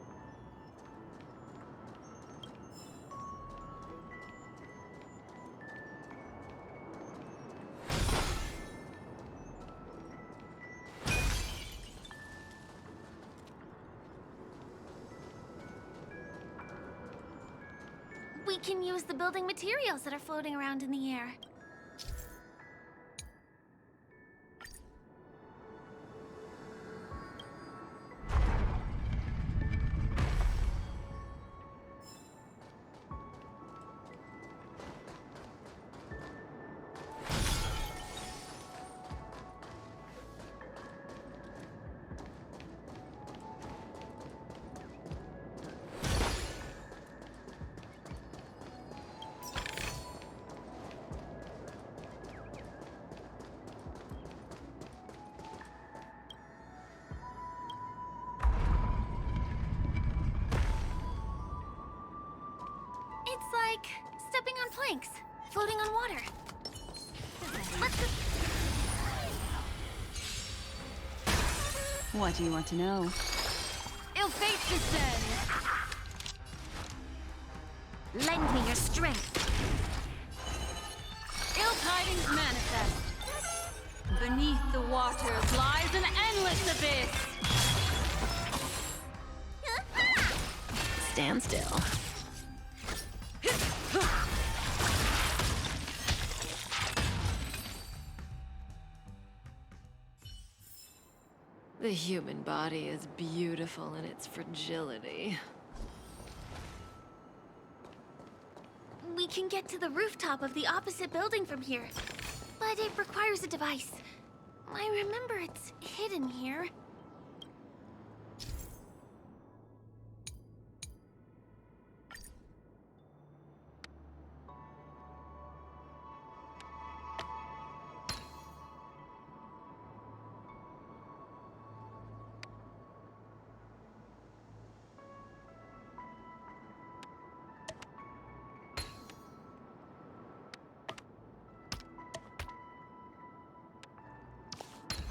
We can use the building materials that are floating around in the air. stepping on planks, floating on water. Let's go. What do you want to know? Ill fate descends. Lend me your strength. Ill tidings manifest. Beneath the waters lies an endless abyss. Stand still. The human body is beautiful in its fragility. We can get to the rooftop of the opposite building from here, but it requires a device. I remember it's hidden here.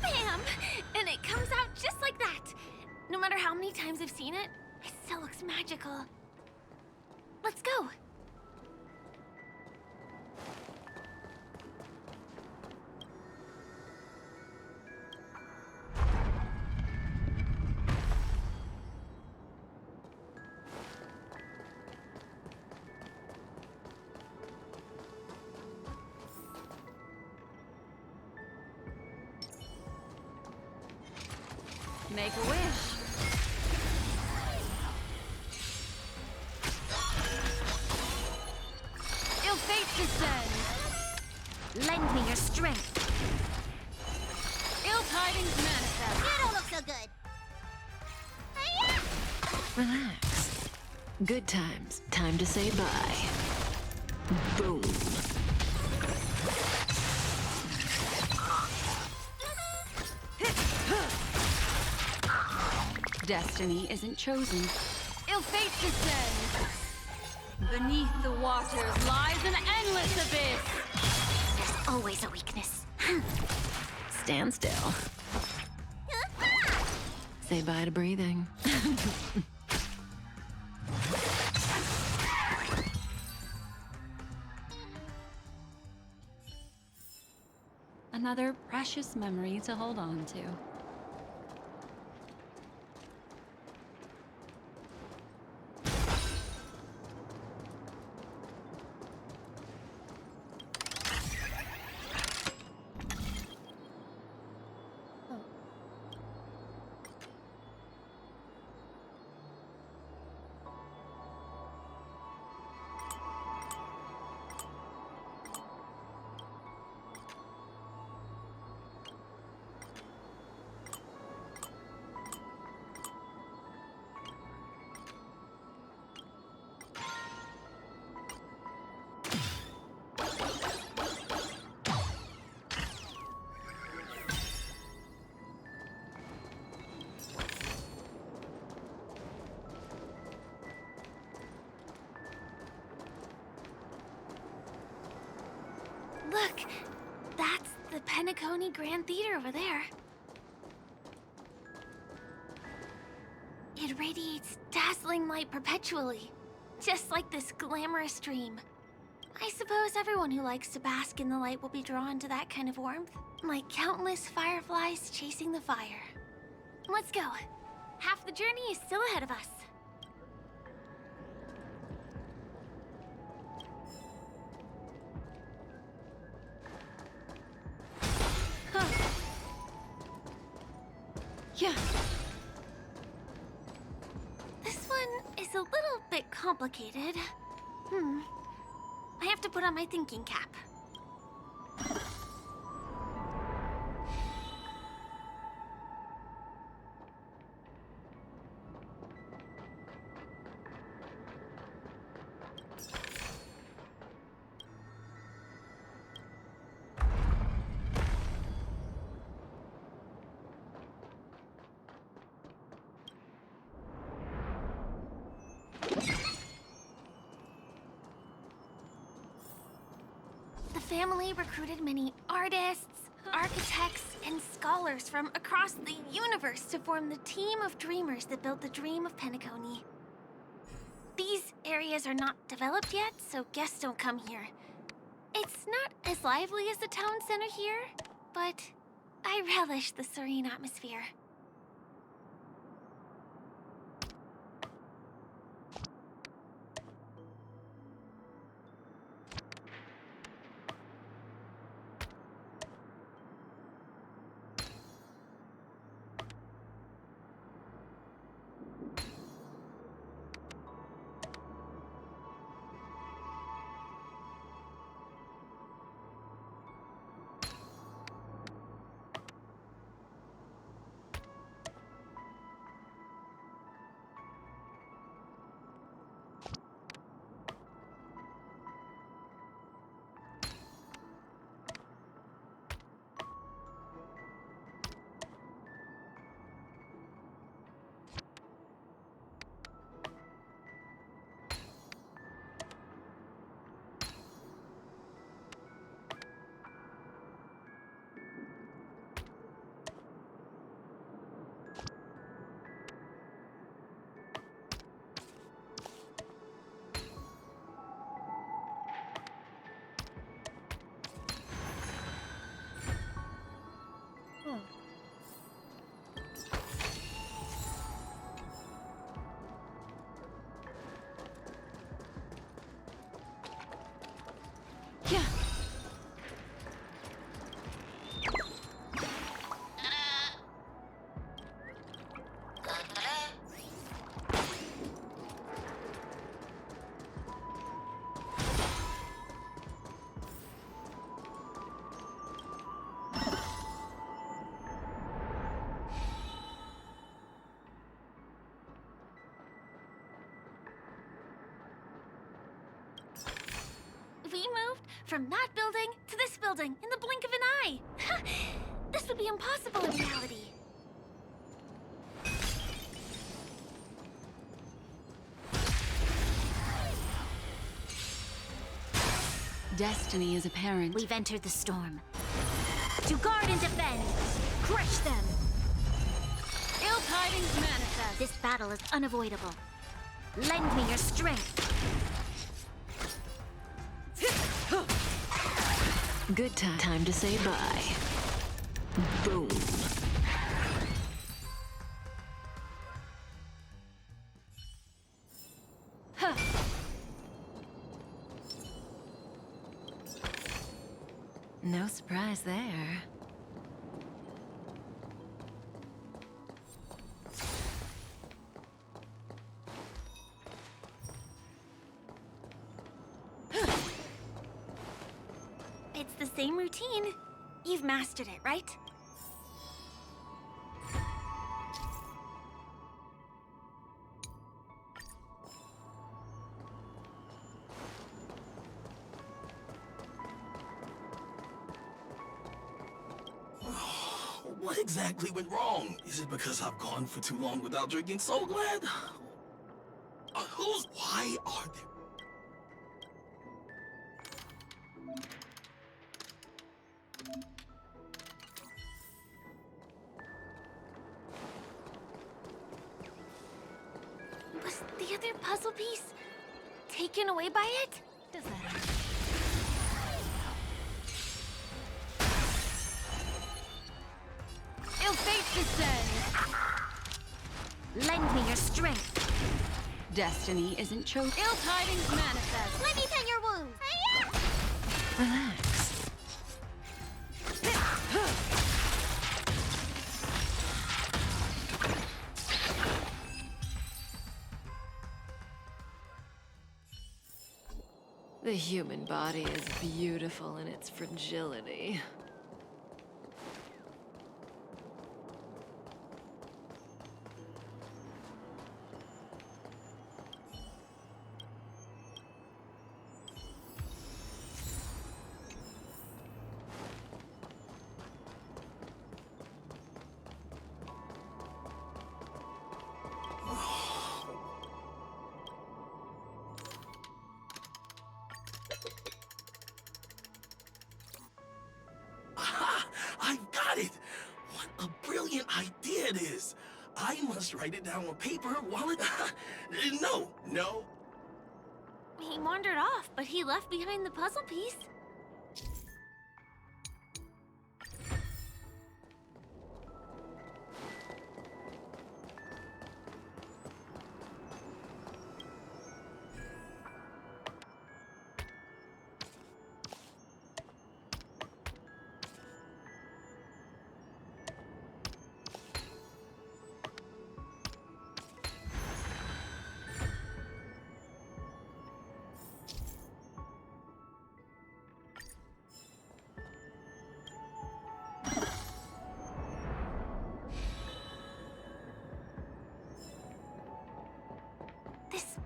Bam! And it comes out just like that. No matter how many times I've seen it, it still looks magical. Let's go. Make a wish. Ill fate descends. Lend me your strength. Ill tidings manifest. You don't look so good. Relax. Good times. Time to say bye. Boom. Destiny isn't chosen. Ill fate descends. Beneath the waters lies an endless abyss. There's always a weakness. Stand still. Say bye to breathing. Another precious memory to hold on to. Look, that's the Penacony Grand Theater over there. It radiates dazzling light perpetually, just like this glamorous dream. I suppose everyone who likes to bask in the light will be drawn to that kind of warmth, like countless fireflies chasing the fire. Let's go. Half the journey is still ahead of us. Yeah. This one is a little bit complicated. I have to put on my thinking cap. family recruited many artists, architects, and scholars from across the universe to form the team of dreamers that built the dream of Penacony. These areas are not developed yet, so guests don't come here. It's not as lively as the town center here, but I relish the serene atmosphere. We moved from that building to this building in the blink of an eye. This would be impossible in reality. Destiny is apparent. We've entered the storm. To guard and defend! Crush them! Ill tidings manifest! This battle is unavoidable. Lend me your strength! Good time to say bye. Boom. Huh. No surprise there. It's the same routine. You've mastered it, right? What exactly went wrong? Is it because I've gone for too long without drinking so glad? Why are there... Was the other puzzle piece taken away by it? Does that hurt? Ill fate descends! Lend me your strength! Destiny isn't chosen. Ill tidings manifest! Let me tend your wounds! Relax. The human body is beautiful in its fragility. just write it down on paper, wallet? No. He wandered off, but he left behind the puzzle piece. This...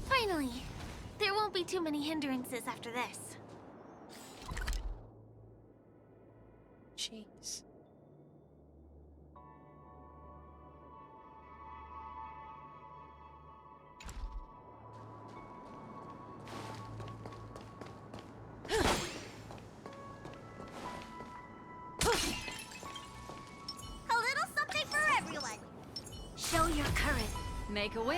Finally! There won't be too many hindrances after this. Jeez. A little something for everyone. Show your courage. Make a wish.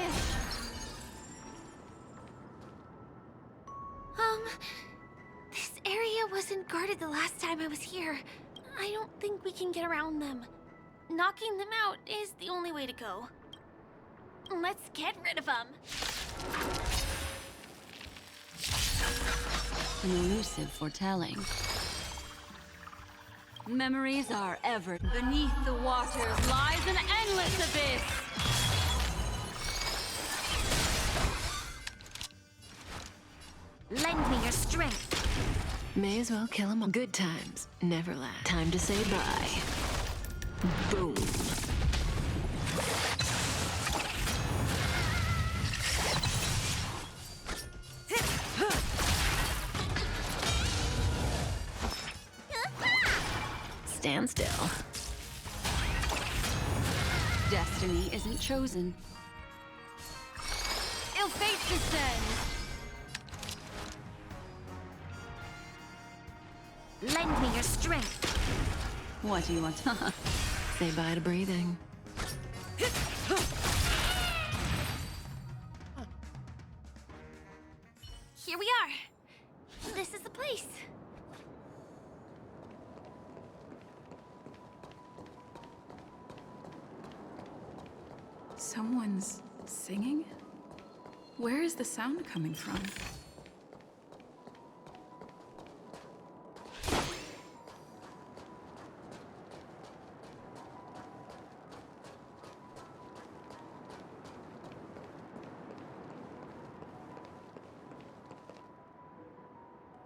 This area wasn't guarded the last time I was here. I don't think we can get around them. Knocking them out is the only way to go. Let's get rid of them. An elusive foretelling. Memories are ever. Beneath the waters lies an endless abyss. Lend me your strength. May as well kill them all. Good times never last. Time to say bye. Boom. Stand still. Destiny isn't chosen. Ill fate descends. Lend me your strength. What do you want? Say bye to breathing. Here we are. This is the place. Someone's singing? Where is the sound coming from?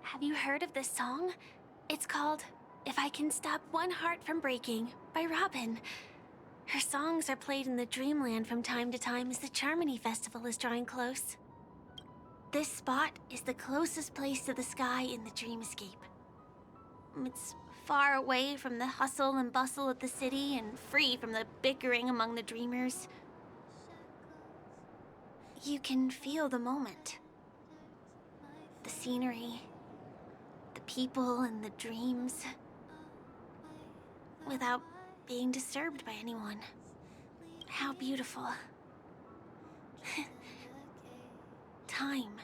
Have you heard of this song? It's called If I Can Stop One Heart from Breaking by Robin. Her songs are played in the Dreamland from time to time as the Charmony Festival is drawing close. This spot is the closest place to the sky in the dreamscape. It's far away from the hustle and bustle of the city and free from the bickering among the dreamers. You can feel the moment. The scenery, the people and the dreams, without being disturbed by anyone. How beautiful. Time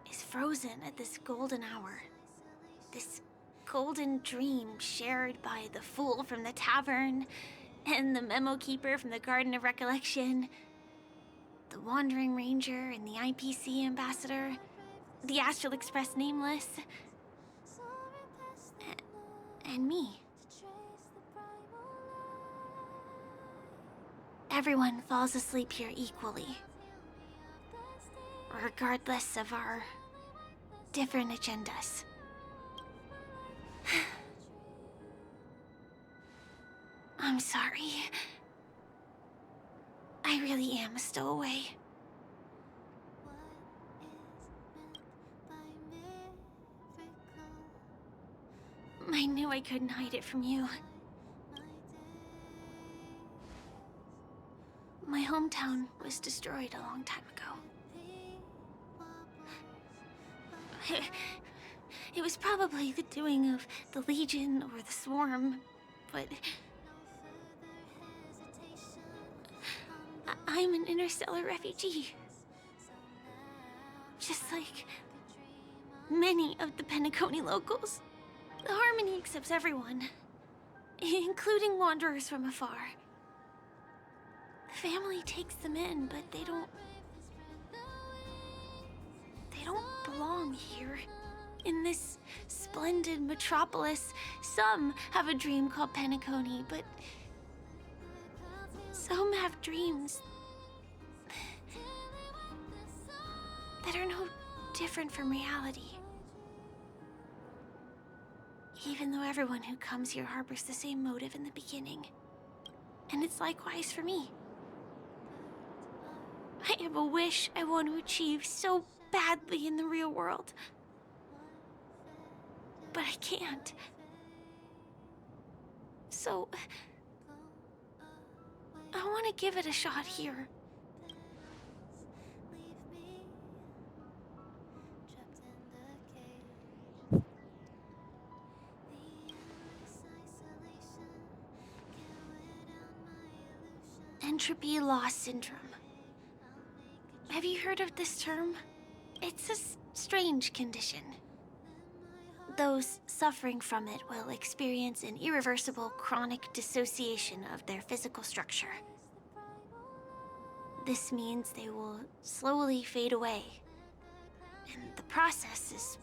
is frozen at this golden hour. This golden dream shared by the fool from the tavern, and the memo keeper from the Garden of Recollection, the Wandering Ranger and the IPC ambassador, the Astral Express Nameless, and me. Everyone falls asleep here equally, regardless of our different agendas. I'm sorry. I really am a stowaway. I knew I couldn't hide it from you. My hometown was destroyed a long time ago. It was probably the doing of the Legion or the Swarm, but I'm an interstellar refugee. Just like many of the Penacony locals. The Harmony accepts everyone, including wanderers from afar. The family takes them in, but they don't belong here. In this splendid metropolis, some have a dream called Penacony, but some have dreams that are no different from reality. Even though everyone who comes here harbors the same motive in the beginning. And it's likewise for me. I have a wish I want to achieve so badly in the real world. But I can't. So I want to give it a shot here. Entropy loss syndrome. Have you heard of this term? It's a strange condition. Those suffering from it will experience an irreversible chronic dissociation of their physical structure. This means they will slowly fade away, and the process is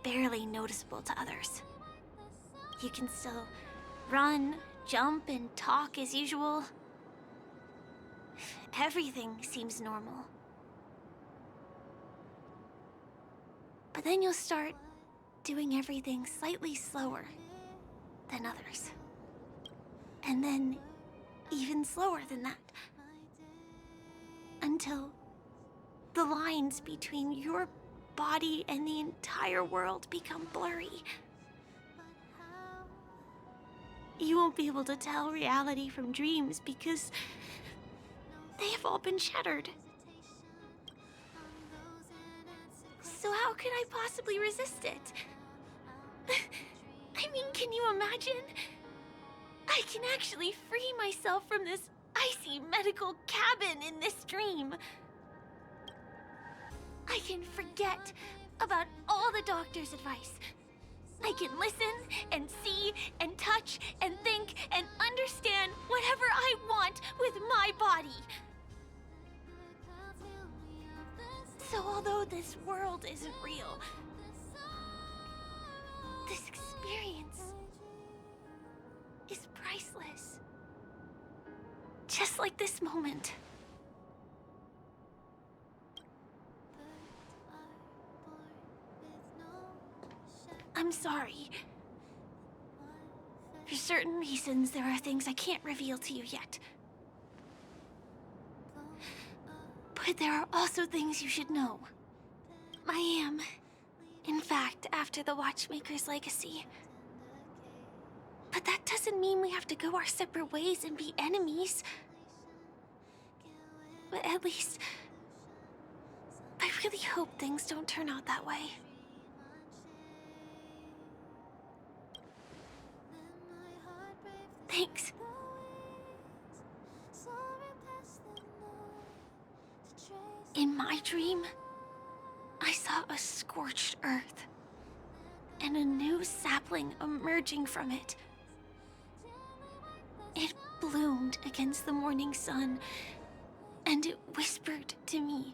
barely noticeable to others. You can still run, jump, and talk as usual. Everything seems normal. But then you'll start doing everything slightly slower than others. And then even slower than that. Until the lines between your body and the entire world become blurry. You won't be able to tell reality from dreams because they have all been shattered. So how could I possibly resist it? I mean, can you imagine? I can actually free myself from this icy medical cabin in this dream. I can forget about all the doctor's advice. I can listen and see and touch and think and understand whatever I want with my body. So although this world isn't real, this experience is priceless. Just like this moment. I'm sorry. For certain reasons, there are things I can't reveal to you yet. But there are also things you should know. I am, in fact, after the Watchmaker's legacy. But that doesn't mean we have to go our separate ways and be enemies. But at least, I really hope things don't turn out that way. Thanks. In my dream, I saw a scorched earth and a new sapling emerging from it. It bloomed against the morning sun, and it whispered to me.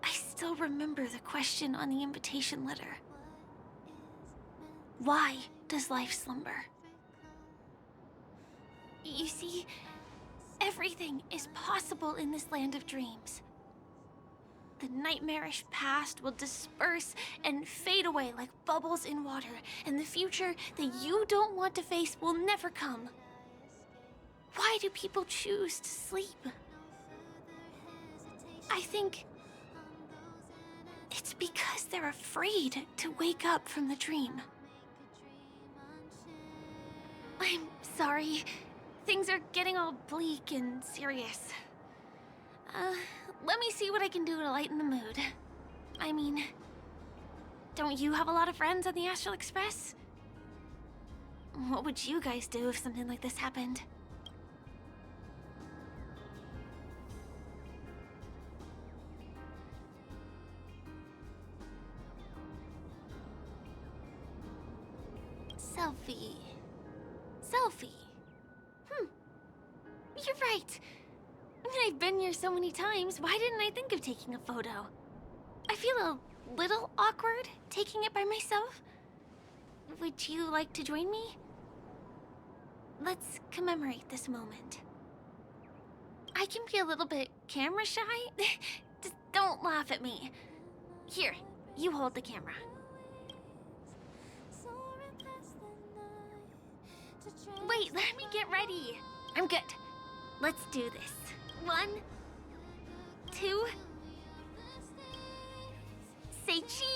I still remember the question on the invitation letter. Why does life slumber? You see, everything is possible in this land of dreams. The nightmarish past will disperse and fade away like bubbles in water, and the future that you don't want to face will never come. Why do people choose to sleep? I think it's because they're afraid to wake up from the dream. I'm sorry. Things are getting all bleak and serious. Let me see what I can do to lighten the mood. I mean, don't you have a lot of friends on the Astral Express? What would you guys do if something like this happened? Selfie. Selfie. You're right. I mean, I've been here so many times. Why didn't I think of taking a photo? I feel a little awkward taking it by myself. Would you like to join me? Let's commemorate this moment. I can be a little bit camera shy. Just don't laugh at me. Here, you hold the camera. Wait, let me get ready. I'm good. Let's do this. 1, 2. Say cheese!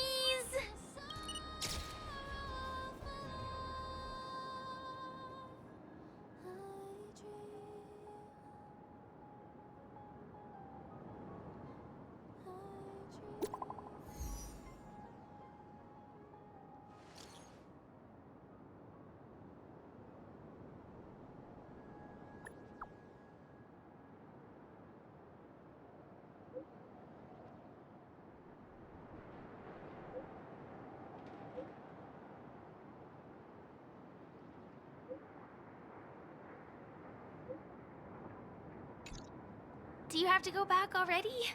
Do you have to go back already?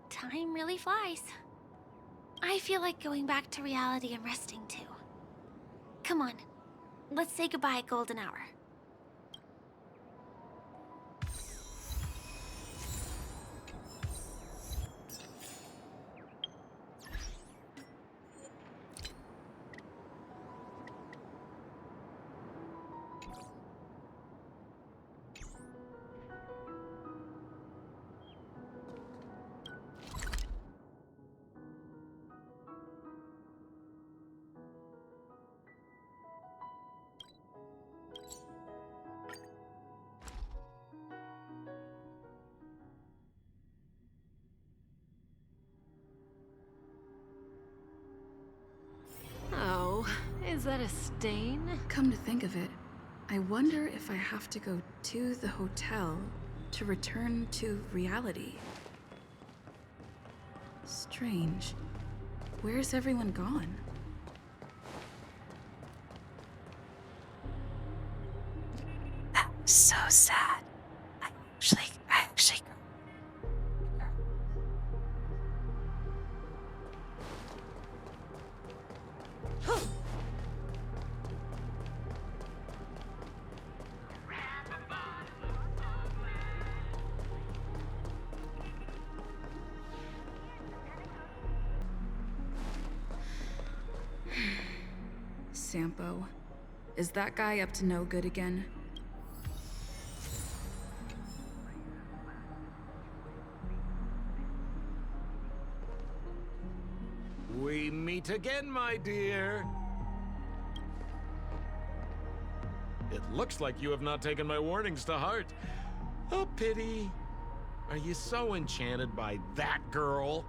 Time really flies. I feel like going back to reality and resting too. Come on, let's say goodbye, Golden Hour. Oh, is that a stain? Come to think of it, I wonder if I have to go to the hotel to return to reality. Strange. Where's everyone gone? That was so sad. I actually Sampo. Is that guy up to no good again? We meet again, my dear. It looks like you have not taken my warnings to heart. Oh, pity. Are you so enchanted by that girl?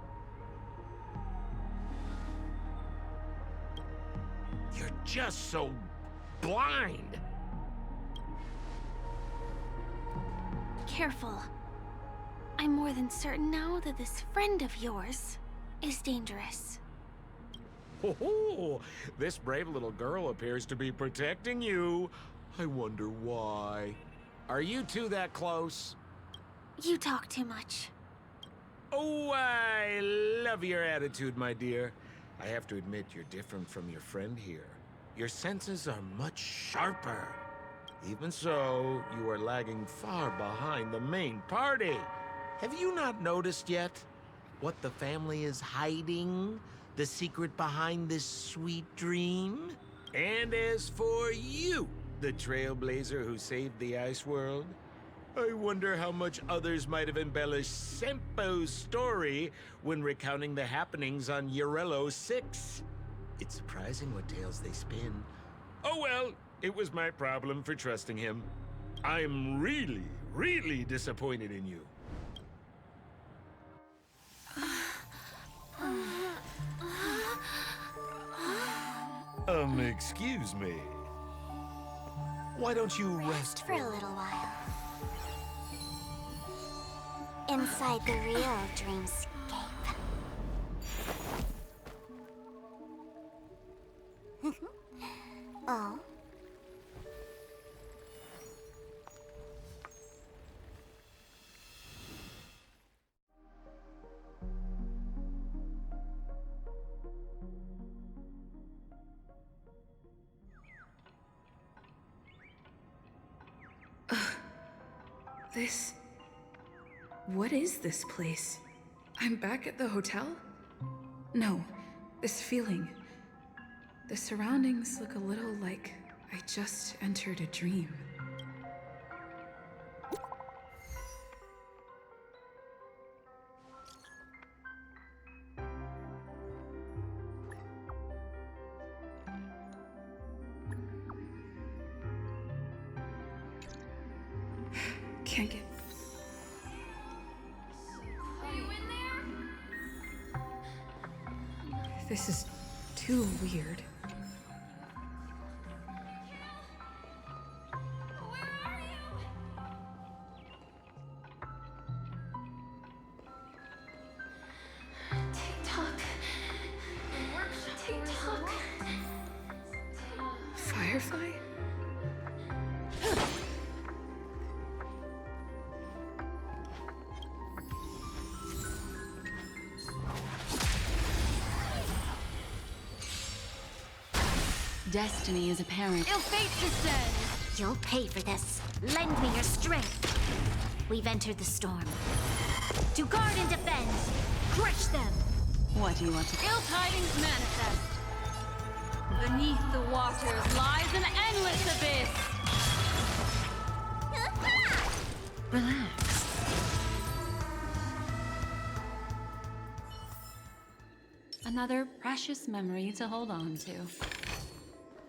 You're just so blind. careful. I'm more than certain now that this friend of yours is dangerous. Oh, this brave little girl appears to be protecting you. I wonder why. Are you two that close? You talk too much. Oh, I love your attitude, my dear. I have to admit you're different from your friend here. Your senses are much sharper. Even so, you are lagging far behind the main party. Have you not noticed yet what the family is hiding? The secret behind this sweet dream? And as for you, the trailblazer who saved the ice world, I wonder how much others might have embellished Sempo's story when recounting the happenings on Urello 6. It's surprising what tales they spin. Oh well, it was my problem for trusting him. I'm really, really disappointed in you. Excuse me. Why don't you rest For a little while. Inside the real dreamscape. Oh? This... What is this place? I'm back at the hotel? No, this feeling. The surroundings look a little like I just entered a dream. Can't get... Are you in there? This is too weird. TikTok. TikTok. Firefly? Destiny is apparent. Ill fate descends. You'll pay for this. Lend me your strength. We've entered the storm. To guard and defend. Crush them. What do you want to... Ill tidings manifest. Beneath the waters lies an endless abyss. Relax. Another precious memory to hold on to.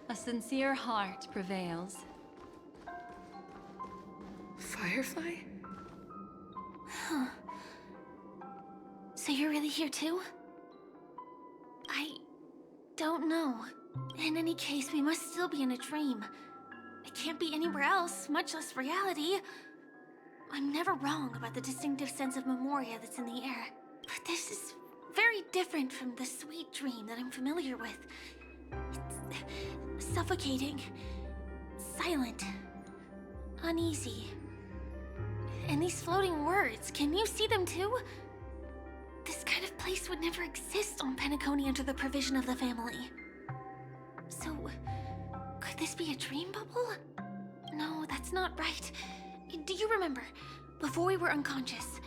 A sincere heart prevails. Firefly? Huh. So you're really here too? I don't know. In any case, we must still be in a dream. It can't be anywhere else, much less reality. I'm never wrong about the distinctive sense of memoria that's in the air. But this is very different from the sweet dream that I'm familiar with. It's suffocating, silent, uneasy. And these floating words, can you see them too? This kind of place would never exist on Penacony under the provision of the family. So, could this be a dream bubble? No, that's not right. Do you remember, before we were unconscious,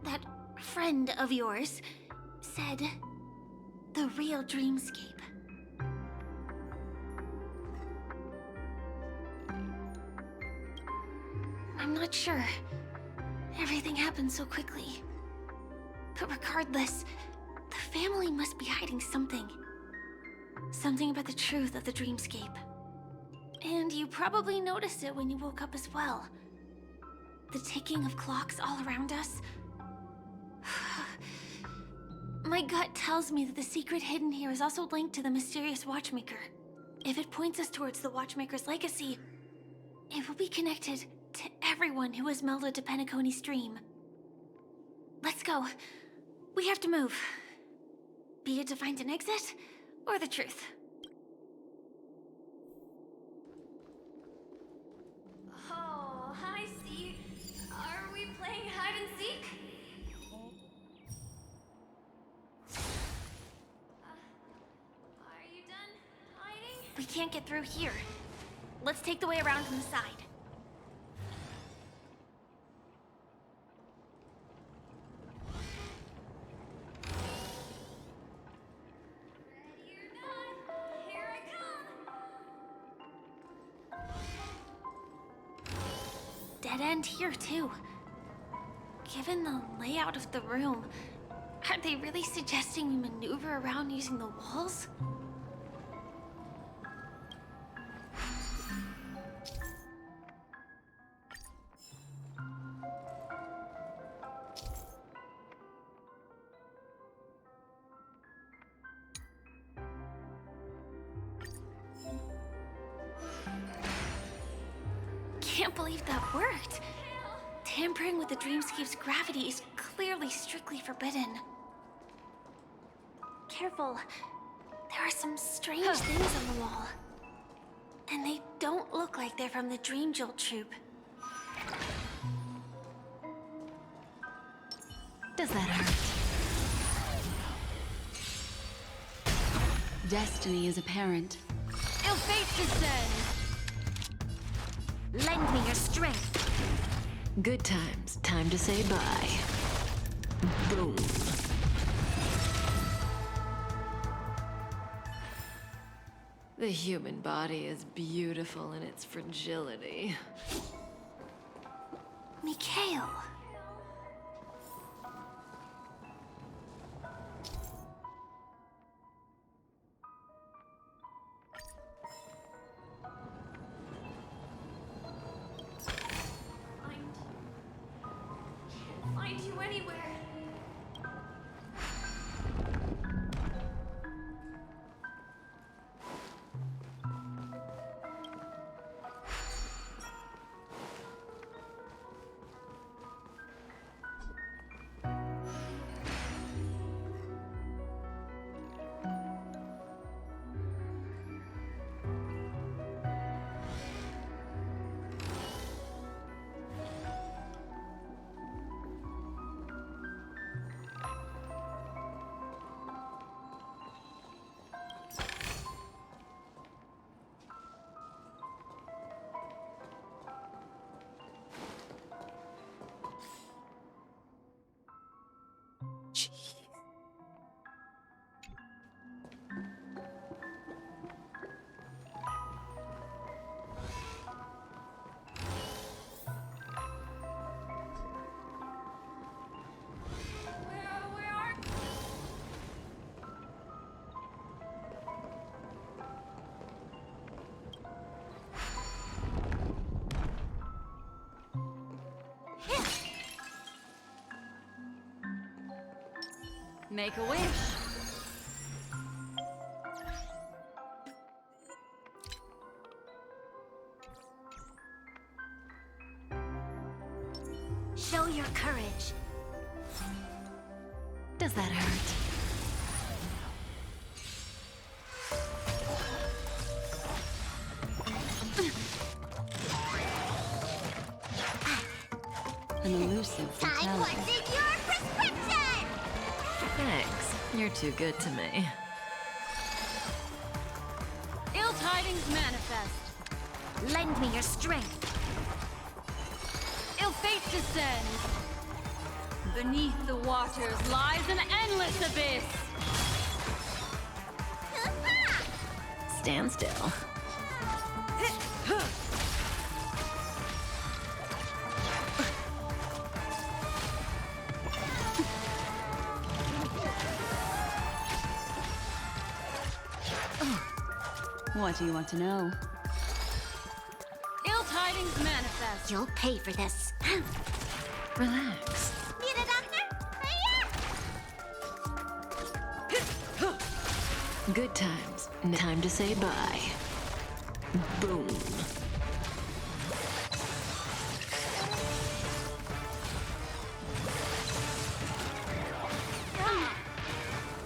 that friend of yours said the real dreamscape? I'm not sure. Everything happened so quickly. But regardless, the family must be hiding something. Something about the truth of the dreamscape. And you probably noticed it when you woke up as well. The ticking of clocks all around us. My gut tells me that the secret hidden here is also linked to the mysterious Watchmaker. If it points us towards the Watchmaker's legacy, it will be connected to everyone who was melded to Penacony's stream. Let's go. We have to move. Be it to find an exit, or the truth. Oh, hi, C. Are we playing hide and seek? Are you done hiding? We can't get through here. Let's take the way around from the side. Dead end here, too. Given the layout of the room, are they really suggesting we maneuver around using the walls? Can't believe that worked. Tampering with the dreamscape's gravity is clearly strictly forbidden. Careful. There are some strange things on the wall. And they don't look like they're from the Dream Jolt troupe. Does that hurt? Destiny is apparent. Ill fate descends! Lend me your strength. Good times. Time to say bye. Boom. The human body is beautiful in its fragility. Mikhail. Find you anywhere. Make a wish. Show your courage. Does that hurt? An elusive fatality. Your prescription! Thanks. You're too good to me. Ill tidings manifest. Lend me your strength. Ill fate descends. Beneath the waters lies an endless abyss. Stand still. What do you want to know? Ill tidings manifest. You'll pay for this. Relax. Need a doctor? Hurry up! Good times. Time to say bye. Boom.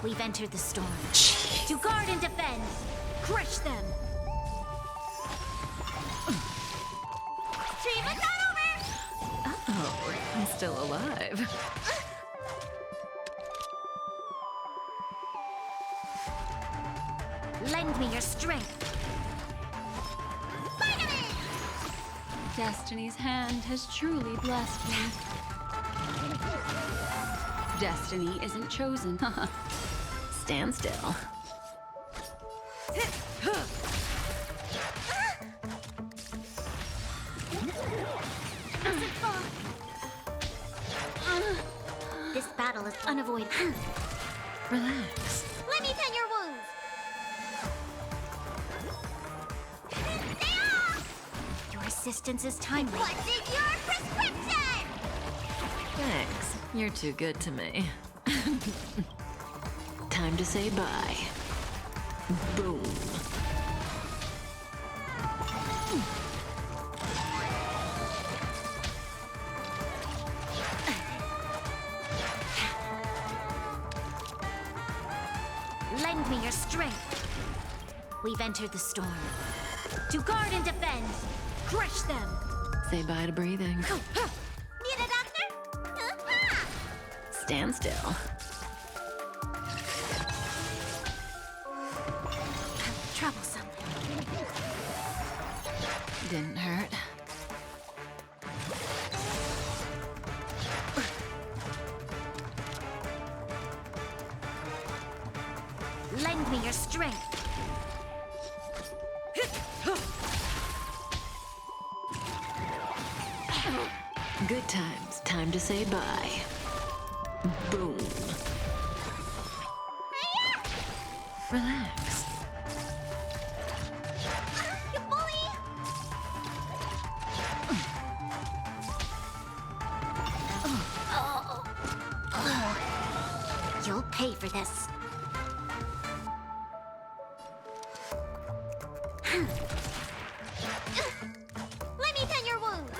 We've entered the storm. To guard and defend. Crush them. Stream is not over! Oh, I'm still alive. Lend me your strength. Destiny's hand has truly blessed me. Destiny isn't chosen. Stand still. This battle is unavoidable. Relax. Let me tend your wounds. Your assistance is timely. What's in your prescription? Thanks. You're too good to me. Time to say bye. Boom. Lend me your strength. We've entered the storm. To guard and defend. Crush them. Say bye to breathing. Need a doctor? Stand still. Troublesome. Didn't hurt. Lend me your strength. Good times. Time to say bye. Boom. Relax. You bully! You'll pay for this. Let me tend your wounds.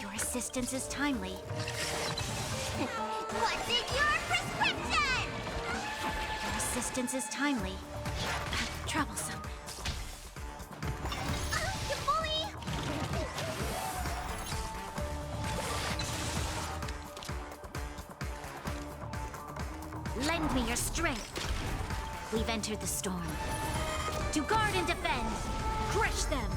Your assistance is timely. What's in your prescription? Your assistance is timely. Troublesome. You bully! Lend me your strength. We've entered the storm. To guard and defend. Crush them.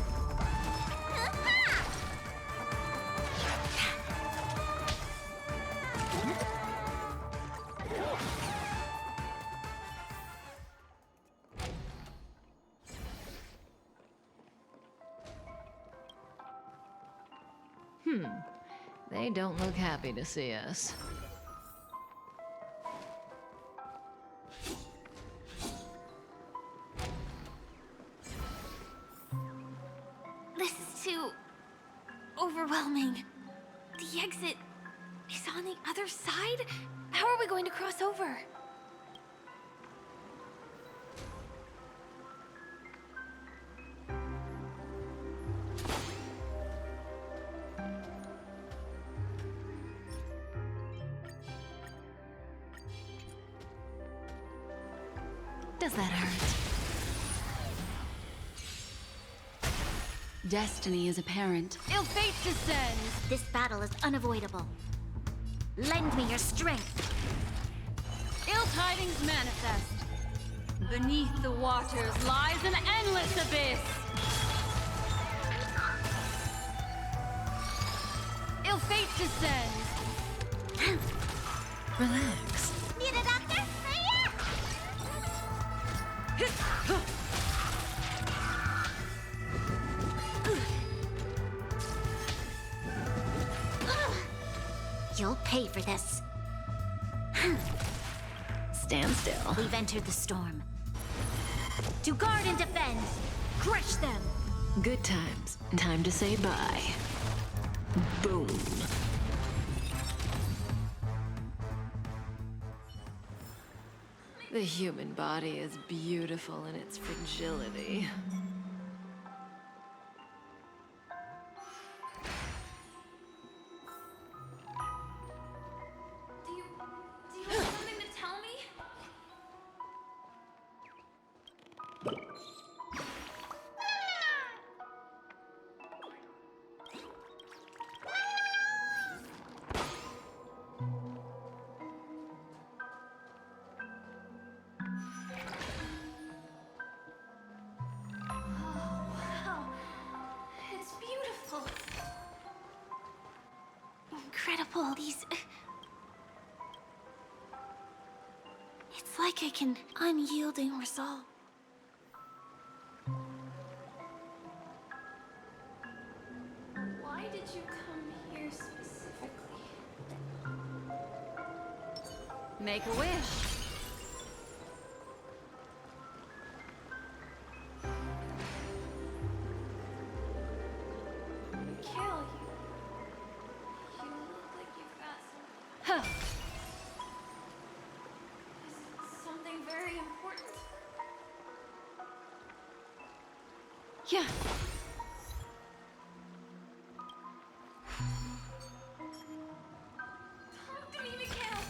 They don't look happy to see us. This is too overwhelming. The exit is on the other side? How are we going to cross over? Does that hurt? Destiny is apparent. Ill fate descends. This battle is unavoidable. Lend me your strength. Ill tidings manifest. Beneath the waters lies an endless abyss. Ill fate descends. Relax. Need a doctor? You'll pay for this. Stand still. We've entered the storm. To guard and defend. Crush them. Good times. Time to say bye. Boom. The human body is beautiful in its fragility. Do you have something to people, these... It's like I can unyielding resolve. Why did you come here specifically? Make a wish. Mikhail, you look like you've got some... Is it something very important? Yeah. Talk to me, Mikhail!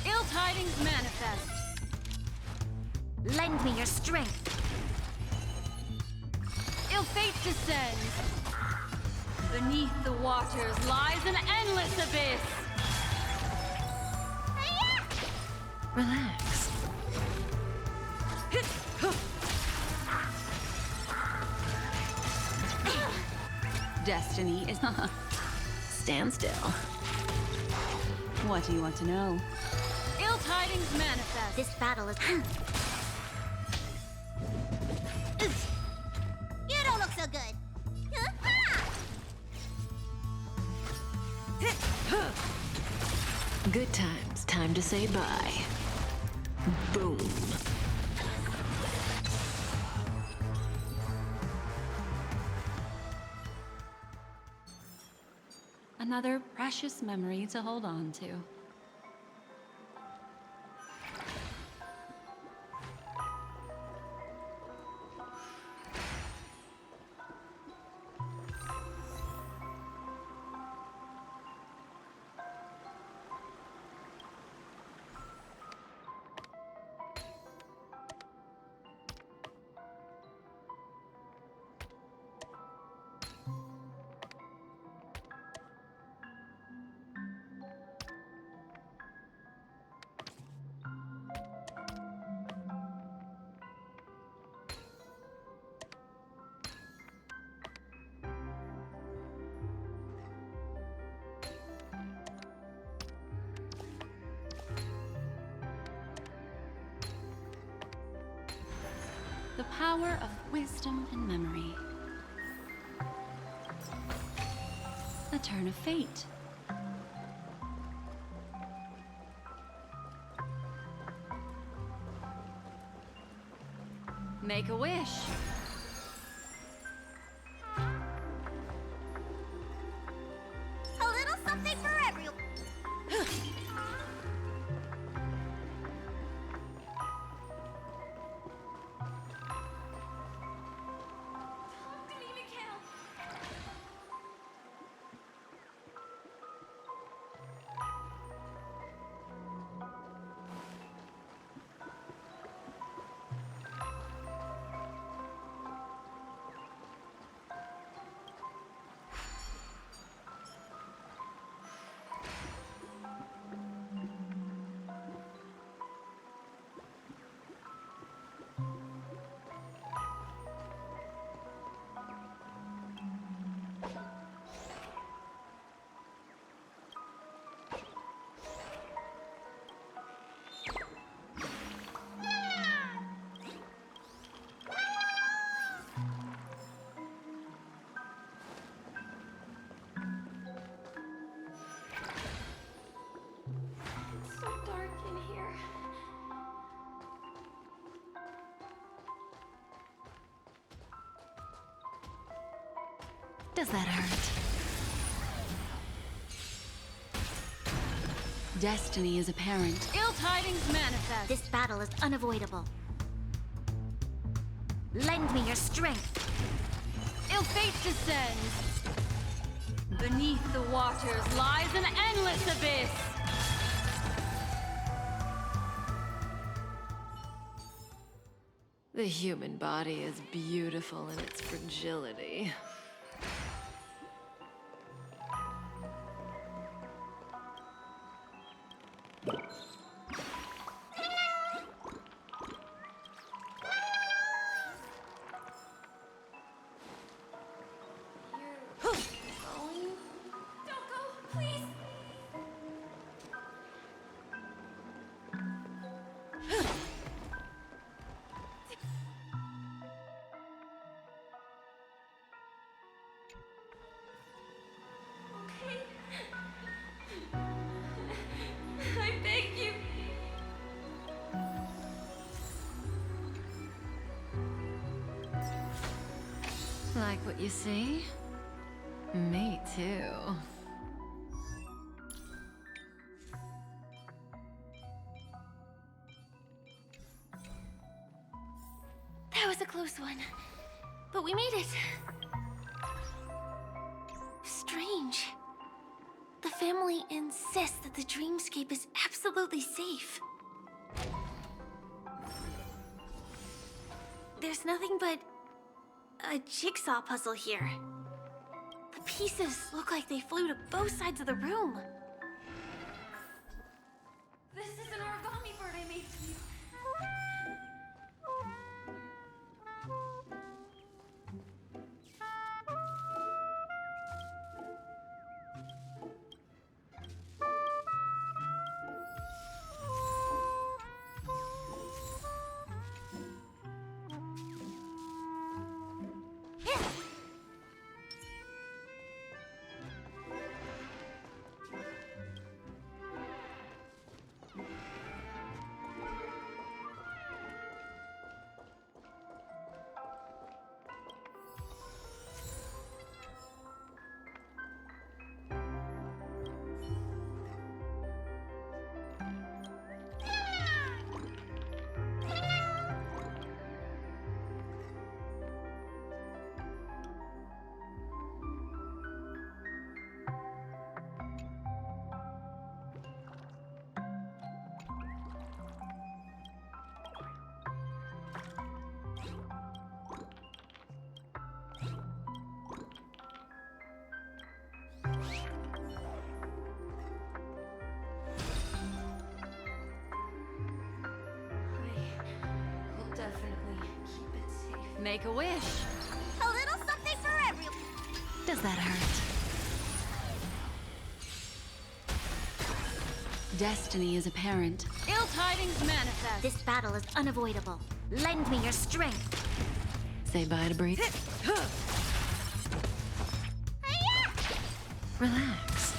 Ill tidings manifest. Lend me your strength. Ill fate descends. Beneath the waters lies an endless abyss. Relax. Destiny is... Stand still. What do you want to know? Ill tidings manifest. This battle is... You don't look so good. Good times. Time to say bye. Boom. Another precious memory to hold on to. The power of wisdom and memory. A turn of fate. Make a wish. A little something for everyone. Talk to me, Mikhail! It's so dark in here. Does that hurt? Destiny is apparent. Ill tidings manifest. This battle is unavoidable. Lend me your strength. Ill fate descends. Beneath the waters lies an endless abyss. The human body is beautiful in its fragility. Like what you see? Me too. That was a close one. But we made it. Strange. The family insists that the dreamscape is absolutely safe. There's nothing but a jigsaw puzzle here. The pieces look like they flew to both sides of the room. This is an origami bird I made for you. We'll definitely keep it safe. Make a wish. A little something for everyone. Does that hurt? Destiny is apparent. Ill tidings manifest. This battle is unavoidable. Lend me your strength. Say bye to breathe. Relax.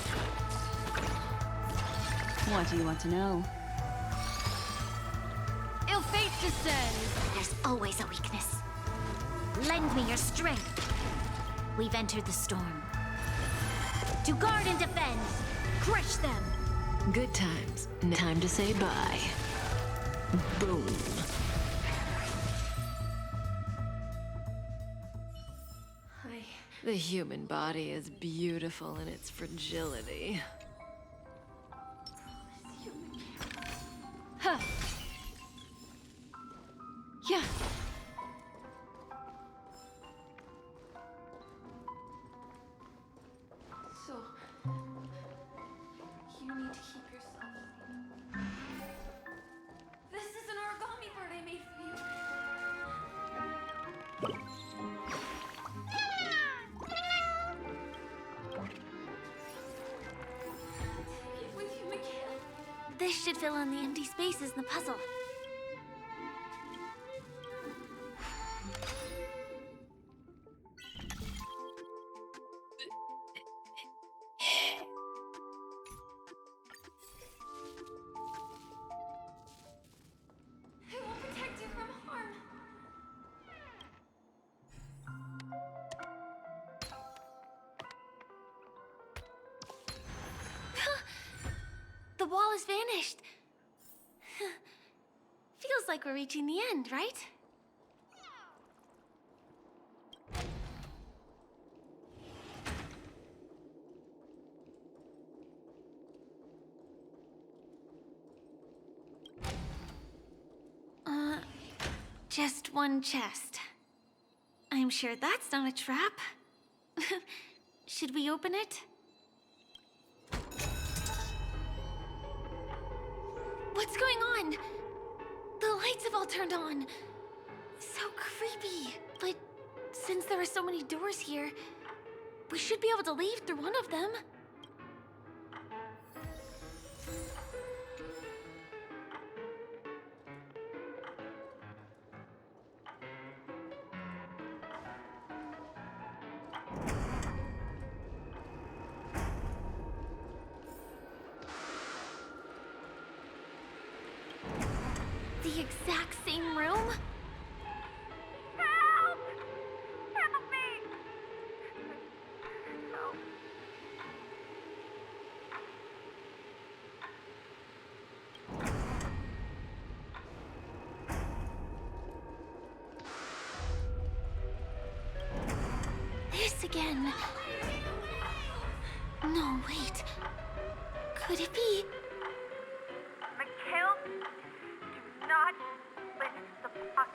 What do you want to know? Ill fate descends. There's always a weakness. Lend me your strength. We've entered the storm. To guard and defend. Crush them. Good times. Time to say bye. Boom. The human body is beautiful in its fragility. Huh. Yeah. So, you need to keep yourself. This is an origami bird I made for you. Take it with you, McGough. This should fill in the empty spaces in the puzzle. It will protect you from harm. The wall has vanished. Feels like we're reaching the end, right? Just one chest. I'm sure that's not a trap. Should we open it? What's going on? The lights have all turned on. So creepy. But since there are so many doors here, we should be able to leave through one of them. The exact same room? Help! Help me! again. No, wait. Could it be? McGill, do not lift the puck.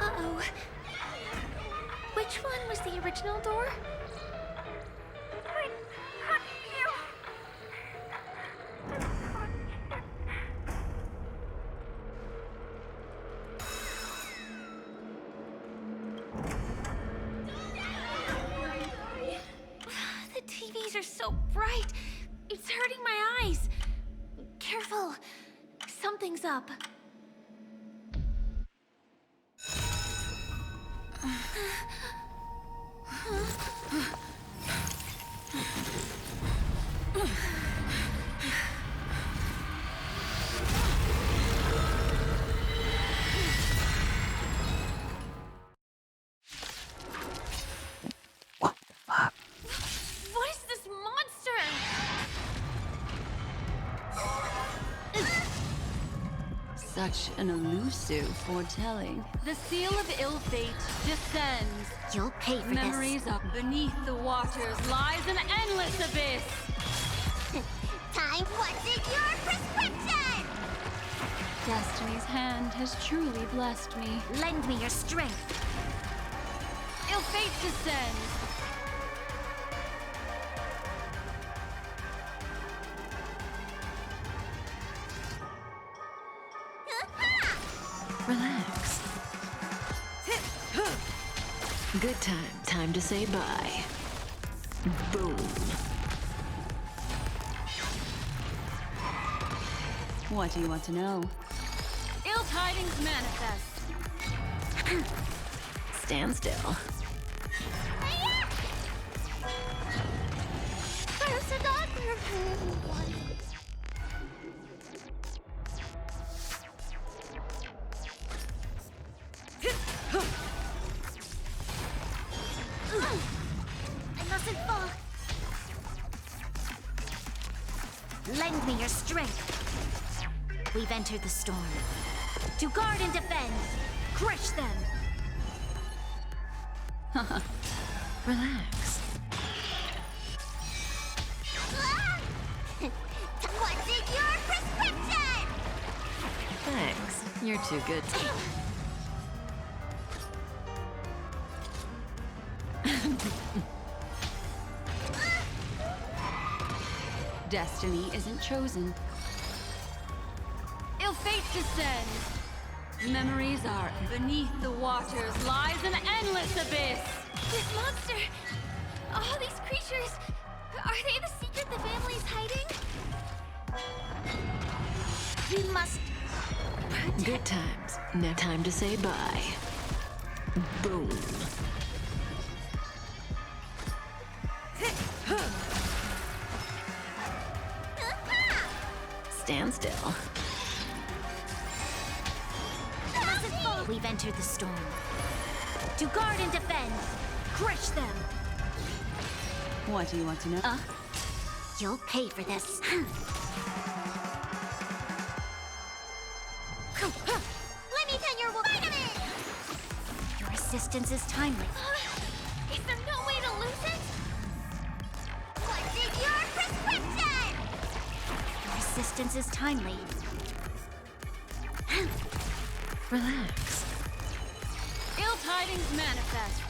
Uh-oh. Which one was the original door? I touched you. The TVs are so bright. It's hurting my eyes. Careful. Something's up. What is this monster? Such an elusive foretelling. The seal of ill fate descends. You'll pay for Memories this. up beneath the waters lies an endless abyss. Time, what's in your prescription? Destiny's hand has truly blessed me. Lend me your strength. Ill fate descends. Relax. Good time. Time to say bye. Boom. What do you want to know? Ill tidings manifest. Stand still. There's a doctor. I mustn't fall. Lend me your strength. We've entered the storm. To guard and defend. Crush them. Relax. What's in your prescription? Thanks. You're too good to me. Destiny isn't chosen. Ill fate descends. Memories are beneath the waters lies an endless abyss. This monster! All these creatures! Are they the secret the family's hiding? We must... Good times. Now time to say bye. Boom. Stand still. We've entered the storm. To guard and defend. Crush them. What do you want to know? You'll pay for this. Let me tell your vitamin! Your assistance is timely. Is there no way to lose it? What's in your prescription? Your assistance is timely. Relax. Ill tidings manifest.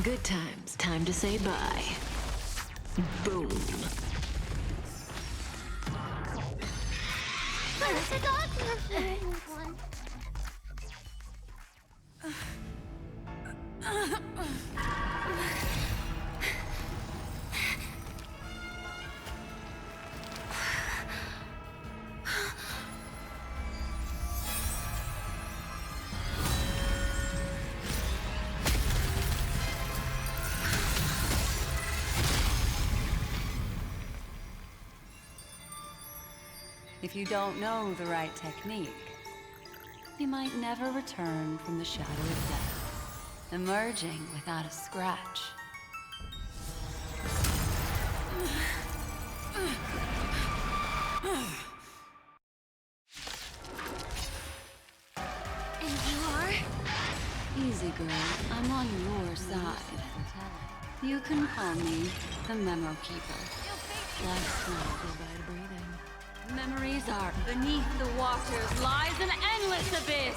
Good times. Time to say bye. Boom. There's a doctor. If you don't know the right technique, you might never return from the shadow of death, emerging without a scratch. girl, I'm on your side. You can call me the Memo Keeper. Life's not good by breathing. Memories are beneath the waters lies an endless abyss.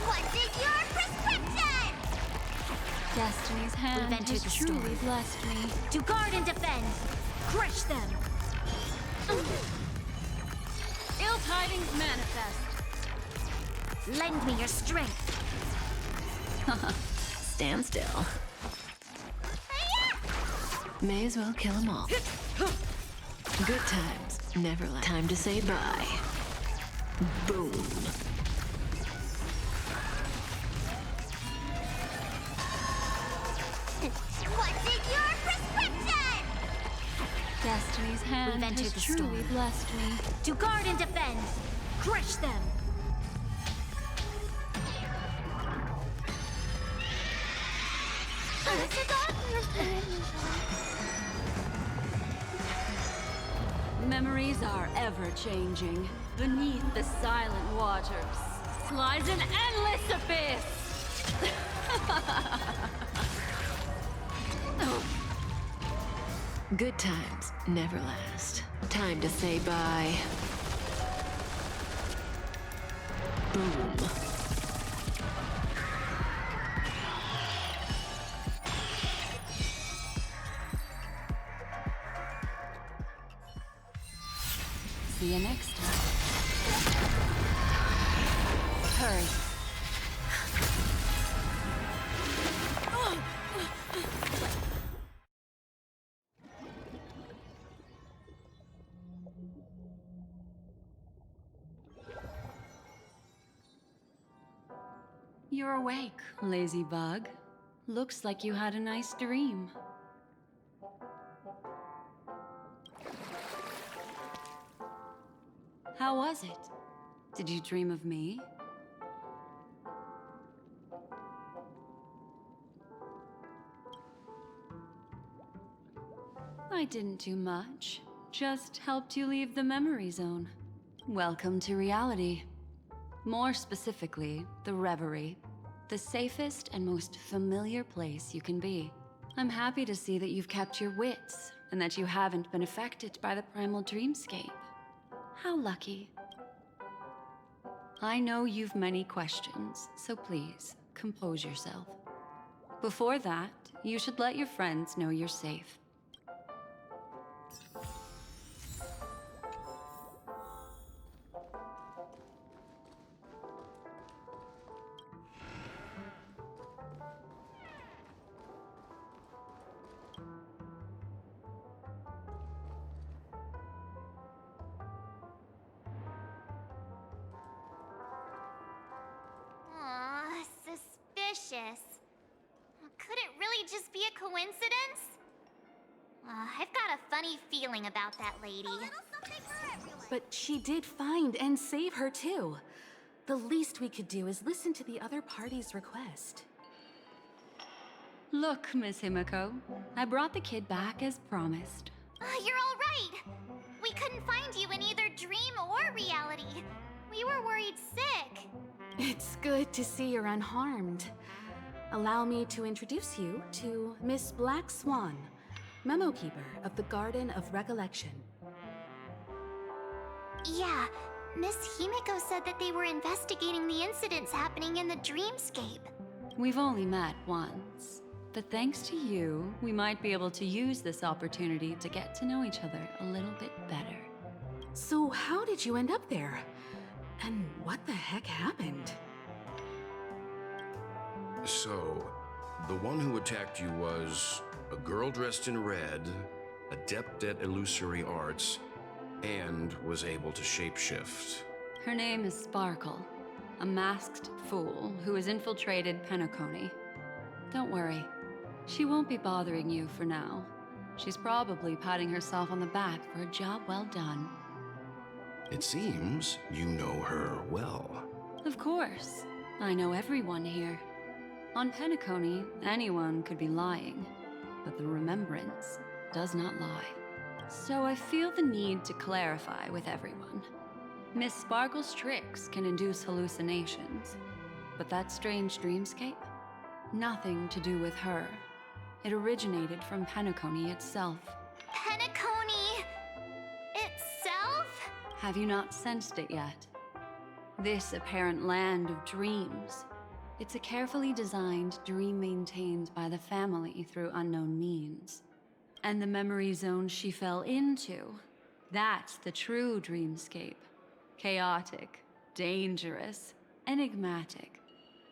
What is your prescription? Destiny's hand has truly blessed me. To guard and defend. Crush them. Ill tidings manifest. Lend me your strength. Stand still. May as well kill them all. Good times never last. Time to say bye. Boom. What's in your prescription? Destiny's hand has truly blessed me. To guard and defend. Crush them. Memories are ever-changing. Beneath the silent waters lies an endless abyss. Good times never last. Time to say bye. Boom. See you next time. Hurry. You're awake, lazy bug. Looks like you had a nice dream. How was it? Did you dream of me? I didn't do much. Just helped you leave the memory zone. Welcome to reality. More specifically, the Reverie. The safest and most familiar place you can be. I'm happy to see that you've kept your wits, and that you haven't been affected by the primal dreamscape. How lucky. I know you've many questions, so please, compose yourself. Before that, you should let your friends know you're safe. Aw, suspicious. Could it really just be a coincidence? I've got a funny feeling about that lady. But she did find and save her too. The least we could do is listen to the other party's request. Look, Miss Himiko, I brought the kid back as promised. You're all right. We couldn't find you in either dream or reality. We were worried sick. It's good to see you're unharmed. Allow me to introduce you to Miss Black Swan, Memo Keeper of the Garden of Recollection. Yeah, Miss Himiko said that they were investigating the incidents happening in the dreamscape. We've only met once, but thanks to you, we might be able to use this opportunity to get to know each other a little bit better. So how did you end up there? And what the heck happened? So, the one who attacked you was a girl dressed in red, adept at illusory arts, and was able to shapeshift. Her name is Sparkle, a masked fool who has infiltrated Penacony. Don't worry, she won't be bothering you for now. She's probably patting herself on the back for a job well done. It seems you know her well. Of course, I know everyone here. On Penacony, anyone could be lying, but the remembrance does not lie. So I feel the need to clarify with everyone. Miss Sparkle's tricks can induce hallucinations, but that strange dreamscape? Nothing to do with her. It originated from Penacony itself. Penacony itself? Have you not sensed it yet? This apparent land of dreams. It's a carefully designed dream maintained by the family through unknown means. And the memory zone she fell into, that's the true dreamscape. Chaotic, dangerous, enigmatic.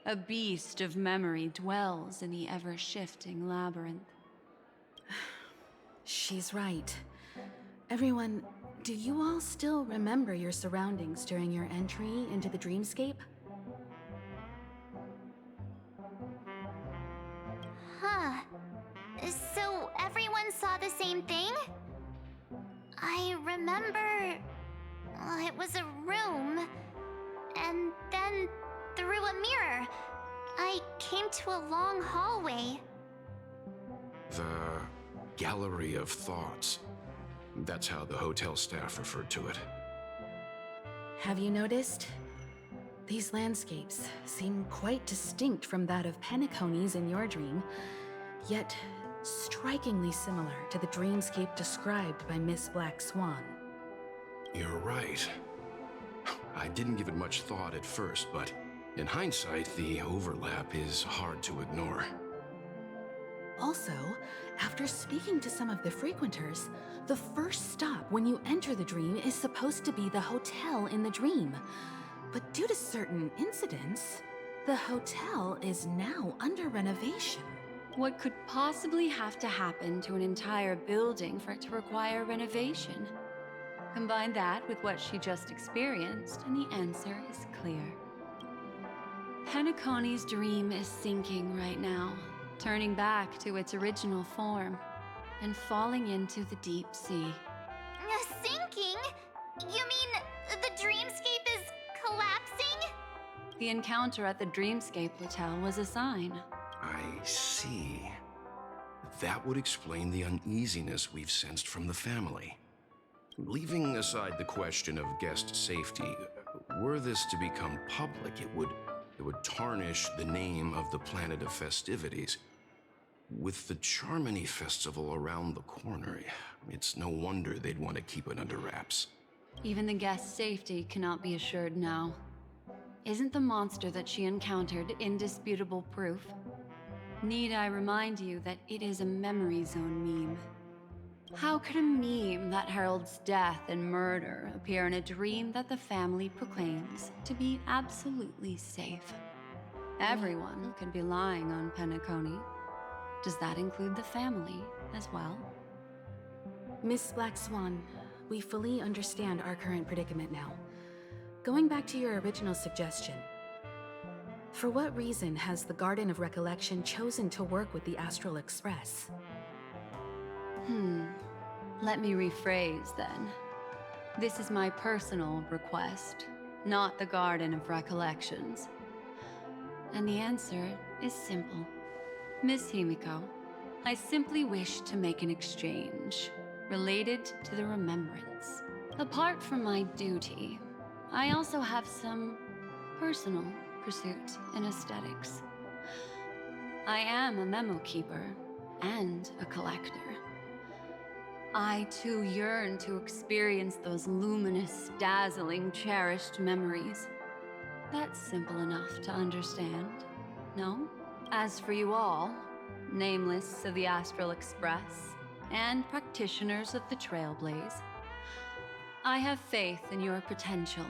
A beast of memory dwells in the ever-shifting labyrinth. She's right. Everyone, do you all still remember your surroundings during your entry into the dreamscape? Huh. So everyone saw the same thing? I remember... it was a room. And then, through a mirror, I came to a long hallway. The Gallery of Thoughts. That's how the hotel staff referred to it. Have you noticed? These landscapes seem quite distinct from that of Penacony's in your dream, yet strikingly similar to the dreamscape described by Miss Black Swan. You're right. I didn't give it much thought at first, but in hindsight, the overlap is hard to ignore. Also, after speaking to some of the frequenters, the first stop when you enter the dream is supposed to be the hotel in the dream. But due to certain incidents, the hotel is now under renovation. What could possibly have to happen to an entire building for it to require renovation? Combine that with what she just experienced, and the answer is clear. Penacony's dream is sinking right now, turning back to its original form, and falling into the deep sea. Sinking? You mean the dreamscape is collapsing? The encounter at the Dreamscape Hotel was a sign. I see. That would explain the uneasiness we've sensed from the family. Leaving aside the question of guest safety, were this to become public, it would tarnish the name of the planet of festivities. With the Charmony Festival around the corner, it's no wonder they'd want to keep it under wraps. Even the guest's safety cannot be assured now. Isn't the monster that she encountered indisputable proof? Need I remind you that it is a memory zone meme? How could a meme that heralds death and murder appear in a dream that the family proclaims to be absolutely safe? Everyone could be lying on Penacony. Does that include the family as well? Miss Black Swan, we fully understand our current predicament now. Going back to your original suggestion, for what reason has the Garden of Recollection chosen to work with the Astral Express? Let me rephrase then. This is my personal request, not the Garden of Recollections. And the answer is simple. Miss Himiko, I simply wish to make an exchange related to the remembrance. Apart from my duty, I also have some personal pursuit in aesthetics. I am a memo keeper and a collector. I too yearn to experience those luminous, dazzling, cherished memories. That's simple enough to understand, no? As for you all, nameless of the Astral Express and practitioners of the Trailblaze, I have faith in your potential,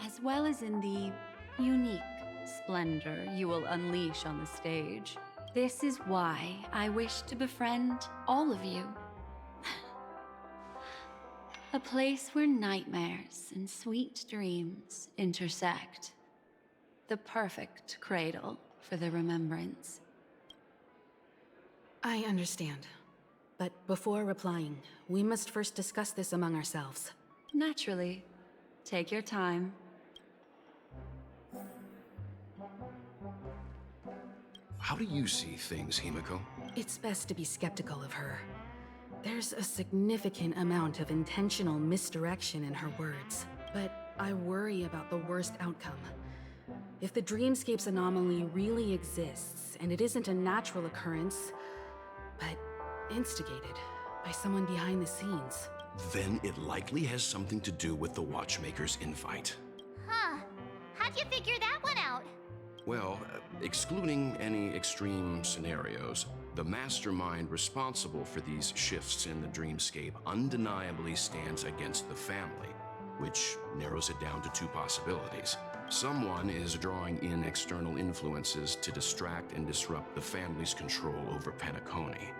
as well as in the unique splendor you will unleash on the stage. This is why I wish to befriend all of you. A place where nightmares and sweet dreams intersect. The perfect cradle for the remembrance. I understand. But before replying, we must first discuss this among ourselves. Naturally. Take your time. How do you see things, Himiko? It's best to be skeptical of her. There's a significant amount of intentional misdirection in her words, but I worry about the worst outcome. If the dreamscape's anomaly really exists, and it isn't a natural occurrence, but instigated by someone behind the scenes. Then it likely has something to do with the Watchmaker's invite. Huh. How'd you figure that one out? Well, excluding any extreme scenarios, the mastermind responsible for these shifts in the dreamscape undeniably stands against the family, which narrows it down to two possibilities. Someone is drawing in external influences to distract and disrupt the family's control over Penacony.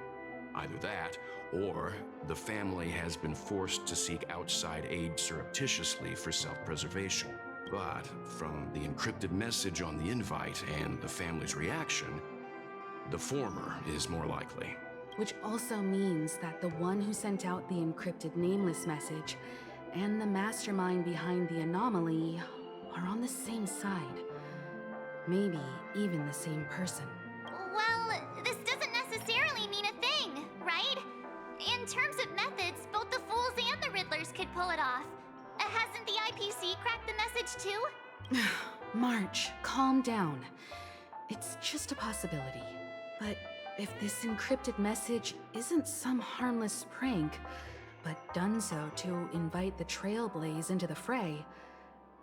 Either that, or the family has been forced to seek outside aid surreptitiously for self-preservation. But from the encrypted message on the invite and the family's reaction, the former is more likely. Which also means that the one who sent out the encrypted nameless message and the mastermind behind the anomaly are on the same side. Maybe even the same person. Well, this doesn't necessarily mean a thing, right? In terms of methods, both the Fools and the Riddlers could pull it off. Hasn't the IPC cracked the message too? March, calm down. It's just a possibility. But if this encrypted message isn't some harmless prank, but done so to invite the Trailblaze into the fray,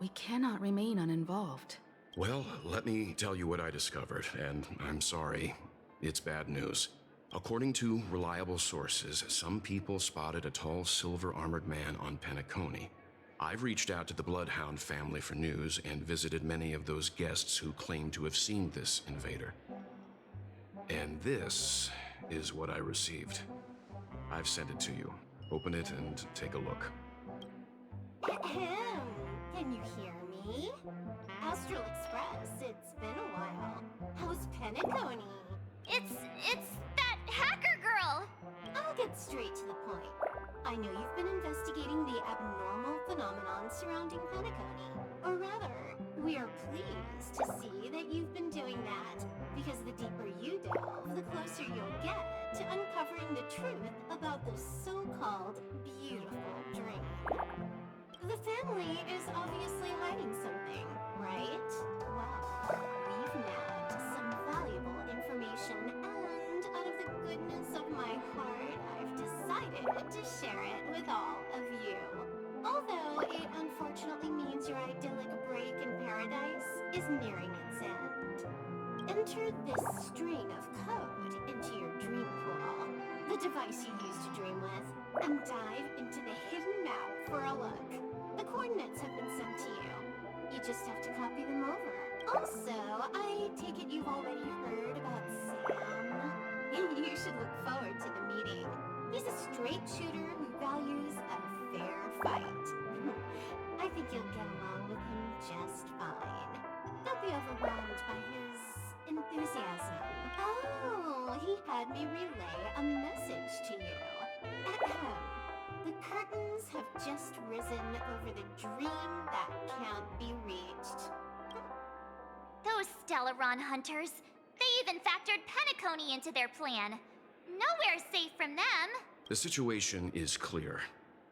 we cannot remain uninvolved. Well, let me tell you what I discovered, and I'm sorry, it's bad news. According to reliable sources, some people spotted a tall silver-armored man on Penacony. I've reached out to the Bloodhound family for news and visited many of those guests who claim to have seen this invader. And this is what I received. I've sent it to you. Open it and take a look. Ahem. Can you hear me? Astral Express, it's been a while. How's Penacony? It's that hacker girl! I'll get straight to the point. I know you've been investigating the abnormal phenomenon surrounding Penacony. Or rather, we are pleased to see that you've been doing that, because the deeper you delve, the closer you'll get to uncovering the truth about this so-called beautiful dream. The family is obviously hiding something, right? Well, we've nabbed some valuable information, and out of the goodness of my heart, I've decided to share it with all of you. Although it unfortunately means your idyllic break in paradise is nearing its end. Enter this string of code into your dream pool, the device you use to dream with, and dive into the hidden map for a look. The coordinates have been sent to you. You just have to copy them over. Also, I take it you've already heard about Sam. You should look forward to the meeting. He's a straight shooter who values a fair fight. I think you'll get along with him just fine. Don't be overwhelmed by his enthusiasm. Oh, he had me relay a message to you. Ahem. The curtains have just risen over the dream that can't be reached. Those Stellaron hunters. They even factored Penacony into their plan. Nowhere's safe from them. The situation is clear.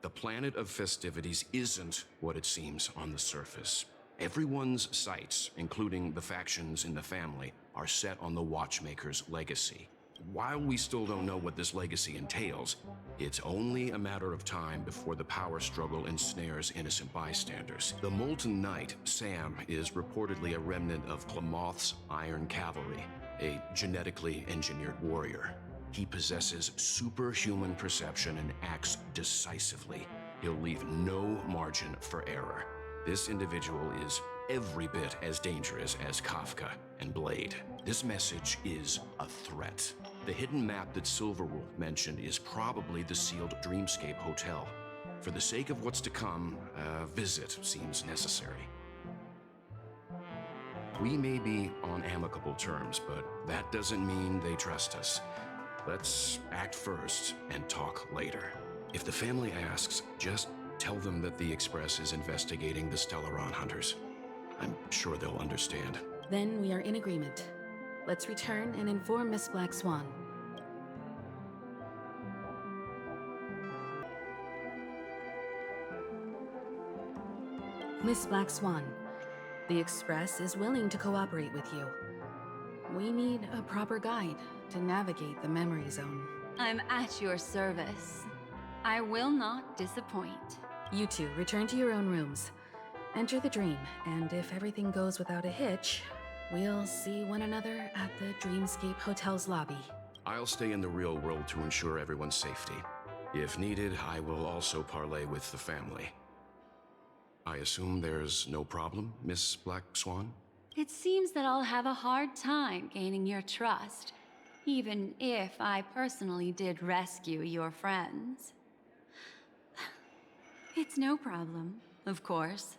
The planet of festivities isn't what it seems on the surface. Everyone's sights, including the factions in the family, are set on the Watchmaker's legacy. While we still don't know what this legacy entails, it's only a matter of time before the power struggle ensnares innocent bystanders. The Molten Knight, Sam, is reportedly a remnant of Klamoth's Iron Cavalry, a genetically engineered warrior. He possesses superhuman perception and acts decisively. He'll leave no margin for error. This individual is every bit as dangerous as Kafka and Blade. This message is a threat. The hidden map that Silverwolf mentioned is probably the sealed Dreamscape Hotel. For the sake of what's to come, a visit seems necessary. We may be on amicable terms, but that doesn't mean they trust us. Let's act first and talk later. If the family asks, just tell them that the Express is investigating the Stellaron hunters. I'm sure they'll understand. Then we are in agreement. Let's return and inform Miss Black Swan. Miss Black Swan, the Express is willing to cooperate with you. We need a proper guide to navigate the memory zone. I'm at your service. I will not disappoint. You two return to your own rooms. Enter the dream, and if everything goes without a hitch, we'll see one another at the Dreamscape Hotel's lobby. I'll stay in the real world to ensure everyone's safety. If needed, I will also parley with the family. I assume there's no problem, Miss Black Swan? It seems that I'll have a hard time gaining your trust, even if I personally did rescue your friends. It's no problem, of course,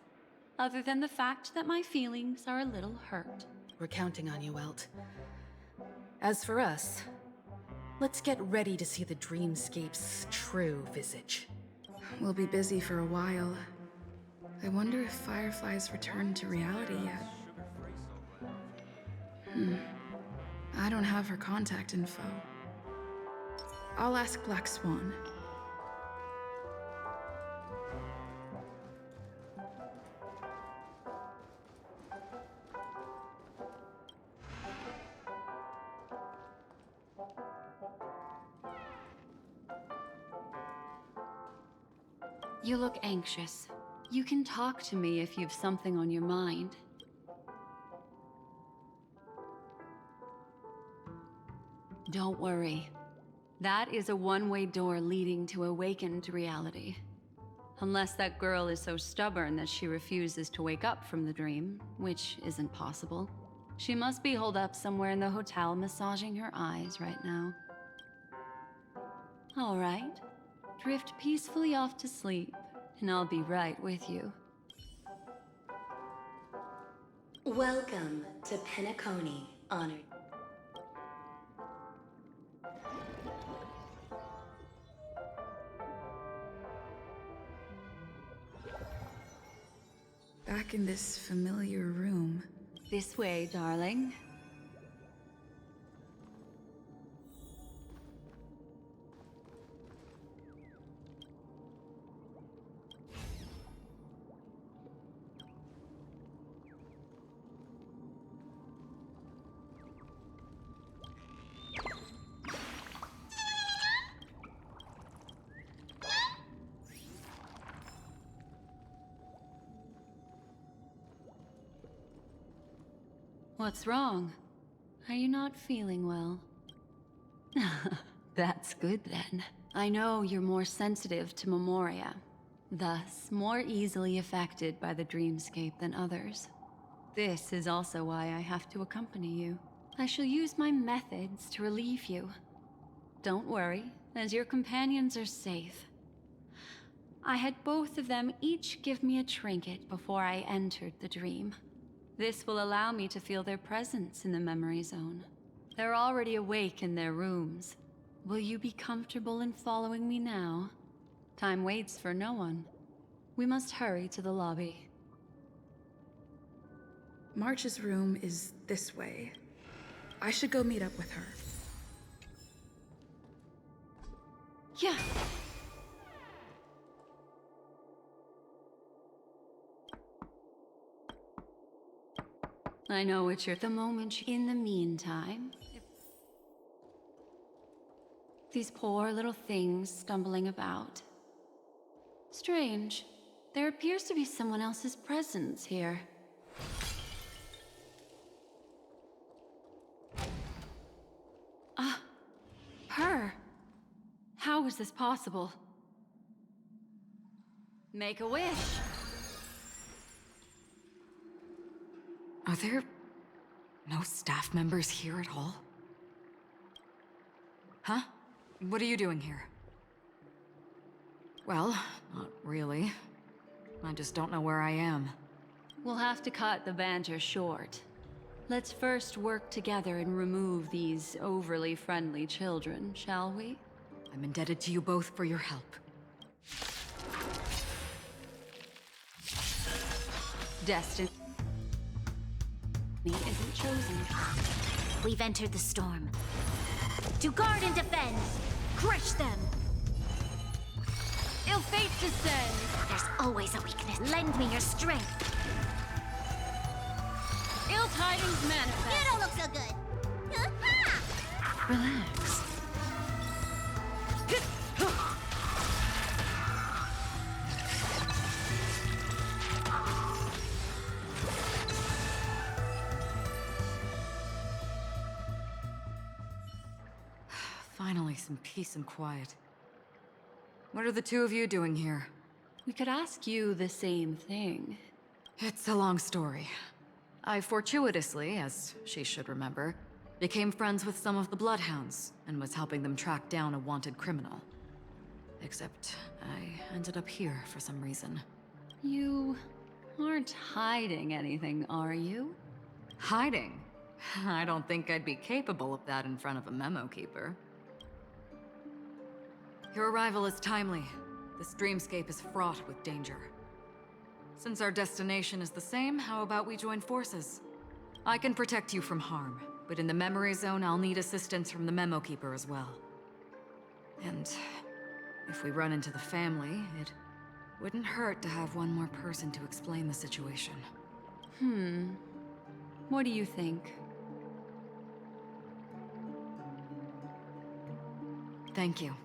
other than the fact that my feelings are a little hurt. We're counting on you, Welt. As for us, let's get ready to see the Dreamscape's true visage. We'll be busy for a while. I wonder if Firefly's returned to reality yet. I don't have her contact info. I'll ask Black Swan. You look anxious. You can talk to me if you've something on your mind. Don't worry. That is a one-way door leading to awakened reality. Unless that girl is so stubborn that she refuses to wake up from the dream, which isn't possible. She must be holed up somewhere in the hotel massaging her eyes right now. All right. Drift peacefully off to sleep, and I'll be right with you. Welcome to Penacony, honored. Back in this familiar room. This way, darling. What's wrong? Are you not feeling well? That's good then. I know you're more sensitive to Memoria, thus more easily affected by the dreamscape than others. This is also why I have to accompany you. I shall use my methods to relieve you. Don't worry, as your companions are safe. I had both of them each give me a trinket before I entered the dream. This will allow me to feel their presence in the memory zone. They're already awake in their rooms. Will you be comfortable in following me now? Time waits for no one. We must hurry to the lobby. March's room is this way. I should go meet up with her. Yeah. I know it's the moment. In the meantime, these poor little things stumbling about. Strange. There appears to be someone else's presence here. Her. How is this possible? Make a wish. Are there no staff members here at all? Huh? What are you doing here? Well, not really. I just don't know where I am. We'll have to cut the banter short. Let's first work together and remove these overly friendly children, shall we? I'm indebted to you both for your help. Destiny isn't chosen. We've entered the storm. To guard and defend! Crush them! Feel fate descend. There's always a weakness. Lend me your strength. Ill tidings manifest. You don't look so good. Ha! Relax. Finally, some peace and quiet. What are the two of you doing here? We could ask you the same thing. It's a long story. I fortuitously, as she should remember, became friends with some of the Bloodhounds and was helping them track down a wanted criminal. Except I ended up here for some reason. You aren't hiding anything, are you? Hiding? I don't think I'd be capable of that in front of a memo keeper. Your arrival is timely. This dreamscape is fraught with danger. Since our destination is the same, how about we join forces? I can protect you from harm, but in the memory zone, I'll need assistance from the memo keeper as well. And if we run into the family, it wouldn't hurt to have one more person to explain the situation. What do you think? Thank you.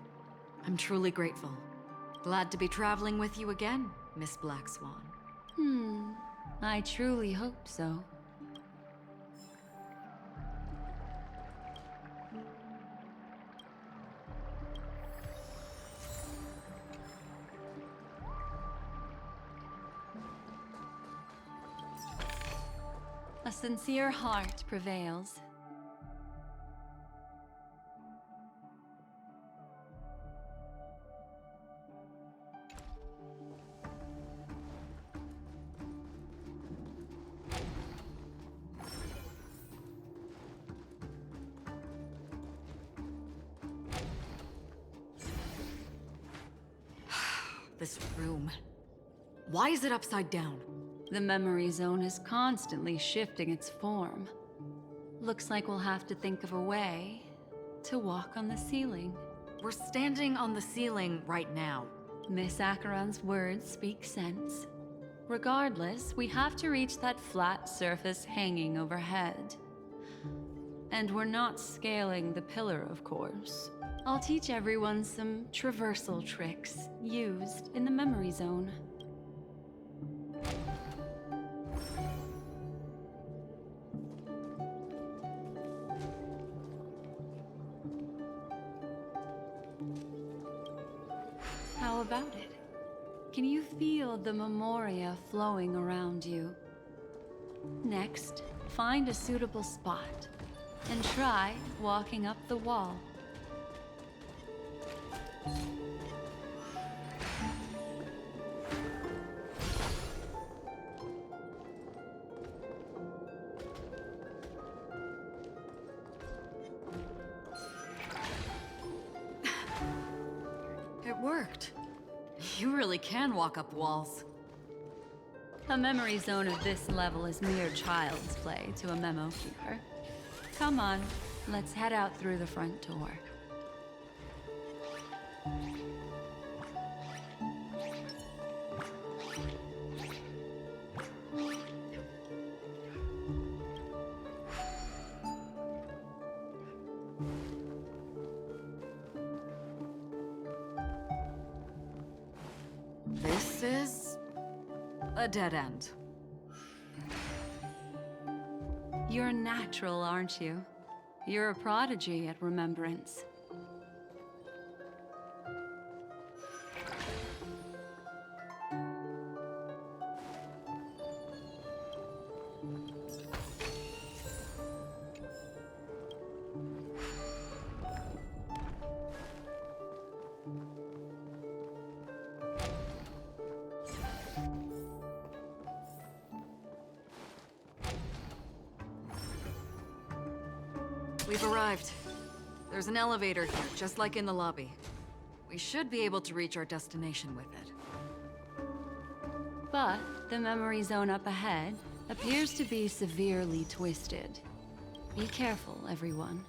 I'm truly grateful. Glad to be traveling with you again, Miss Black Swan. I truly hope so. A sincere heart prevails. This room. Why is it upside down? The memory zone is constantly shifting its form. Looks like we'll have to think of a way to walk on the ceiling. We're standing on the ceiling right now. Miss Acheron's words speak sense. Regardless, we have to reach that flat surface hanging overhead. And we're not scaling the pillar, of course. I'll teach everyone some traversal tricks used in the memory zone. How about it? Can you feel the memoria flowing around you? Next, find a suitable spot and try walking up the wall. It worked. You really can walk up walls. A memory zone of this level is mere child's play to a memo keeper. Come on, let's head out through the front door. This is a dead end. You're natural, aren't you? You're a prodigy at remembrance. We've arrived. There's an elevator here, just like in the lobby. We should be able to reach our destination with it. But the memory zone up ahead appears to be severely twisted. Be careful, everyone.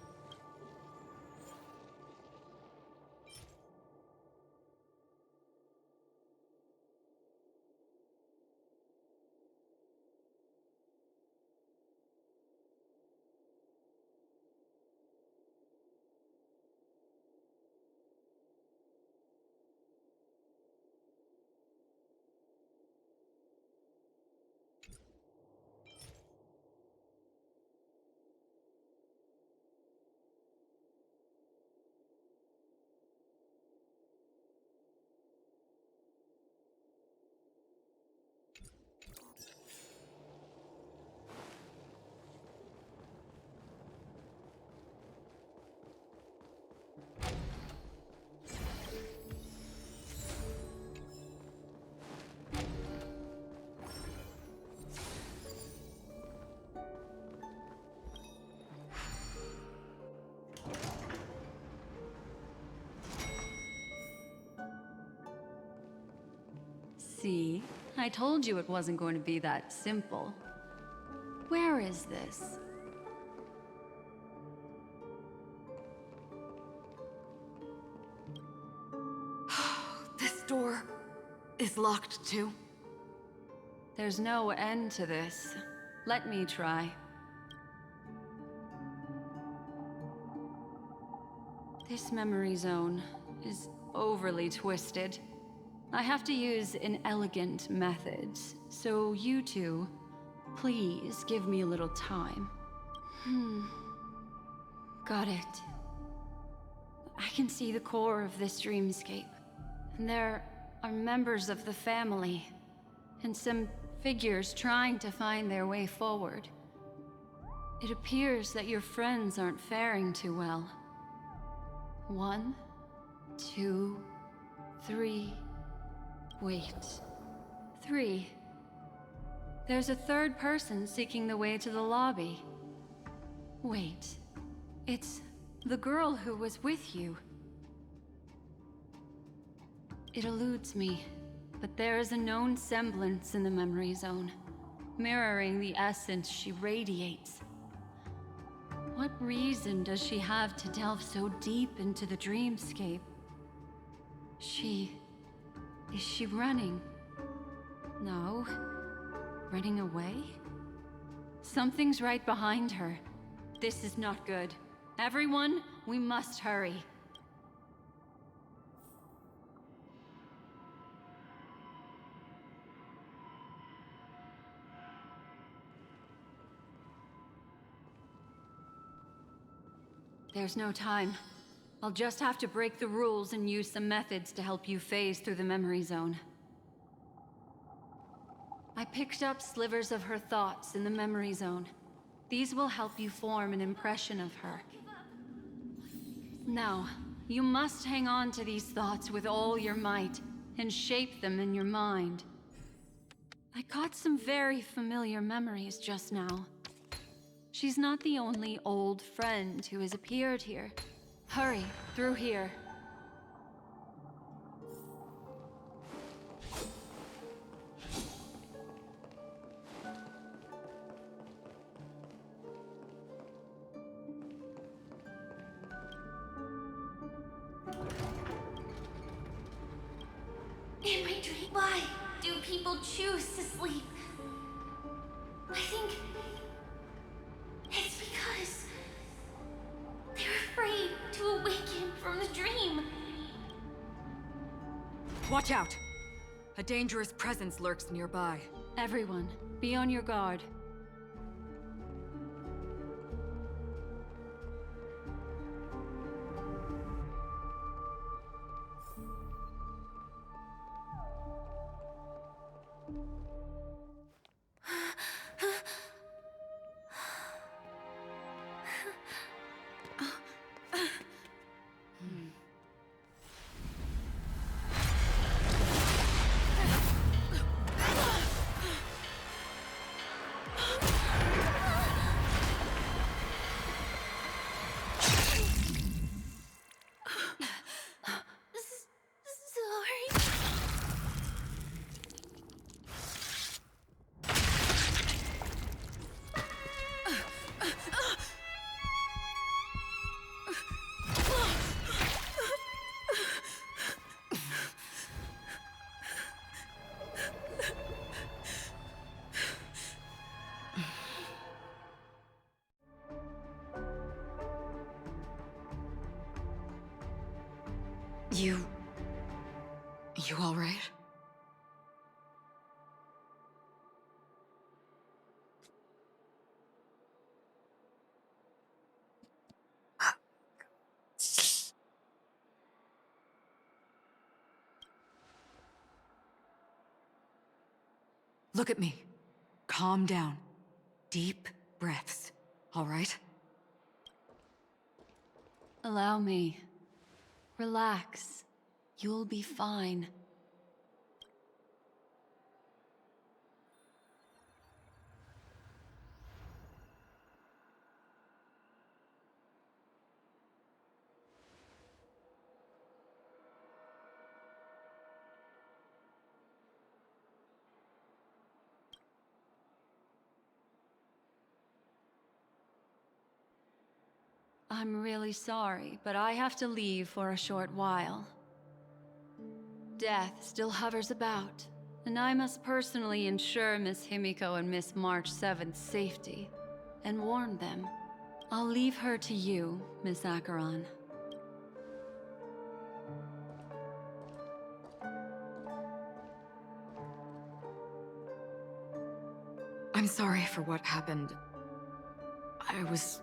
See? I told you it wasn't going to be that simple. Where is this? This door is locked too. There's no end to this. Let me try. This memory zone is overly twisted. I have to use inelegant methods, so you two, please give me a little time. Got it. I can see the core of this dreamscape. And there are members of the family, and some figures trying to find their way forward. It appears that your friends aren't faring too well. 1, 2, 3. Wait. 3. There's a third person seeking the way to the lobby. Wait. It's the girl who was with you. It eludes me, but there is a known semblance in the memory zone, mirroring the essence she radiates. What reason does she have to delve so deep into the dreamscape? Is she running? No. Running away? Something's right behind her. This is not good. Everyone, we must hurry. There's no time. I'll just have to break the rules and use some methods to help you phase through the memory zone. I picked up slivers of her thoughts in the memory zone. These will help you form an impression of her. Now, you must hang on to these thoughts with all your might and shape them in your mind. I caught some very familiar memories just now. She's not the only old friend who has appeared here. Hurry, through here. In my dream, why do people choose to sleep? I think it's because they're afraid to awaken from the dream. Watch out! A dangerous presence lurks nearby. Everyone, be on your guard. You all right? Look at me. Calm down. Deep breaths. All right? Allow me. Relax. You'll be fine. I'm really sorry, but I have to leave for a short while. Death still hovers about, and I must personally ensure Miss Himiko and Miss March 7th's safety, and warn them. I'll leave her to you, Miss Acheron. I'm sorry for what happened. I was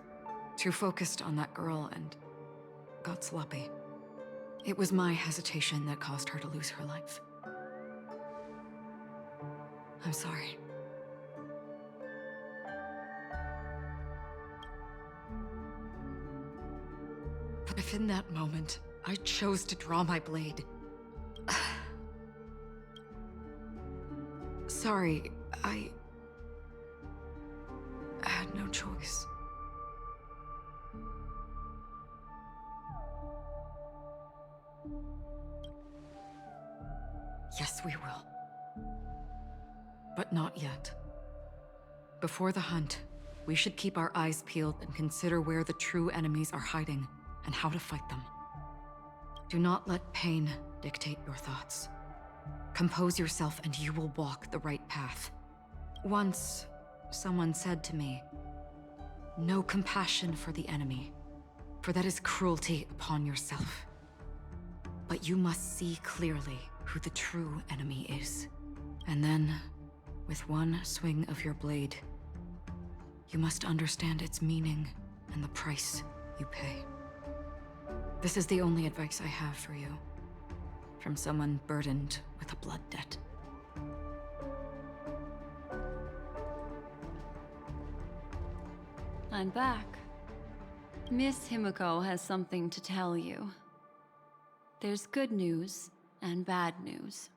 too focused on that girl and got sloppy. It was my hesitation that caused her to lose her life. I'm sorry. But if in that moment, I chose to draw my blade... Sorry, I had no choice. Yes, we will. But not yet. Before the hunt, we should keep our eyes peeled and consider where the true enemies are hiding and how to fight them. Do not let pain dictate your thoughts. Compose yourself and you will walk the right path. Once, someone said to me, "No compassion for the enemy, for that is cruelty upon yourself. But you must see clearly who the true enemy is. And then, with one swing of your blade, you must understand its meaning and the price you pay." This is the only advice I have for you, from someone burdened with a blood debt. I'm back. Miss Himiko has something to tell you. There's good news and bad news.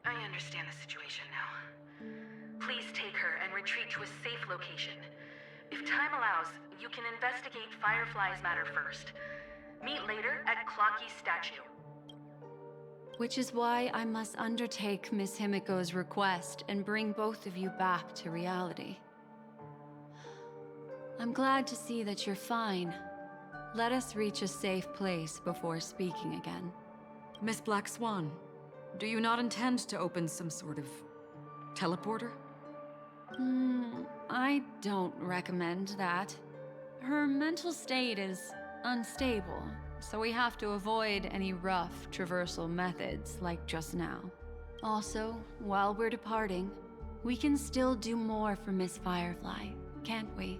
I understand the situation now. Please take her and retreat to a safe location. If time allows, you can investigate Firefly's matter first. Meet later at Clocky's statue. Which is why I must undertake Miss Himiko's request and bring both of you back to reality. I'm glad to see that you're fine. Let us reach a safe place before speaking again. Miss Black Swan, do you not intend to open some sort of teleporter? I don't recommend that. Her mental state is unstable, so we have to avoid any rough traversal methods like just now. Also, while we're departing, we can still do more for Miss Firefly, can't we?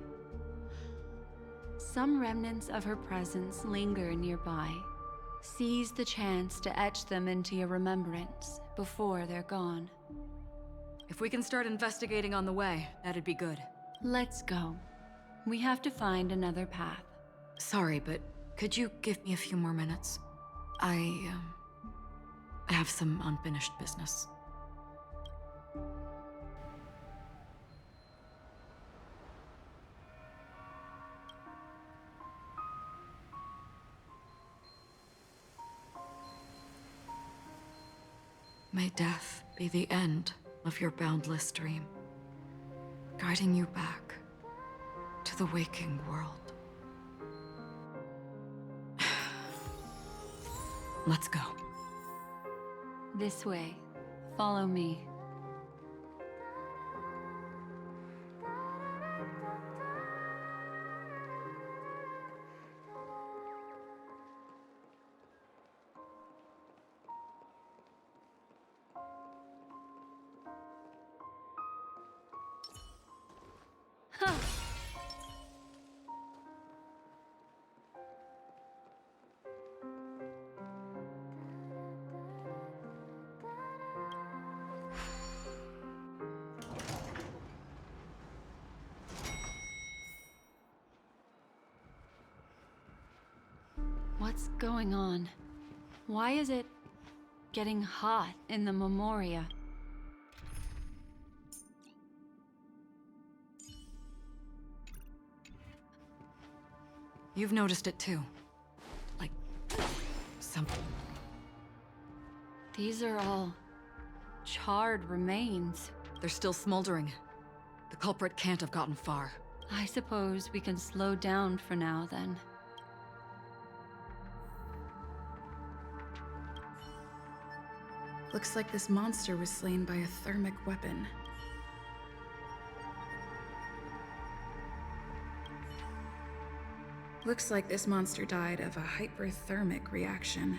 Some remnants of her presence linger nearby. Seize the chance to etch them into your remembrance before they're gone. If we can start investigating on the way, that'd be good. Let's go. We have to find another path. Sorry, but could you give me a few more minutes? I have some unfinished business. May death be the end of your boundless dream, guiding you back to the waking world. Let's go. This way. Follow me. Huh. What's going on? Why is it getting hot in the Memoria? You've noticed it too. Like These are all charred remains. They're still smoldering. The culprit can't have gotten far. I suppose we can slow down for now, then. Looks like this monster was slain by a thermic weapon. Looks like this monster died of a hyperthermic reaction.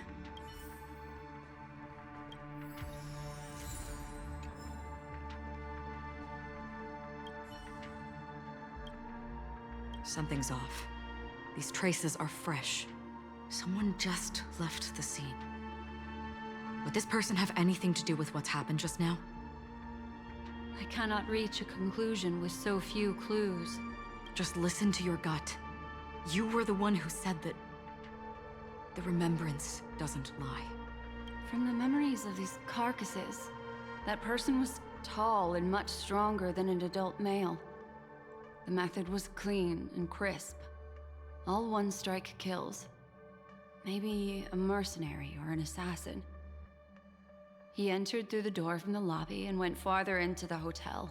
Something's off. These traces are fresh. Someone just left the scene. Would this person have anything to do with what's happened just now? I cannot reach a conclusion with so few clues. Just listen to your gut. You were the one who said that the remembrance doesn't lie. From the memories of these carcasses, that person was tall and much stronger than an adult male. The method was clean and crisp. All one-strike kills. Maybe a mercenary or an assassin. He entered through the door from the lobby and went farther into the hotel.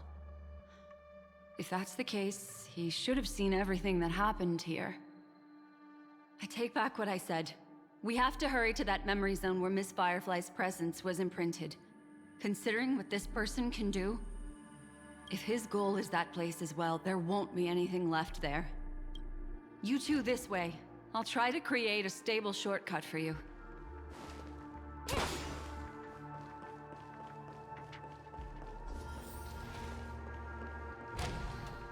If that's the case, he should have seen everything that happened here. I take back what I said. We have to hurry to that memory zone where Miss Firefly's presence was imprinted. Considering what this person can do, if his goal is that place as well, there won't be anything left there. You two this way. I'll try to create a stable shortcut for you.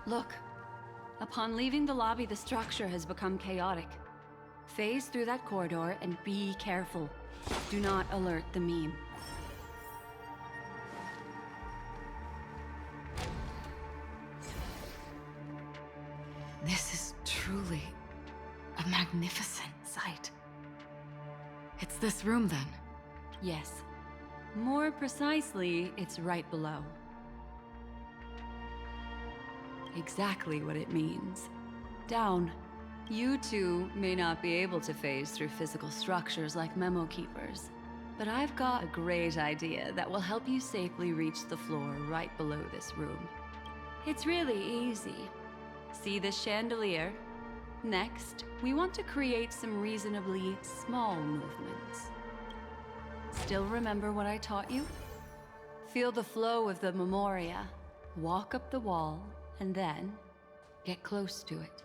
Look. Upon leaving the lobby, the structure has become chaotic. Phase through that corridor and be careful. Do not alert the meme. This is truly a magnificent sight. It's this room, then? Yes. More precisely, it's right below. Exactly what it means. Down. You two may not be able to phase through physical structures like memo keepers, but I've got a great idea that will help you safely reach the floor right below this room. It's really easy. See this chandelier? Next, we want to create some reasonably small movements. Still remember what I taught you? Feel the flow of the memoria, walk up the wall, and then get close to it.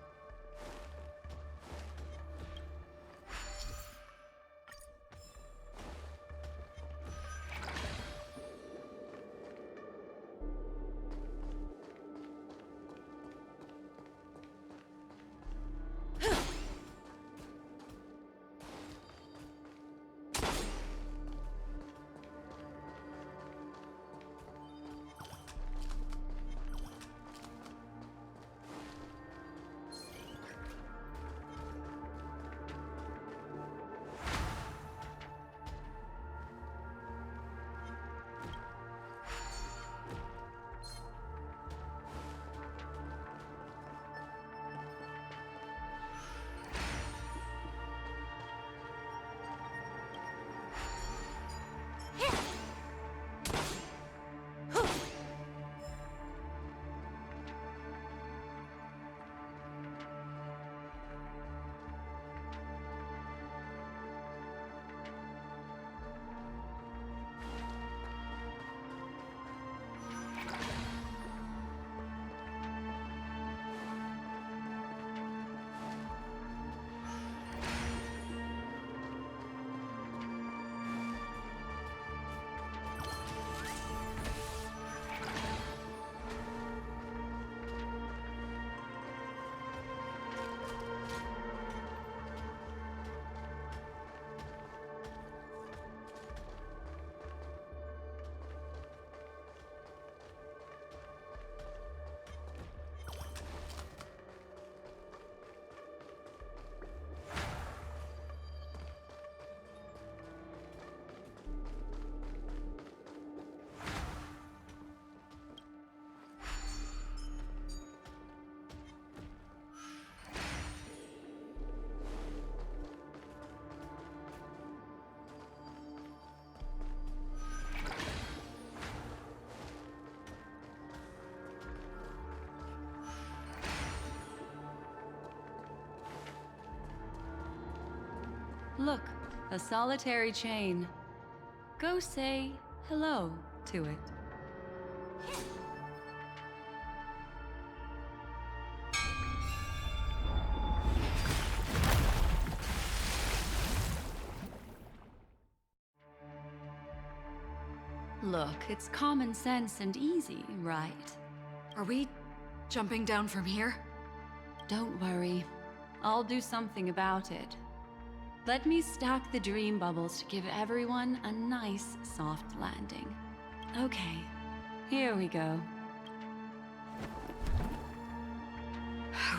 Look, a solitary chain. Go say hello to it. Look, it's common sense and easy, right? Are we jumping down from here? Don't worry. I'll do something about it. Let me stack the dream bubbles to give everyone a nice, soft landing. Okay, here we go.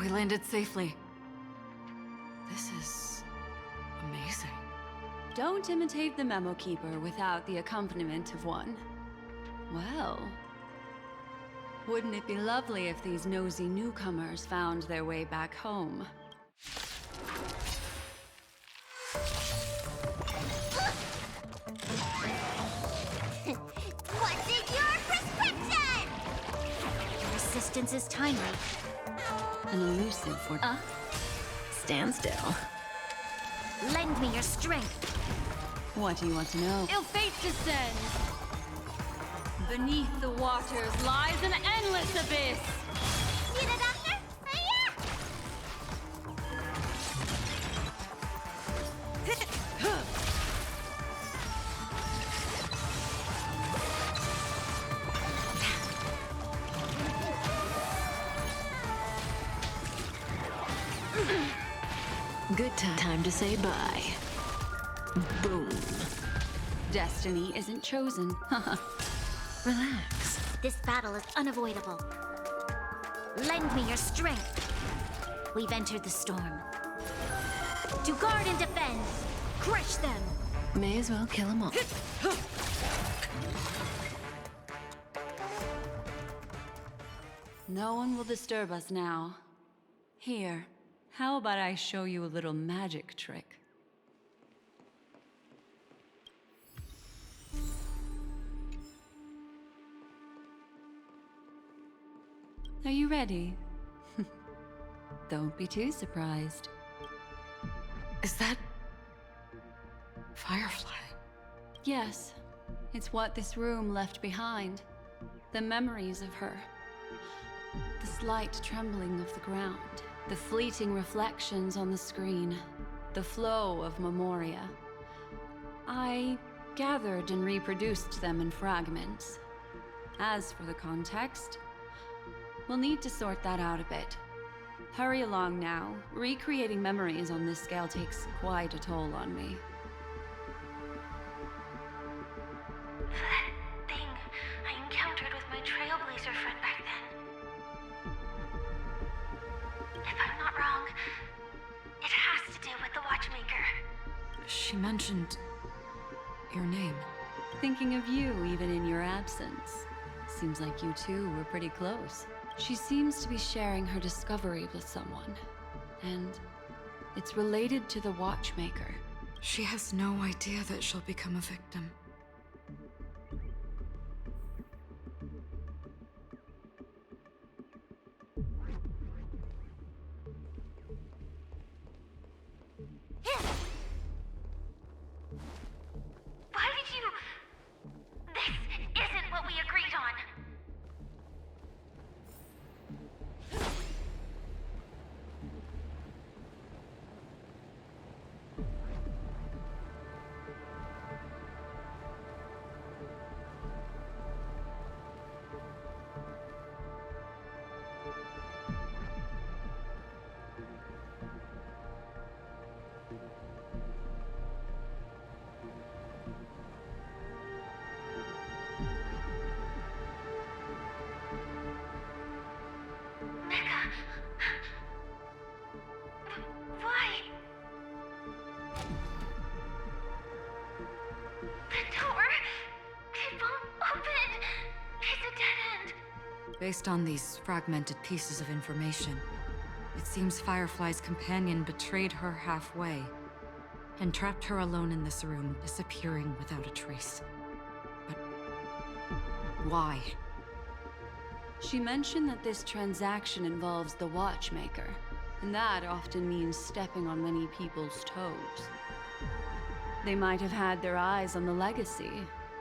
We landed safely. This is amazing. Don't imitate the memo keeper without the accompaniment of one. Well, wouldn't it be lovely if these nosy newcomers found their way back home? What's in your prescription? Your assistance is timely. An elusive for... Stand still. Lend me your strength. What do you want to know? Ill fate descends. Beneath the waters lies an endless abyss. Need a doctor? Good time to say bye. Boom. Destiny isn't chosen. Relax. This battle is unavoidable. Lend me your strength. We've entered the storm. To guard and defend. Crush them. May as well kill them all. No one will disturb us now. Here, how about I show you a little magic trick? Are you ready? Don't be too surprised. Is that... Firefly? Yes, it's what this room left behind. The memories of her. The slight trembling of the ground. The fleeting reflections on the screen. The flow of memoria. I gathered and reproduced them in fragments. As for the context, we'll need to sort that out a bit. Hurry along now. Recreating memories on this scale takes quite a toll on me. That thing I encountered with my trailblazer friend back then. If I'm not wrong, it has to do with the Watchmaker. She mentioned... your name. Thinking of you even in your absence. Seems like you two were pretty close. She seems to be sharing her discovery with someone. And it's related to the Watchmaker. She has no idea that she'll become a victim. Why did you... This isn't what we agreed on. Why? The door... it won't open. It's a dead end. Based on these fragmented pieces of information, it seems Firefly's companion betrayed her halfway and trapped her alone in this room, disappearing without a trace. But why? She mentioned that this transaction involves the Watchmaker, and that often means stepping on many people's toes. They might have had their eyes on the legacy,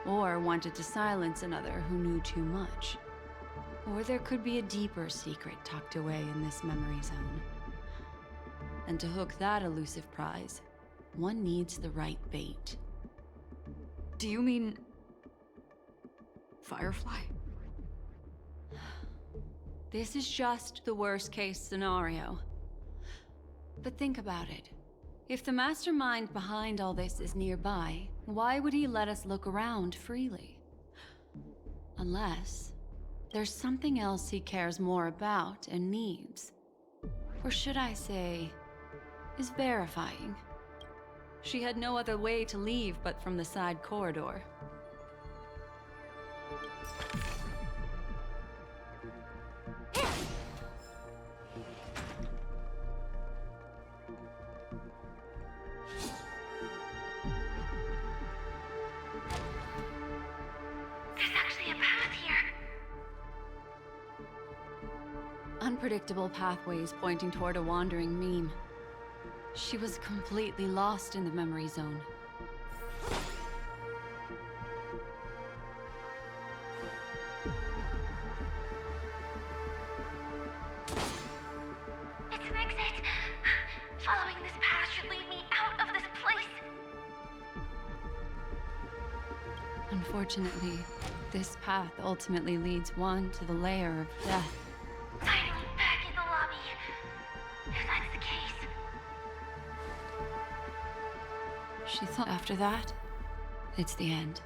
or wanted to silence another who knew too much. Or there could be a deeper secret tucked away in this memory zone. And to hook that elusive prize, one needs the right bait. Do you mean... Firefly? This is just the worst-case scenario. But think about it. If the mastermind behind all this is nearby, why would he let us look around freely? Unless there's something else he cares more about and needs. Or should I say, is verifying. She had no other way to leave but from the side corridor. Unpredictable pathways pointing toward a wandering meme. She was completely lost in the memory zone. It's an exit. Following this path should lead me out of this place. Unfortunately, this path ultimately leads one to the lair of death. Finally back in the lobby. If that's the case. She thought after that, it's the end.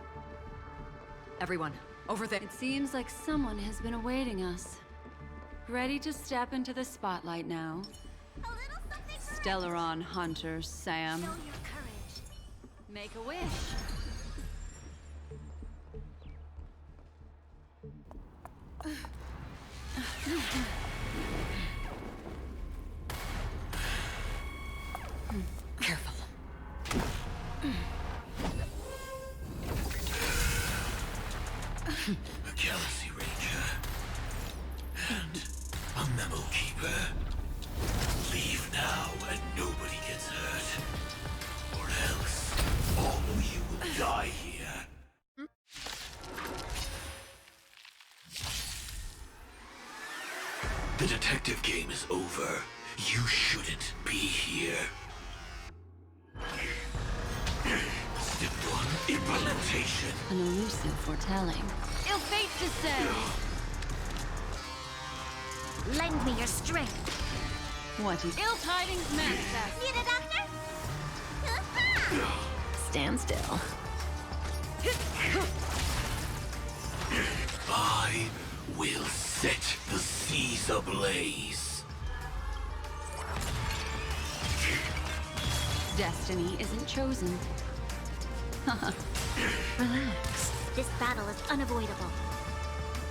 Everyone, over there. It seems like someone has been awaiting us. Ready to step into the spotlight now. Stellaron Hunter Sam. Show your courage. Make a wish. Careful. A Galaxy Ranger. And a Memo Keeper. Leave now and nobody gets hurt. Or else, all of you will die here. The detective game is over. You shouldn't be here. Step 1, implementation. An elusive foretelling. Ill fate to say. Lend me your strength. What is Ill tidings manifest. Need a doctor? Stand still. I will set the seas ablaze. Destiny isn't chosen. Relax. This battle is unavoidable.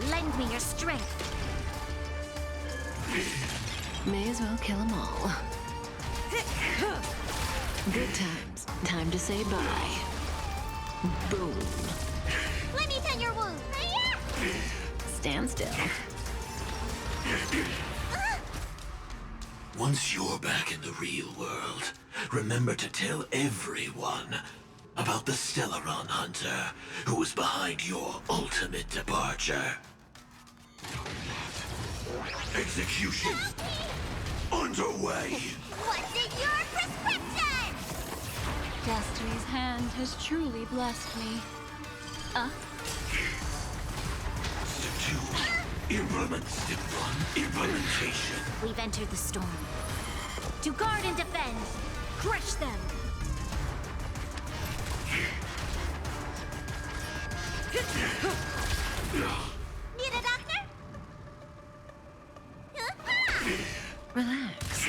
Lend me your strength. May as well kill them all. Good times. Time to say bye. Boom. Let me tend your wound. Stand still. Once you're back in the real world, remember to tell everyone about the Stellaron Hunter who was behind your ultimate departure. Execution underway. What's in your prescription? Destiny's hand has truly blessed me. Step 2, implement. Step 1, implementation. We've entered the storm. To guard and defend. Crush them. Need a doctor? Relax.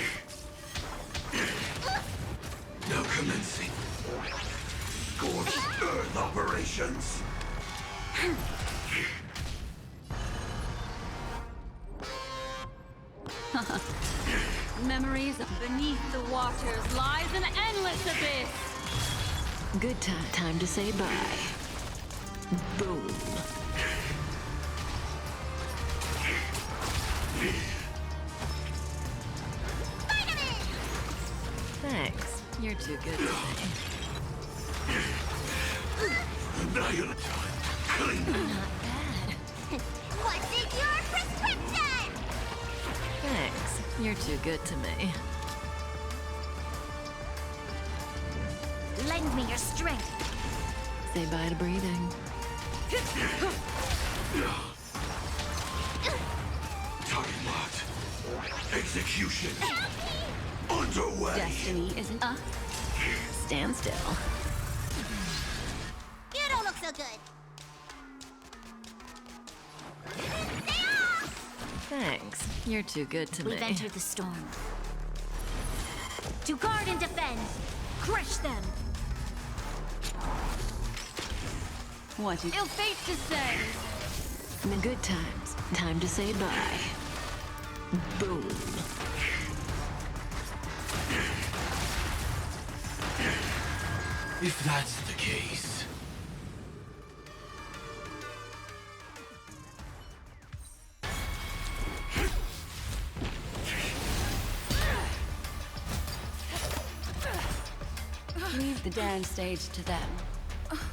Now commencing. Scorched Earth operations. Memories beneath the waters lies an endless abyss. Good time to say bye. Boom. Vitamin! Thanks. You're too good today. Annihilate. Killing. Not bad. What's in your prescription? Thanks. You're too good to me. Lend me your strength. Say bye to breathing. Target locked. Execution. Underway. Destiny isn't up. Stand still. You don't look so good. Thanks. You're too good to me. We've entered the storm. To guard and defend. Crush them. What you Ill-fate to say. In the good times, time to say bye. Boom. If that's the case. leave the dance stage to them,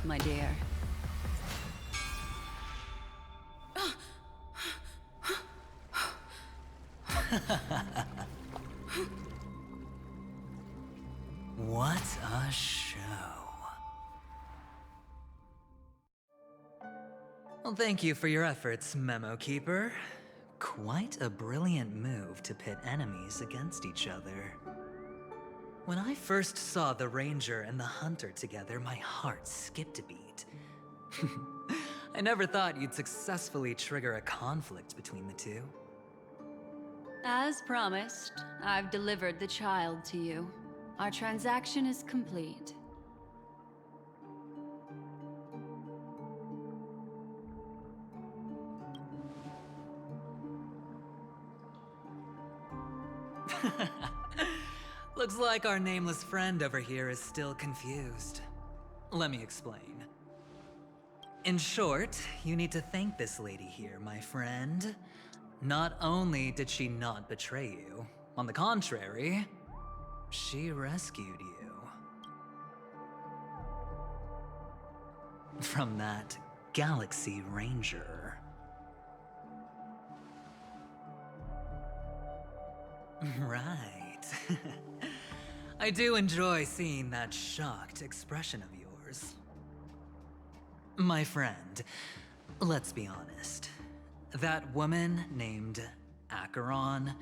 my dear. What a show. Well, thank you for your efforts, Memo Keeper. Quite a brilliant move to pit enemies against each other. When I first saw the Ranger and the Hunter together, my heart skipped a beat. I never thought you'd successfully trigger a conflict between the two. As promised, I've delivered the child to you. Our transaction is complete. Looks like our nameless friend over here is still confused. Let me explain. In short, you need to thank this lady here, my friend. Not only did she not betray you, on the contrary, she rescued you. From that Galaxy Ranger. Right. I do enjoy seeing that shocked expression of yours. My friend, let's be honest. That woman named Acheron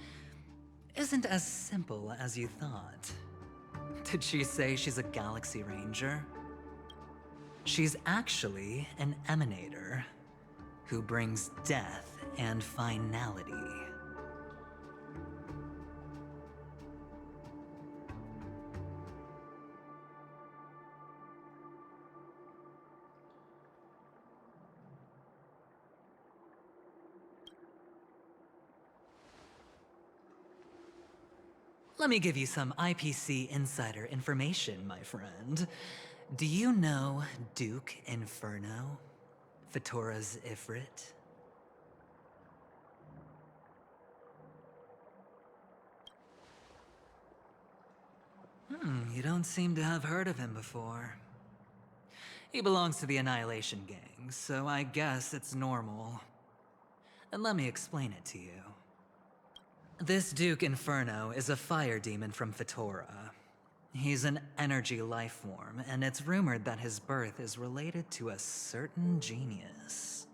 isn't as simple as you thought. Did she say she's a Galaxy Ranger? She's actually an emanator who brings death and finality. Let me give you some IPC insider information, my friend. Do you know Duke Inferno? Fatora's Ifrit? You don't seem to have heard of him before. He belongs to the Annihilation Gang, so I guess it's normal. And let me explain it to you. This Duke Inferno is a fire demon from Fatora. He's an energy life form, and it's rumored that his birth is related to a certain genius.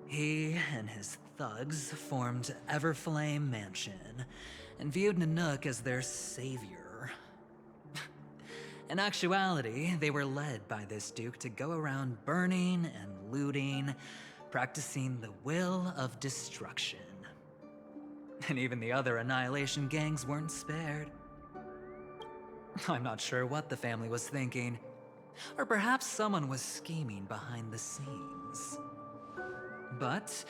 He and his thugs formed Everflame Mansion, and viewed Nanook as their savior. In actuality, they were led by this Duke to go around burning and looting, practicing the will of destruction. And even the other Annihilation gangs weren't spared. I'm not sure what the family was thinking. Or perhaps someone was scheming behind the scenes. But,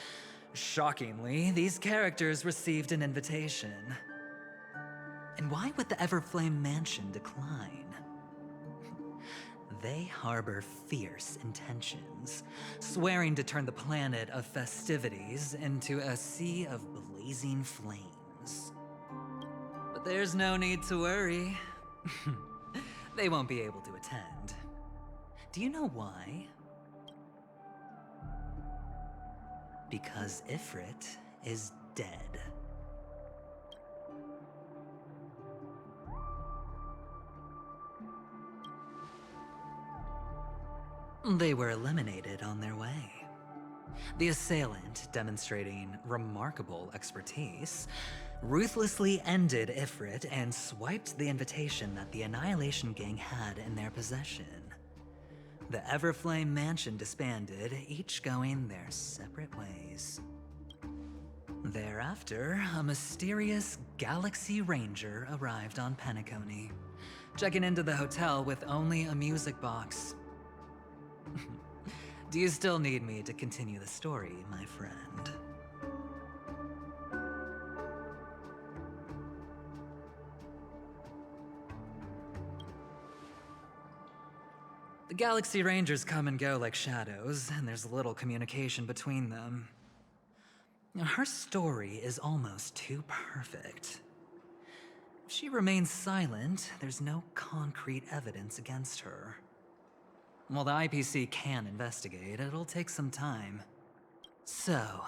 shockingly, these characters received an invitation. And why would the Everflame Mansion decline? They harbor fierce intentions, swearing to turn the planet of festivities into a sea of blazing flames. But there's no need to worry. They won't be able to attend. Do you know why? Because Ifrit is dead. They were eliminated on their way. The assailant, demonstrating remarkable expertise, ruthlessly ended Ifrit and swiped the invitation that the Annihilation Gang had in their possession. The Everflame Mansion disbanded, each going their separate ways. Thereafter, a mysterious Galaxy Ranger arrived on Penacony, checking into the hotel with only a music box. Do you still need me to continue the story, my friend? The Galaxy Rangers come and go like shadows, and there's little communication between them. Her story is almost too perfect. If she remains silent, there's no concrete evidence against her. While the IPC can investigate, it'll take some time. So,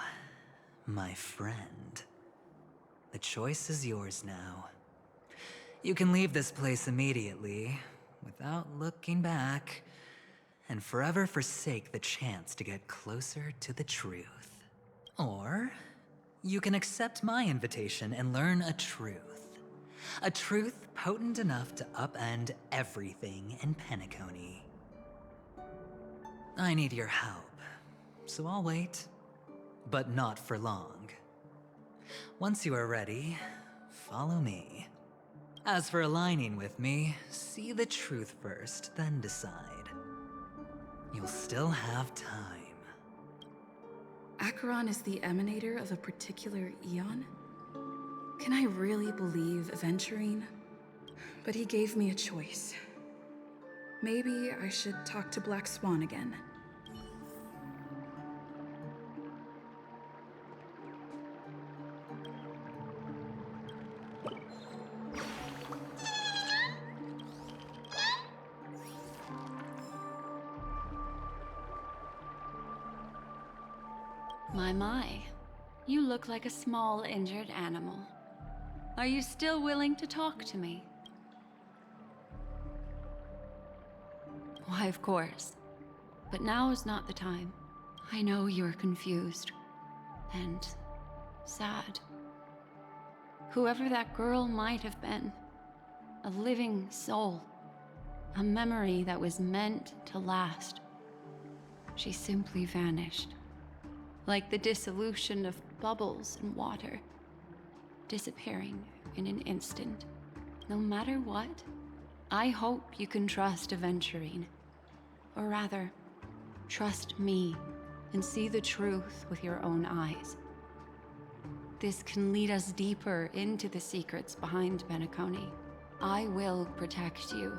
my friend, the choice is yours now. You can leave this place immediately, without looking back, and forever forsake the chance to get closer to the truth. Or, you can accept my invitation and learn a truth. A truth potent enough to upend everything in Penacony. I need your help, so I'll wait, but not for long. Once you are ready, follow me. As for aligning with me, see the truth first, then decide. You'll still have time. Acheron is the emanator of a particular eon? Can I really believe Aventurine? But he gave me a choice. Maybe I should talk to Black Swan again. My. You look like a small, injured animal. Are you still willing to talk to me? Why, of course. But now is not the time. I know you're confused. And sad. Whoever that girl might have been. A living soul. A memory that was meant to last. She simply vanished. Like the dissolution of bubbles in water, disappearing in an instant. No matter what, I hope you can trust Aventurine. Or rather, trust me and see the truth with your own eyes. This can lead us deeper into the secrets behind Penacony. I will protect you.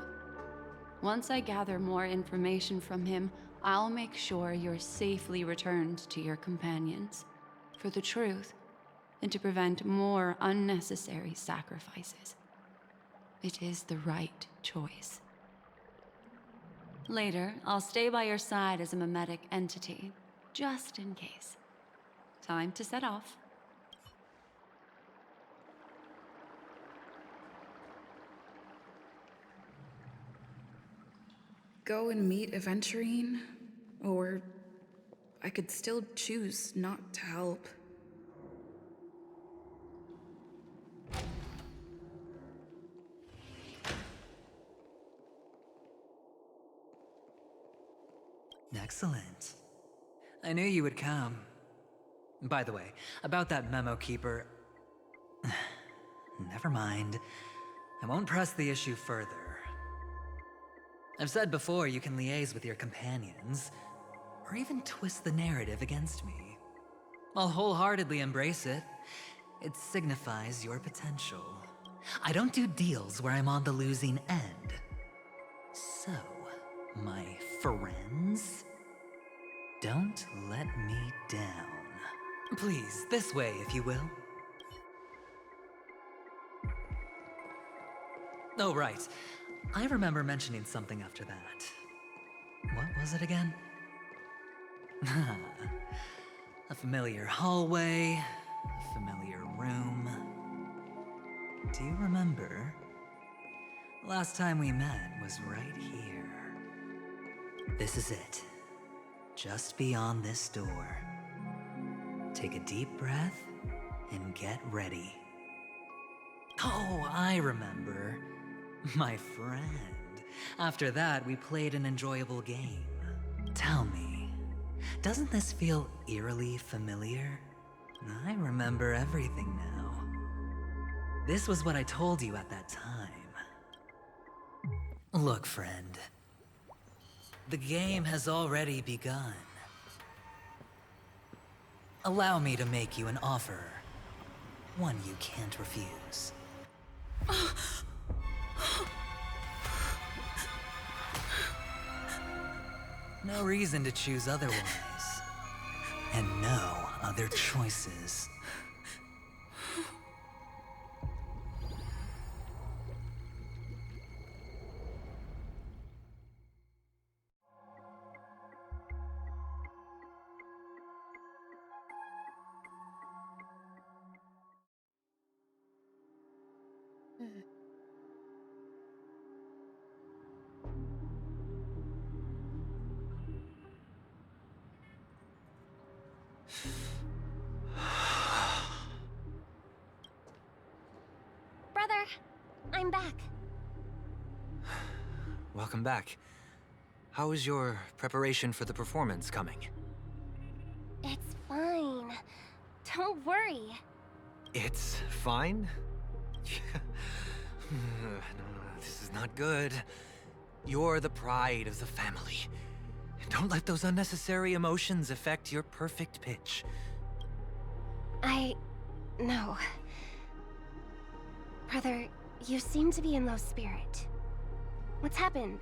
Once I gather more information from him, I'll make sure you're safely returned to your companions for the truth and to prevent more unnecessary sacrifices. It is the right choice. Later, I'll stay by your side as a mimetic entity, just in case. Time to set off. Go and meet Aventurine, or I could still choose not to help. Excellent. I knew you would come. By the way, about that memo keeper... Never mind. I won't press the issue further. I've said before you can liaise with your companions, or even twist the narrative against me. I'll wholeheartedly embrace it. It signifies your potential. I don't do deals where I'm on the losing end. So, my friends, don't let me down. Please, this way, if you will. Oh, right. I remember mentioning something after that. What was it again? A familiar hallway, a familiar room. Do you remember? Last time we met was right here. This is it. Just beyond this door. Take a deep breath and get ready. Oh, I remember. My friend. After that, we played an enjoyable game. Tell me, doesn't this feel eerily familiar? I remember everything now. This was what I told you at that time. Look, friend. The game has already begun. Allow me to make you an offer. One you can't refuse. No reason to choose otherwise. And no other choices. Brother, I'm back. Welcome back. How is your preparation for the performance coming? It's fine. Don't worry. It's fine? This is not good. You're the pride of the family. Don't let those unnecessary emotions affect your perfect pitch. No. Brother, you seem to be in low spirit. What's happened?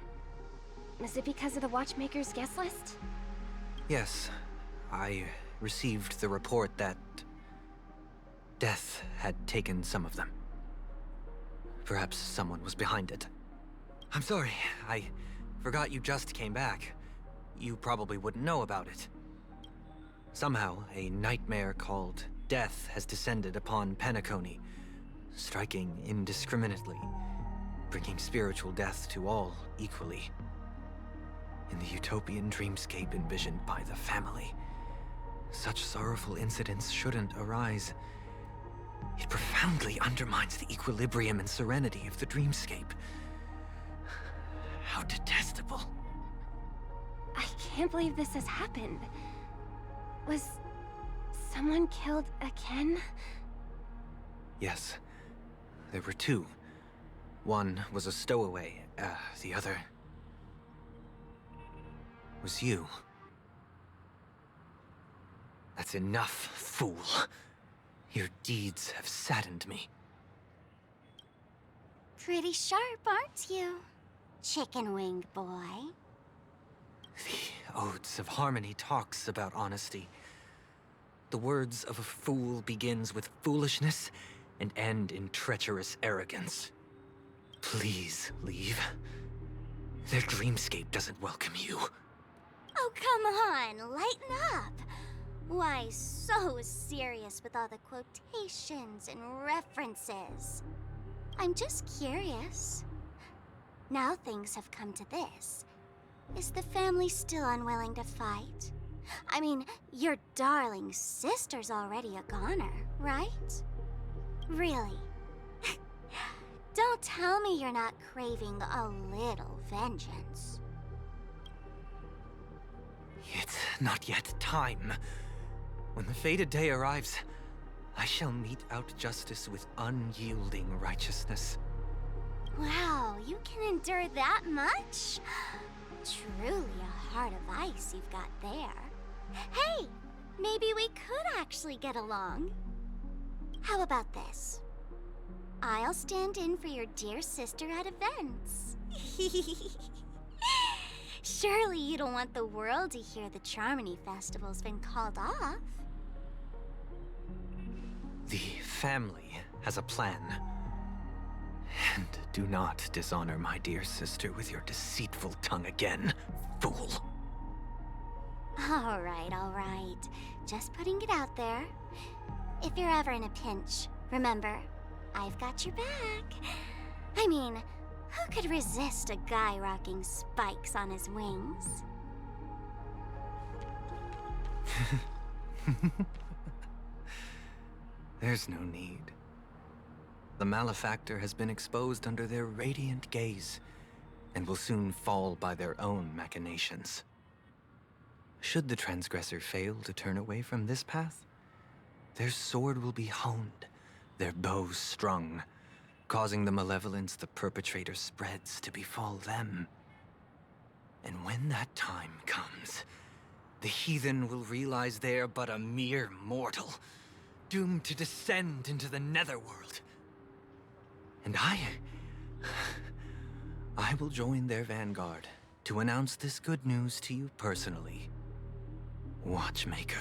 Is it because of the Watchmaker's guest list? Yes, I received the report that death had taken some of them. Perhaps someone was behind it. I'm sorry, I forgot you just came back. You probably wouldn't know about it. Somehow, a nightmare called death has descended upon Penacony, striking indiscriminately, bringing spiritual death to all equally. In the utopian dreamscape envisioned by the family, such sorrowful incidents shouldn't arise. It profoundly undermines the equilibrium and serenity of the dreamscape. How detestable. I can't believe this has happened. Was someone killed again? Yes. There were two. One was a stowaway, the other was you. That's enough, fool. Your deeds have saddened me. Pretty sharp, aren't you, chicken-winged boy? The Odes of Harmony talks about honesty. The words of a fool begins with foolishness and end in treacherous arrogance. Please leave. Their dreamscape doesn't welcome you. Oh, come on, lighten up. Why so serious with all the quotations and references? I'm just curious. Now things have come to this. Is the family still unwilling to fight? I mean, your darling sister's already a goner, right? Really? Don't tell me you're not craving a little vengeance. It's not yet time. When the fated day arrives, I shall mete out justice with unyielding righteousness. Wow, you can endure that much? Truly a heart of ice you've got there. Hey, maybe we could actually get along. How about this? I'll stand in for your dear sister at events. Surely you don't want the world to hear the Charmony Festival's been called off. The family has a plan. And do not dishonor my dear sister with your deceitful tongue again, fool. All right. Just putting it out there. If you're ever in a pinch, remember, I've got your back. I mean, who could resist a guy rocking spikes on his wings? There's no need. The malefactor has been exposed under their radiant gaze, and will soon fall by their own machinations. Should the transgressor fail to turn away from this path, their sword will be honed, their bow strung, causing the malevolence the perpetrator spreads to befall them. And when that time comes, the heathen will realize they're but a mere mortal, doomed to descend into the netherworld. And I will join their vanguard to announce this good news to you personally, Watchmaker.